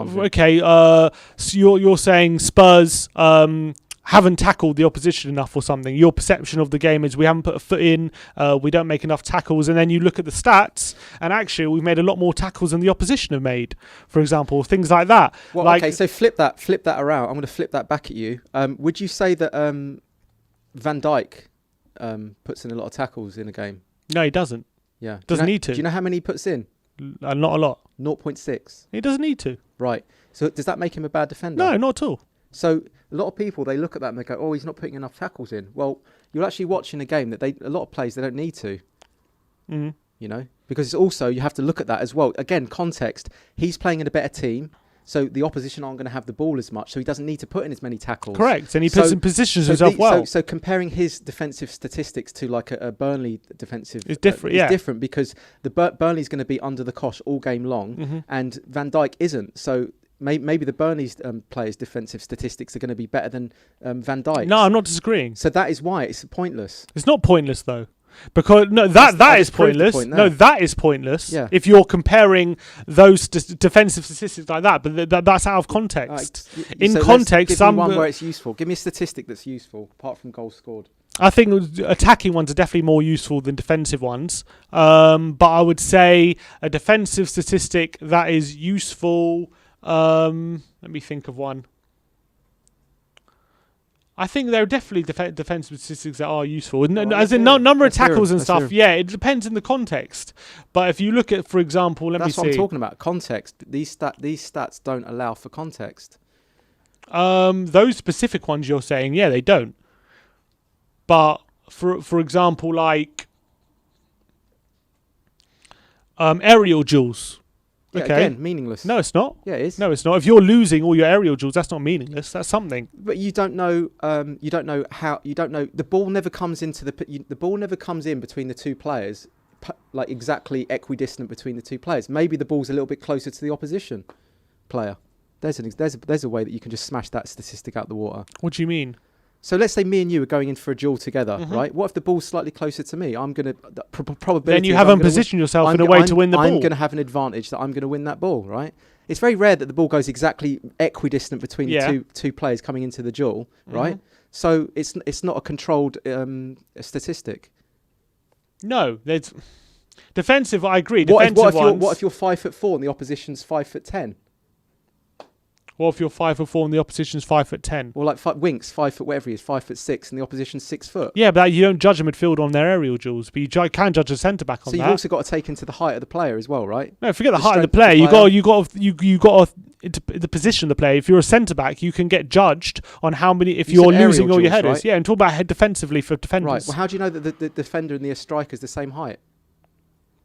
so you're saying Spurs haven't tackled the opposition enough or something. Your perception of the game is we haven't put a foot in, we don't make enough tackles, and then you look at the stats, and actually we've made a lot more tackles than the opposition have made. For example, things like that. Well, okay, so flip that around. I'm going to flip that back at you. Would you say that Van Dijk puts in a lot of tackles in a game? No, he doesn't. Yeah, Doesn't need to. Do you know how many he puts in? Not a lot. 0.6. He doesn't need to. Right. So does that make him a bad defender? No, not at all. So a lot of people, they look at that and they go, oh, he's not putting enough tackles in. Well, you're actually watching a game that a lot of players, they don't need to. Mm-hmm. You know? Because it's also, you have to look at that as well. Again, context. He's playing in a better team. So the opposition aren't going to have the ball as much, so he doesn't need to put in as many tackles. Correct, and he puts in positions himself well. So comparing his defensive statistics to like a Burnley defensive is different. Is different because the Burnley's going to be under the cosh all game long, and Van Dijk isn't. So maybe the Burnley's players' defensive statistics are going to be better than Van Dijk. No, I'm not disagreeing. So that is why it's pointless. It's not pointless though. Because that is pointless. No, that is pointless. Yeah. If you're comparing those defensive statistics like that, but that's out of context. In context, give me one where it's useful. Give me a statistic that's useful apart from goals scored. I think attacking ones are definitely more useful than defensive ones. But I would say a defensive statistic that is useful. Let me think of one. I think there are definitely defensive statistics that are useful. As in number of tackles and stuff, yeah, it depends in the context. But if you look at, for example, let me see. That's what I'm talking about, context. These stats don't allow for context. Those specific ones you're saying, yeah, they don't. But for example, like aerial duels. Yeah, okay. Again, meaningless. No, it's not. Yeah, it is. No, it's not. If you're losing all your aerial duels, that's not meaningless. That's something. But you don't know. You don't know how. You don't know. The ball never comes into the ball never comes in between the two players, like exactly equidistant between the two players. Maybe the ball's a little bit closer to the opposition player. There's a way that you can just smash that statistic out the water. What do you mean? So let's say me and you are going in for a duel together, right? What if the ball's slightly closer to me? I'm going to probability. Then you haven't positioned yourself in a way to win the ball. I'm going to have an advantage that I'm going to win that ball, right? It's very rare that the ball goes exactly equidistant between the two players coming into the duel, right? So it's not a controlled statistic. No, there's defensive. I agree. What if you're 5'4" and the opposition's 5'10"? What if you're 5'4" and the opposition's 5'10"? Or like Winks, 5 foot, whatever he is, 5'6", and the opposition's 6 foot. Yeah, but you don't judge a midfield on their aerial duels, but you can judge a centre back on that. So you've also got to take into the height of the player as well, right? No, forget the height of the player. You got the position of the player. If you're a centre back, you can get judged on how many. If you're losing all your headers, right? Yeah, and talk about head defensively for defenders. Right. Well, how do you know that the defender and the striker is the same height?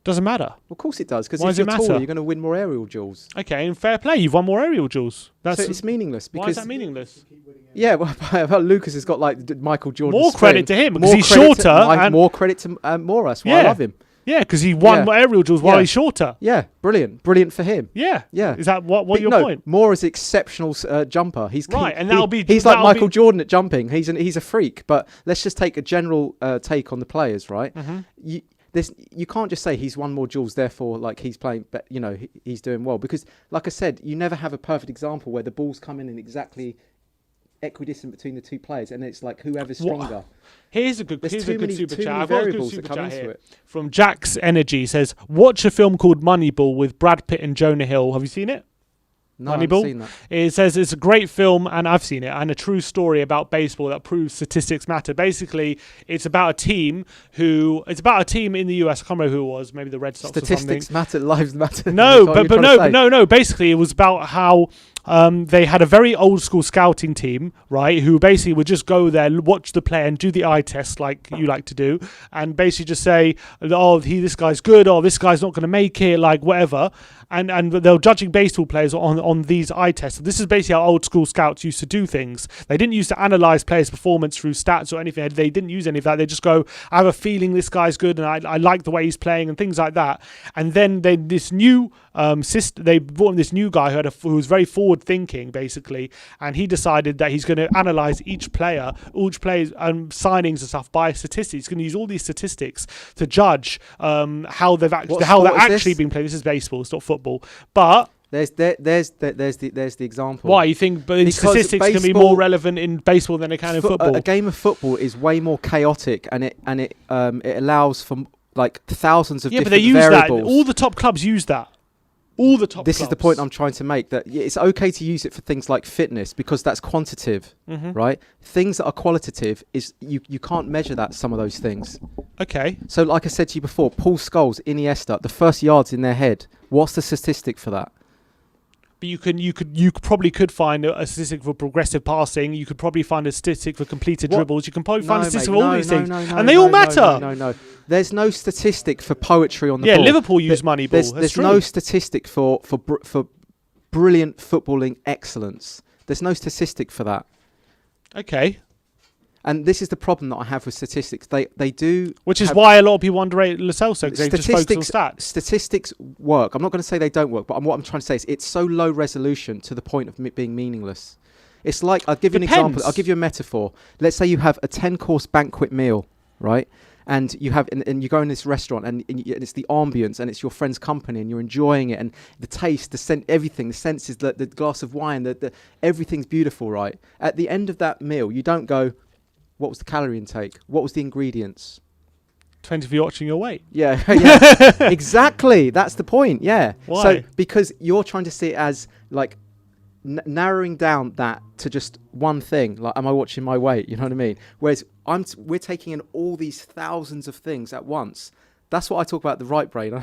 Doesn't matter. Well, of course it does, because Why if does it you're taller, matter? you're going to win more aerial duels. Okay, in fair play, you've won more aerial duels. So it's meaningless. Because why is that meaningless? Yeah, well, Lucas has got like Michael Jordan. More credit to him because he's shorter. And more credit to Moras. Well, I love him. Yeah, because he won more aerial duels while he's shorter. Yeah, brilliant for him. Yeah. Yeah. Is that what your point? Moore is an exceptional jumper. He's right, and he's like Michael Jordan at jumping. He's a freak. But let's just take a general take on the players, right? Mm-hmm. You can't just say he's won more duels, therefore like he's playing, but he's doing well, because like I said, you never have a perfect example where the ball's coming in exactly equidistant between the two players, and it's like whoever's stronger. Here's a good super chat. I've got a good super chat here from Jack's Energy. He says, watch a film called Moneyball with Brad Pitt and Jonah Hill. Have you seen it? No, I haven't seen that. It says it's a great film, and I've seen it, and a true story about baseball that proves statistics matter. Basically, it's about a team in the US. I can't remember who it was. Maybe the Red Sox. Statistics matter, lives matter. No, no. Basically, it was about how they had a very old school scouting team, right? Who basically would just go there, watch the player, and do the eye test like you like to do, and basically just say, "Oh, this guy's good," or "This guy's not going to make it," like whatever. And they're judging baseball players on these eye tests. So this is basically how old school scouts used to do things. They didn't used to analyze players' performance through stats or anything. They didn't use any of that. They just go, I have a feeling this guy's good and I like the way he's playing and things like that. And then they brought in this new guy who was very forward thinking, basically, and he decided that he's going to analyze each player's signings and stuff by statistics. He's going to use all these statistics to judge how they're actually being played. This is baseball, it's not football. But there's the example. Why you think? But statistics can be more relevant in baseball than they can in football. A game of football is way more chaotic, and it allows for like thousands of different variables. Yeah, but they use that. All the top clubs use that. This is the point I'm trying to make, that it's okay to use it for things like fitness because that's quantitative, right? Things that are qualitative is you can't measure some of those things. Okay. So like I said to you before, Paul Scholes, Iniesta, the first yards in their head. What's the statistic for that? But you probably could find a statistic for progressive passing. You could probably find a statistic for completed dribbles. You can probably find a statistic for all these things, and they all matter. No. There's no statistic for poetry on the ball. Yeah, Liverpool use Moneyball. There's no statistic for brilliant footballing excellence. There's no statistic for that. Okay. And this is the problem that I have with statistics. They do... Which is why a lot of people underrate Lo Celso, because they just focus on stats. Statistics work. I'm not going to say they don't work, but what I'm trying to say is it's so low resolution to the point of being meaningless. It's like, I'll give you an example. I'll give you a metaphor. Let's say you have a 10-course banquet meal, right? And you have, and you go in this restaurant, and it's the ambience, and it's your friend's company, and you're enjoying it, and the taste, the scent, everything, the senses, the glass of wine, everything's beautiful, right? At the end of that meal, you don't go, what was the calorie intake? What was the ingredients? 20 for watching your weight. Yeah, exactly. That's the point. Yeah. Why? So because you're trying to see it as like narrowing down that to just one thing. Like, am I watching my weight? You know what I mean? Whereas we're taking in all these thousands of things at once. That's what I talk about, the right brain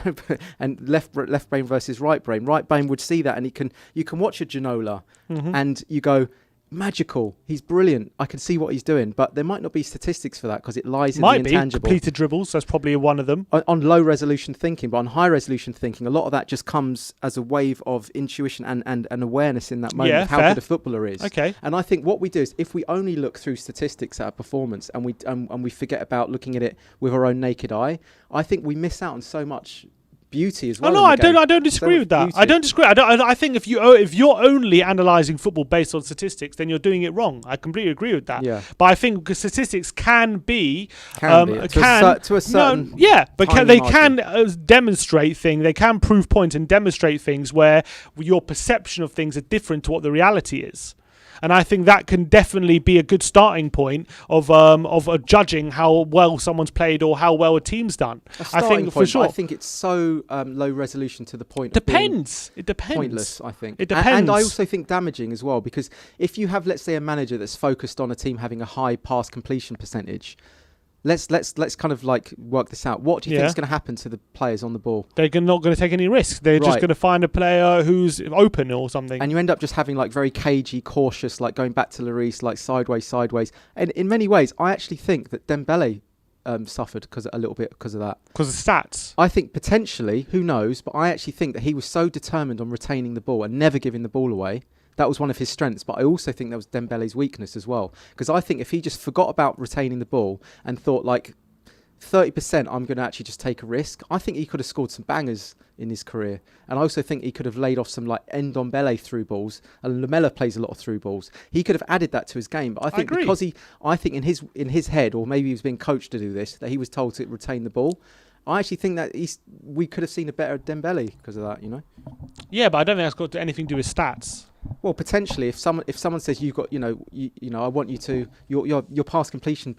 and left brain versus right brain. Right brain would see that, and you can watch a Ginola and you go, magical, he's brilliant, I can see what he's doing, but there might not be statistics for that because it lies in the intangible. Might be completed dribbles, that's probably one of them. On low resolution thinking, but on high resolution thinking, a lot of that just comes as a wave of intuition and awareness in that moment of how good a footballer is. Okay. And I think what we do is, if we only look through statistics at a performance and we forget about looking at it with our own naked eye, I think we miss out on so much beauty as well. Oh no, I don't disagree with that. I don't disagree. I think if you're only analysing football based on statistics, then you're doing it wrong. I completely agree with that. Yeah. But I think statistics can be to a certain they can demonstrate things. They can prove points and demonstrate things where your perception of things are different to what the reality is. And I think that can definitely be a good starting point of judging how well someone's played or how well a team's done. I think for sure. I think it's so low resolution to the point. Depends. It depends. Pointless, I think. It depends. And I also think damaging as well, because if you have, let's say, a manager that's focused on a team having a high pass completion percentage. Let's kind of like work this out. What do you think is going to happen to the players on the ball? They're not going to take any risks. They're just going to find a player who's open or something. And you end up just having like very cagey, cautious, like going back to Lloris, like sideways. And in many ways, I actually think that Dembele suffered a little bit because of that. Because of stats. I think potentially, who knows, but I actually think that he was so determined on retaining the ball and never giving the ball away. That was one of his strengths, but I also think that was Dembele's weakness as well. Because I think if he just forgot about retaining the ball and thought like 30% I'm going to actually just take a risk, I think he could have scored some bangers in his career. And I also think he could have laid off some like Ndombele through balls, and Lamela plays a lot of through balls. He could have added that to his game, but I think I think in his head, or maybe he was being coached to do this, that he was told to retain the ball. I actually think that we could have seen a better Dembele because of that, you know. Yeah, but I don't think that's got anything to do with stats. Well, potentially, if someone says you've got, you know, I want you to your pass completion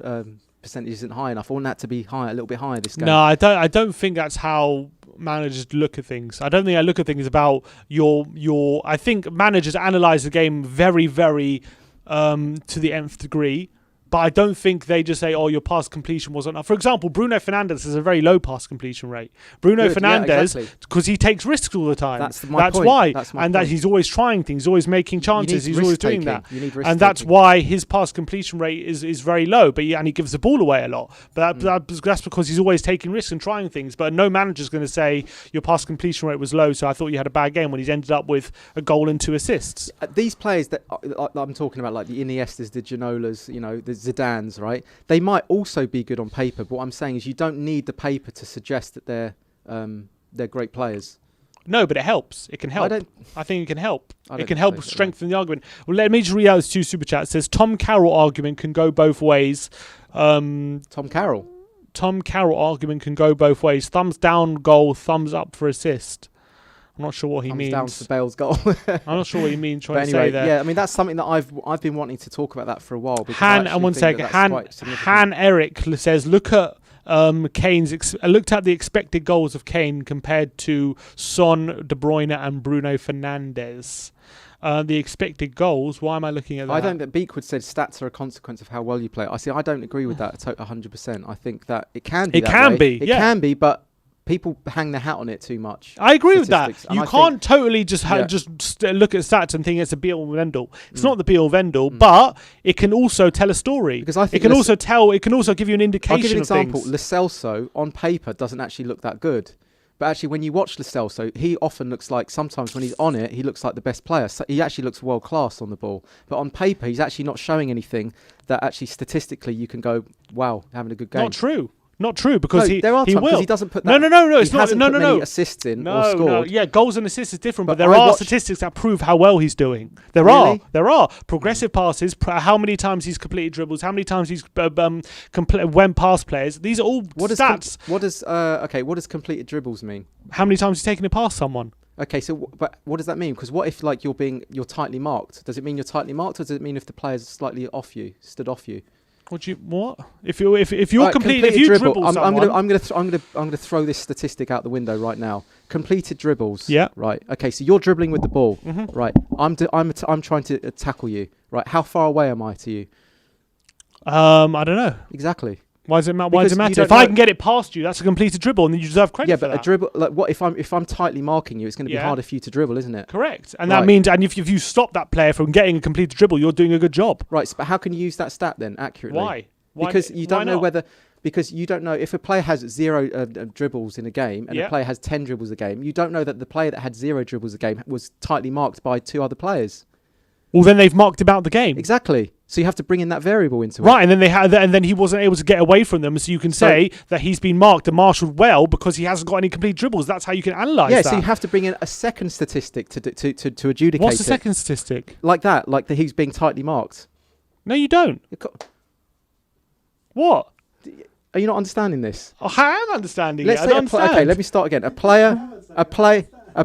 percentage isn't high enough. I want that to be higher, a little bit higher this game. No, I don't think that's how managers look at things. I don't think I look at things about your. I think managers analyze the game very, very to the nth degree. But I don't think they just say, "Oh, your pass completion wasn't enough." For example, Bruno Fernandes has a very low pass completion rate. Fernandes, because he takes risks all the time. That's why, and that he's always trying things, always making chances. He's always doing that, and that's taking. why his pass completion rate is very low. But he gives the ball away a lot. But that's because he's always taking risks and trying things. But no manager's going to say your pass completion rate was low, so I thought you had a bad game when he's ended up with a goal and 2 assists. These players that I'm talking about, like the Iniestas, the Ginolas, you know, the Zidanes, right? They might also be good on paper, but what I'm saying is you don't need the paper to suggest that they're great players. No, but it helps. It can help. I think it can help. It can help so, strengthen the argument. Well, let me just read out this 2 super chats. It says Tom Carroll argument can go both ways. Tom Carroll argument can go both ways. Thumbs down goal, thumbs up for assist. I'm not sure what he means. Down for Bale's goal. I'm not sure what he means trying to say there. Yeah, I mean, that's something that I've been wanting to talk about that for a while. Han Eric says, look at looked at the expected goals of Kane compared to Son, De Bruyne and Bruno Fernandes. The expected goals, why am I looking at that? I don't think Beakwood said stats are a consequence of how well you play. I don't agree with that 100%. I think that it can be. It can be, but people hang their hat on it too much. I agree with that. You can't totally just look at stats and think it's a be-all and end-all. It's not the be-all and end-all, but it can also tell a story. Because I think it can also give you an indication. I'll give you an example. Things. Lo Celso on paper doesn't actually look that good. But actually, when you watch Lo Celso, he often looks like, sometimes when he's on it, he looks like the best player. So he actually looks world-class on the ball. But on paper, he's actually not showing anything that actually statistically you can go, wow, having a good game. Not true, because there are times will. He doesn't put that. No. It's not. No. Assists in or scored. No. Yeah, goals and assists is different, but there are statistics that prove how well he's doing. There are progressive passes. How many times he's completed dribbles? How many times he's went past players? These are all stats. What does completed dribbles mean? How many times he's taken it past someone? Okay, so but what does that mean? Because what if like you're tightly marked? Does it mean you're tightly marked, or does it mean if the player's slightly stood off you? What? If you dribble someone, I'm gonna throw this statistic out the window right now. Completed dribbles. Yeah. Right. Okay. So you're dribbling with the ball. Mm-hmm. Right. I'm trying to tackle you. Right. How far away am I to you? I don't know. Exactly. Why does it matter? If I can get it past you, that's a completed dribble, and then you deserve credit for that. Yeah, but a dribble, like what if I'm tightly marking you? It's going to be harder for you to dribble, isn't it? Correct, and that means, and if you stop that player from getting a completed dribble, you're doing a good job. Right, but how can you use that stat then accurately? Why? Because you don't know whether. Because you don't know if a player has 0 dribbles in a game and a player has 10 dribbles a game. You don't know that the player that had 0 dribbles a game was tightly marked by 2 other players. Well, then they've marked about the game. Exactly. So you have to bring in that variable into it. Right, and then and then he wasn't able to get away from them. So you can say that he's been marked and marshalled well because he hasn't got any complete dribbles. That's how you can analyse that. Yeah, so you have to bring in a second statistic to adjudicate. What's the second statistic? Like that he's being tightly marked. No, you don't. What? Are you not understanding this? Oh, I am understanding it. I don't understand. Okay, let me start again. A player.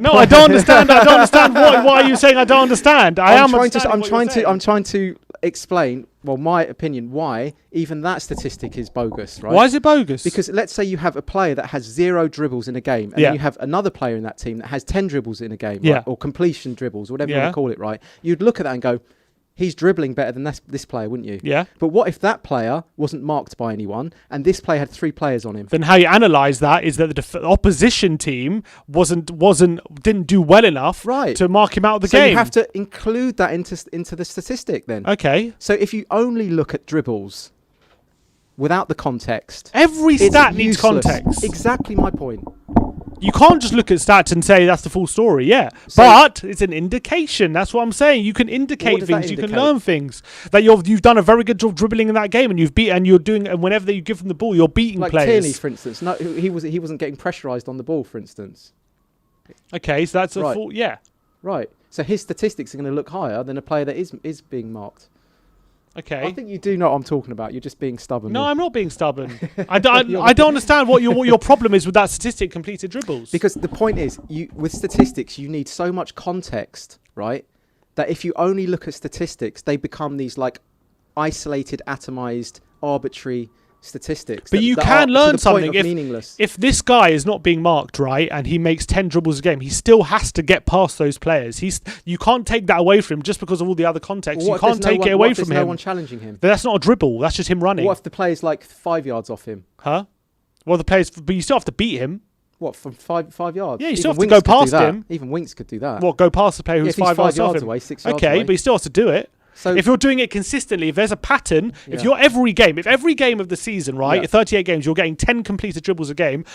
No, I don't understand. I don't understand. Why are you saying I don't understand? I'm trying to explain, well, my opinion, why even that statistic is bogus, right? Why is it bogus? Because let's say you have a player that has 0 dribbles in a game, and then you have another player in that team that has 10 dribbles in a game, right? Or completion dribbles, or whatever you want to call it, right? You'd look at that and go, he's dribbling better than this player, wouldn't you? Yeah. But what if that player wasn't marked by anyone and this player had 3 players on him? Then how you analyse that is that the opposition team didn't do well enough to mark him out of the game. So you have to include that into the statistic then. Okay. So if you only look at dribbles without the context, every stat needs context. Exactly my point. You can't just look at stats and say that's the full story, but it's an indication. That's what I'm saying. You can indicate things. You can learn things. That you've done a very good job dribbling in that game, and you're doing. And whenever you give them the ball, you're beating like players. Tierney, for instance. No, he wasn't getting pressurised on the ball, for instance. Okay, so that's a full. Yeah. Right. So his statistics are going to look higher than a player that is being marked. Okay. I think you do know what I'm talking about. You're just being stubborn. No, I'm not being stubborn. I don't understand what your problem is with that statistic, completed dribbles. Because the point is, with statistics, you need so much context, right? That if you only look at statistics, they become these like isolated, atomized, arbitrary statistics. But you can learn something. If this guy is not being marked right and he makes 10 dribbles a game, he still has to get past those players. You can't take that away from him just because of all the other context. You can't take it away from him. No one challenging him. But that's not a dribble. That's just him running. What if the player's like 5 yards off him? Huh? Well, but you still have to beat him. What, from 5 yards? Yeah, you still have to go past him. Even Winks could do that. What, go past the player who's 5 yards off him? Away, 6 yards away. Okay, but he still has to do it. So if you're doing it consistently, if there's a pattern, if every game of the season, right, 38 games, you're getting 10 completed dribbles a game,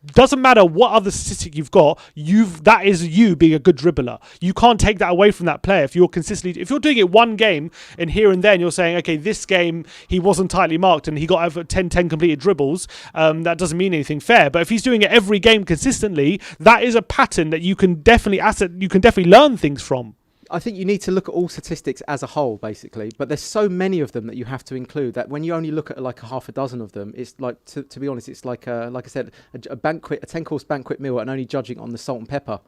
doesn't matter what other statistic you've got, that is you being a good dribbler. You can't take that away from that player if you're doing it one game and here and then you're saying, okay, this game he wasn't tightly marked and he got over 10 completed dribbles, that doesn't mean anything fair. But if he's doing it every game consistently, that is a pattern that you can definitely learn things from. I think you need to look at all statistics as a whole, basically. But there's so many of them that you have to include that when you only look at like a half a dozen of them, it's like, to be honest, it's like I said, a 10-course banquet meal and only judging on the salt and pepper.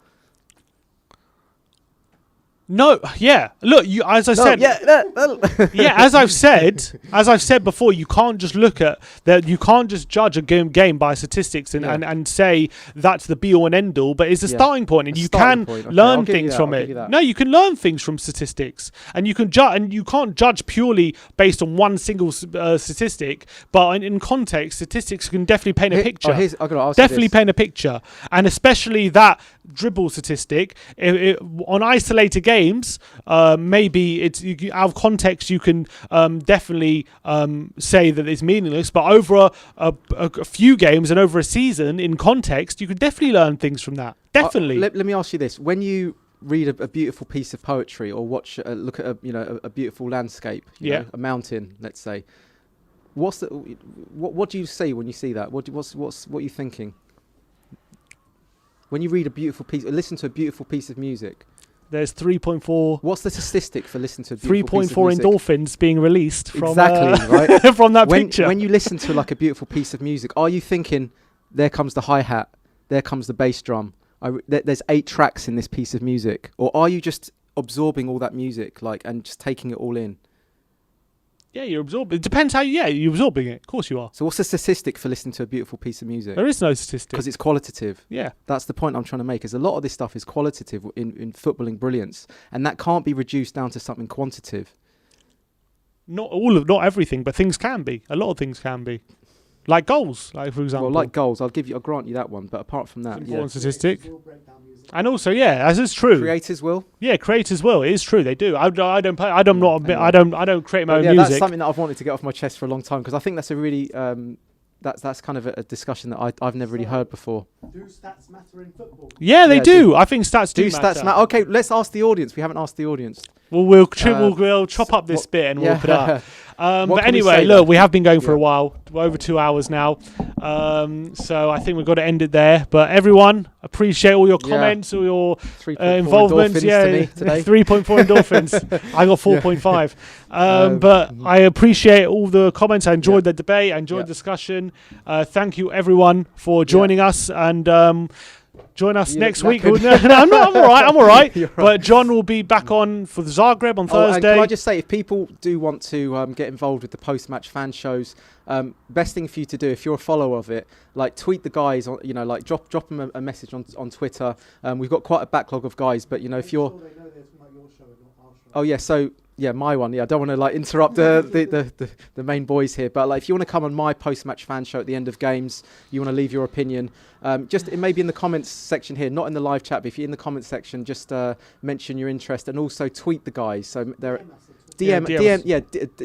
No, yeah. Look, as I've said before, you can't just look at that. You can't just judge a game by statistics and say that's the be all and end all. But it's a starting point, and you can learn things from it. No, you can learn things from statistics, and you can and you can't judge purely based on one single statistic. But in context, statistics can definitely paint a picture. Definitely paint a picture, and especially that dribble statistic on isolated games, maybe it's out of context. You can definitely say that it's meaningless, but over a few games and over a season in context, you could definitely learn things from that. Definitely. Let me ask you this: when you read a beautiful piece of poetry or look at a beautiful landscape, you know, a mountain, let's say, what do you see when you see that? What are you thinking? When you read a beautiful piece, or listen to a beautiful piece of music, there's 3.4. What's the statistic for listening to a beautiful piece of music? 3.4 endorphins being released from right from that picture. When you listen to like a beautiful piece of music, are you thinking, there comes the hi-hat, there comes the bass drum, there's 8 tracks in this piece of music, or are you just absorbing all that music and just taking it all in? Yeah, you're absorbing. It depends how you're absorbing it. Of course you are. So what's the statistic for listening to a beautiful piece of music? There is no statistic. Because it's qualitative. Yeah. That's the point I'm trying to make, is a lot of this stuff is qualitative in footballing brilliance, and that can't be reduced down to something quantitative. Not everything, but things can be. A lot of things can be. Like goals, for example. Well, like goals, I'll grant you that one, but apart from that, important statistic. And also, as it's true, creators will. Yeah, creators will. It is true. They do. I don't create my own music. That's something that I've wanted to get off my chest for a long time, because I think that's a really that's kind of a discussion that I've never really heard before. Do stats matter in football? Yeah, they do. I think stats do matter. Okay, let's ask the audience. We haven't asked the audience. Well, we'll chop up this bit and we'll put it up. But anyway, look, we have been going for a while. We're over 2 hours now. So I think we've got to end it there. But everyone, appreciate all your comments, all your involvements. Yeah, 3.4 endorphins. I got 4.5. But I appreciate all the comments. I enjoyed the debate. I enjoyed the discussion. Thank you, everyone, for joining us. And join us You next look week. knackered. No, I'm all right. You're right. But John will be back on for the Zagreb on And Thursday. can I just say, if people do want to get involved with the post-match fan shows, best thing for you to do, if you're a follower of it, like tweet the guys on, like drop them a message on Twitter. We've got quite a backlog of guys, but if you're, oh yeah, so yeah, my one. Yeah, I don't want to like interrupt the main boys here, but like if you want to come on my post-match fan show at the end of games, you want to leave your opinion. Just it may be in the comments section here, not in the live chat. But if you're in the comments section, just mention your interest and also tweet the guys. So they're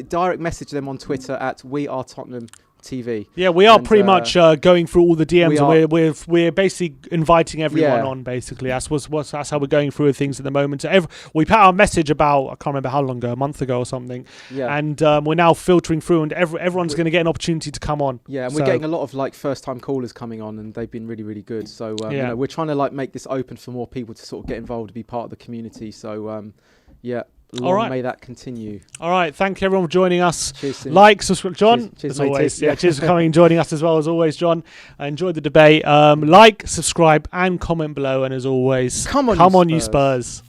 direct message them on Twitter at WeAreTottenhamTV. Yeah, we are pretty much going through all the DMs. We're basically inviting everyone on. Basically, that's how we're going through things at the moment. So we put out a message about, I can't remember how long ago, a month ago or something. Yeah. And we're now filtering through, and everyone's going to get an opportunity to come on. Yeah, and we're getting a lot of like first-time callers coming on, and they've been really, really good. So we're trying to like make this open for more people to sort of get involved, to be part of the community. So may that continue. All right, thank you everyone for joining us. Cheers, like, subscribe, John. Cheers, as always. Yeah, cheers for coming and joining us as well as always, John. I enjoyed the debate. Like, subscribe, and comment below. And as always, come on, you Spurs.